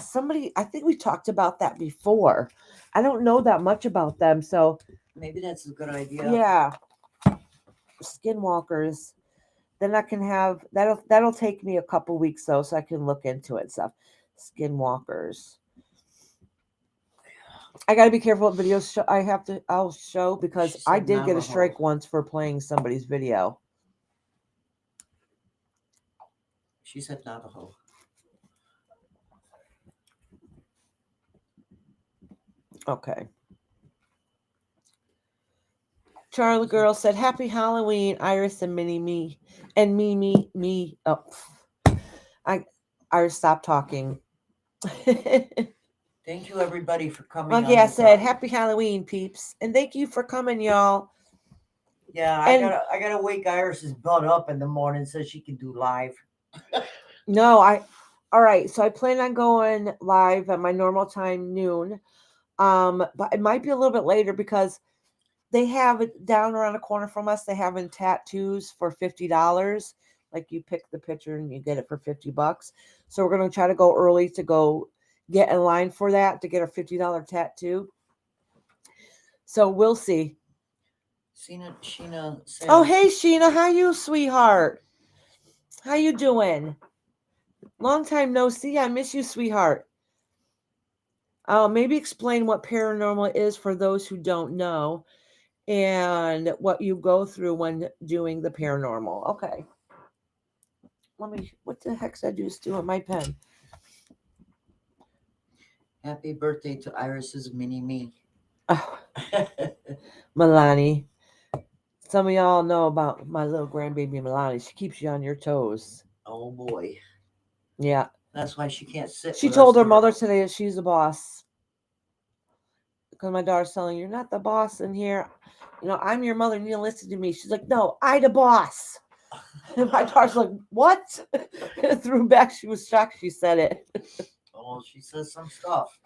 I think we talked about that before. I don't know that much about them, so Maybe that's a good idea. yeah. Skinwalkers. Then I can have that'll take me a couple weeks though, so I can look into it and stuff. Skinwalkers. I gotta be careful what videos I'll show because I did get a strike once for playing somebody's video. She said Navajo. Okay. Charlie Girl said, "Happy Halloween, Iris and me. Oh, Iris, stop talking." Thank you, everybody, for coming. Monkey Ass said, "Happy Halloween, peeps," and thank you for coming, y'all. Yeah, I gotta wake Iris's butt up in the morning so she can do live. No, all right. So I plan on going live at my normal time, noon. But it might be a little bit later because they have it down around the corner from us. They have tattoos for $50. Like you pick the picture and you get it for $50. So we're gonna try to go early to go get in line for that to get a $50 tattoo. So we'll see. Sheena said, "Oh, hey Sheena, how you, sweetheart? How you doing? Long time no see. I miss you, sweetheart." Maybe explain what paranormal is for those who don't know and what you go through when doing the paranormal. Okay. What the heck's I just do with my pen? "Happy birthday to Iris's mini-me." Oh, Milani. Some of y'all know about my little grandbaby Milani. She keeps you on your toes. Oh boy. Yeah. That's why she can't sit. She with told us her mother around. today that she's the boss. Because my daughter's telling, "You're not the boss in here. You know, I'm your mother and you listen to me." She's like, "No, I the boss." And my daughter's like, "What?" And threw back. She was shocked she said it. Oh, she says some stuff.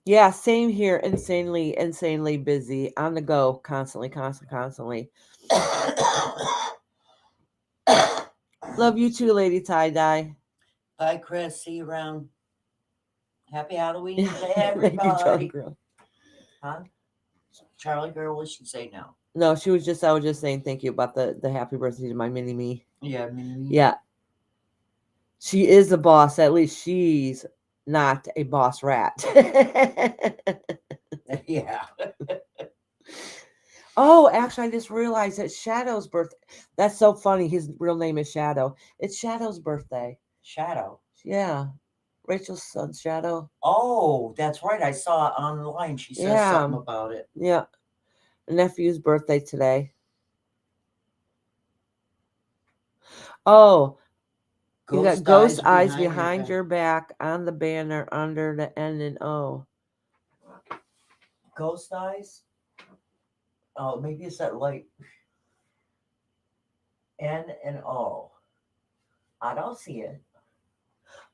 Yeah, same here. Insanely busy. On the go. Constantly. Love you too, Lady Tie-Dye. Bye, Chris. See you around. Happy Halloween to Thank you, everybody. Charlie Girl. Huh? Charlie Girl, what should say now? No, I was just saying thank you about the happy birthday to my mini-me. Yeah, mini-me. Yeah. She is the boss. At least she's not a boss rat. Yeah. Oh, actually, I just realized that Shadow's birthday. That's so funny. His real name is Shadow. It's Shadow's birthday. Shadow. Yeah. Rachel's son, Shadow. Oh, that's right. I saw it online. She said something about it. Yeah. Nephew's birthday today. Oh, you got ghost eyes behind your back on the banner under the N and O. Ghost eyes? Oh, maybe it's that light. N and O. I don't see it.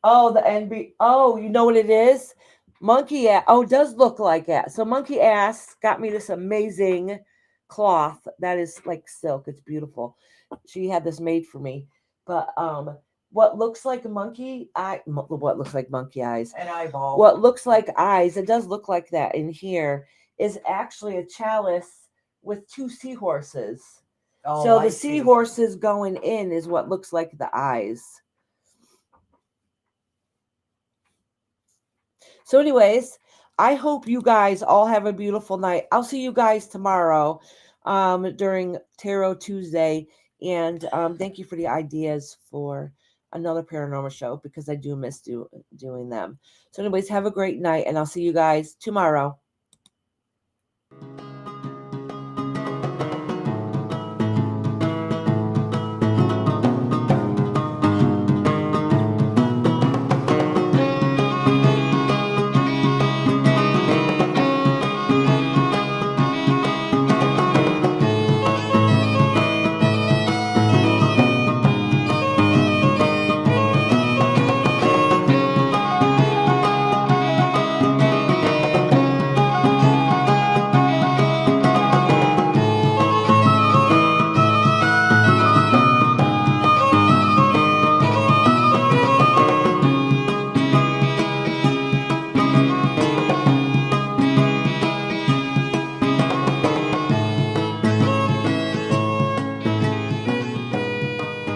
Oh, the NB. Oh, you know what it is? Monkey ass. Oh, it does look like that. So Monkey Ass got me this amazing cloth that is like silk. It's beautiful. She had this made for me. But what looks like monkey eyes? An eyeball. What looks like eyes? It does look like that in here. Is actually a chalice with 2 seahorses. Oh, So I the see. seahorses going in is what looks like the eyes. So anyways, I hope you guys all have a beautiful night. I'll see you guys tomorrow during Tarot Tuesday. And thank you for the ideas for another paranormal show, because I do miss doing them. So anyways, have a great night, and I'll see you guys tomorrow.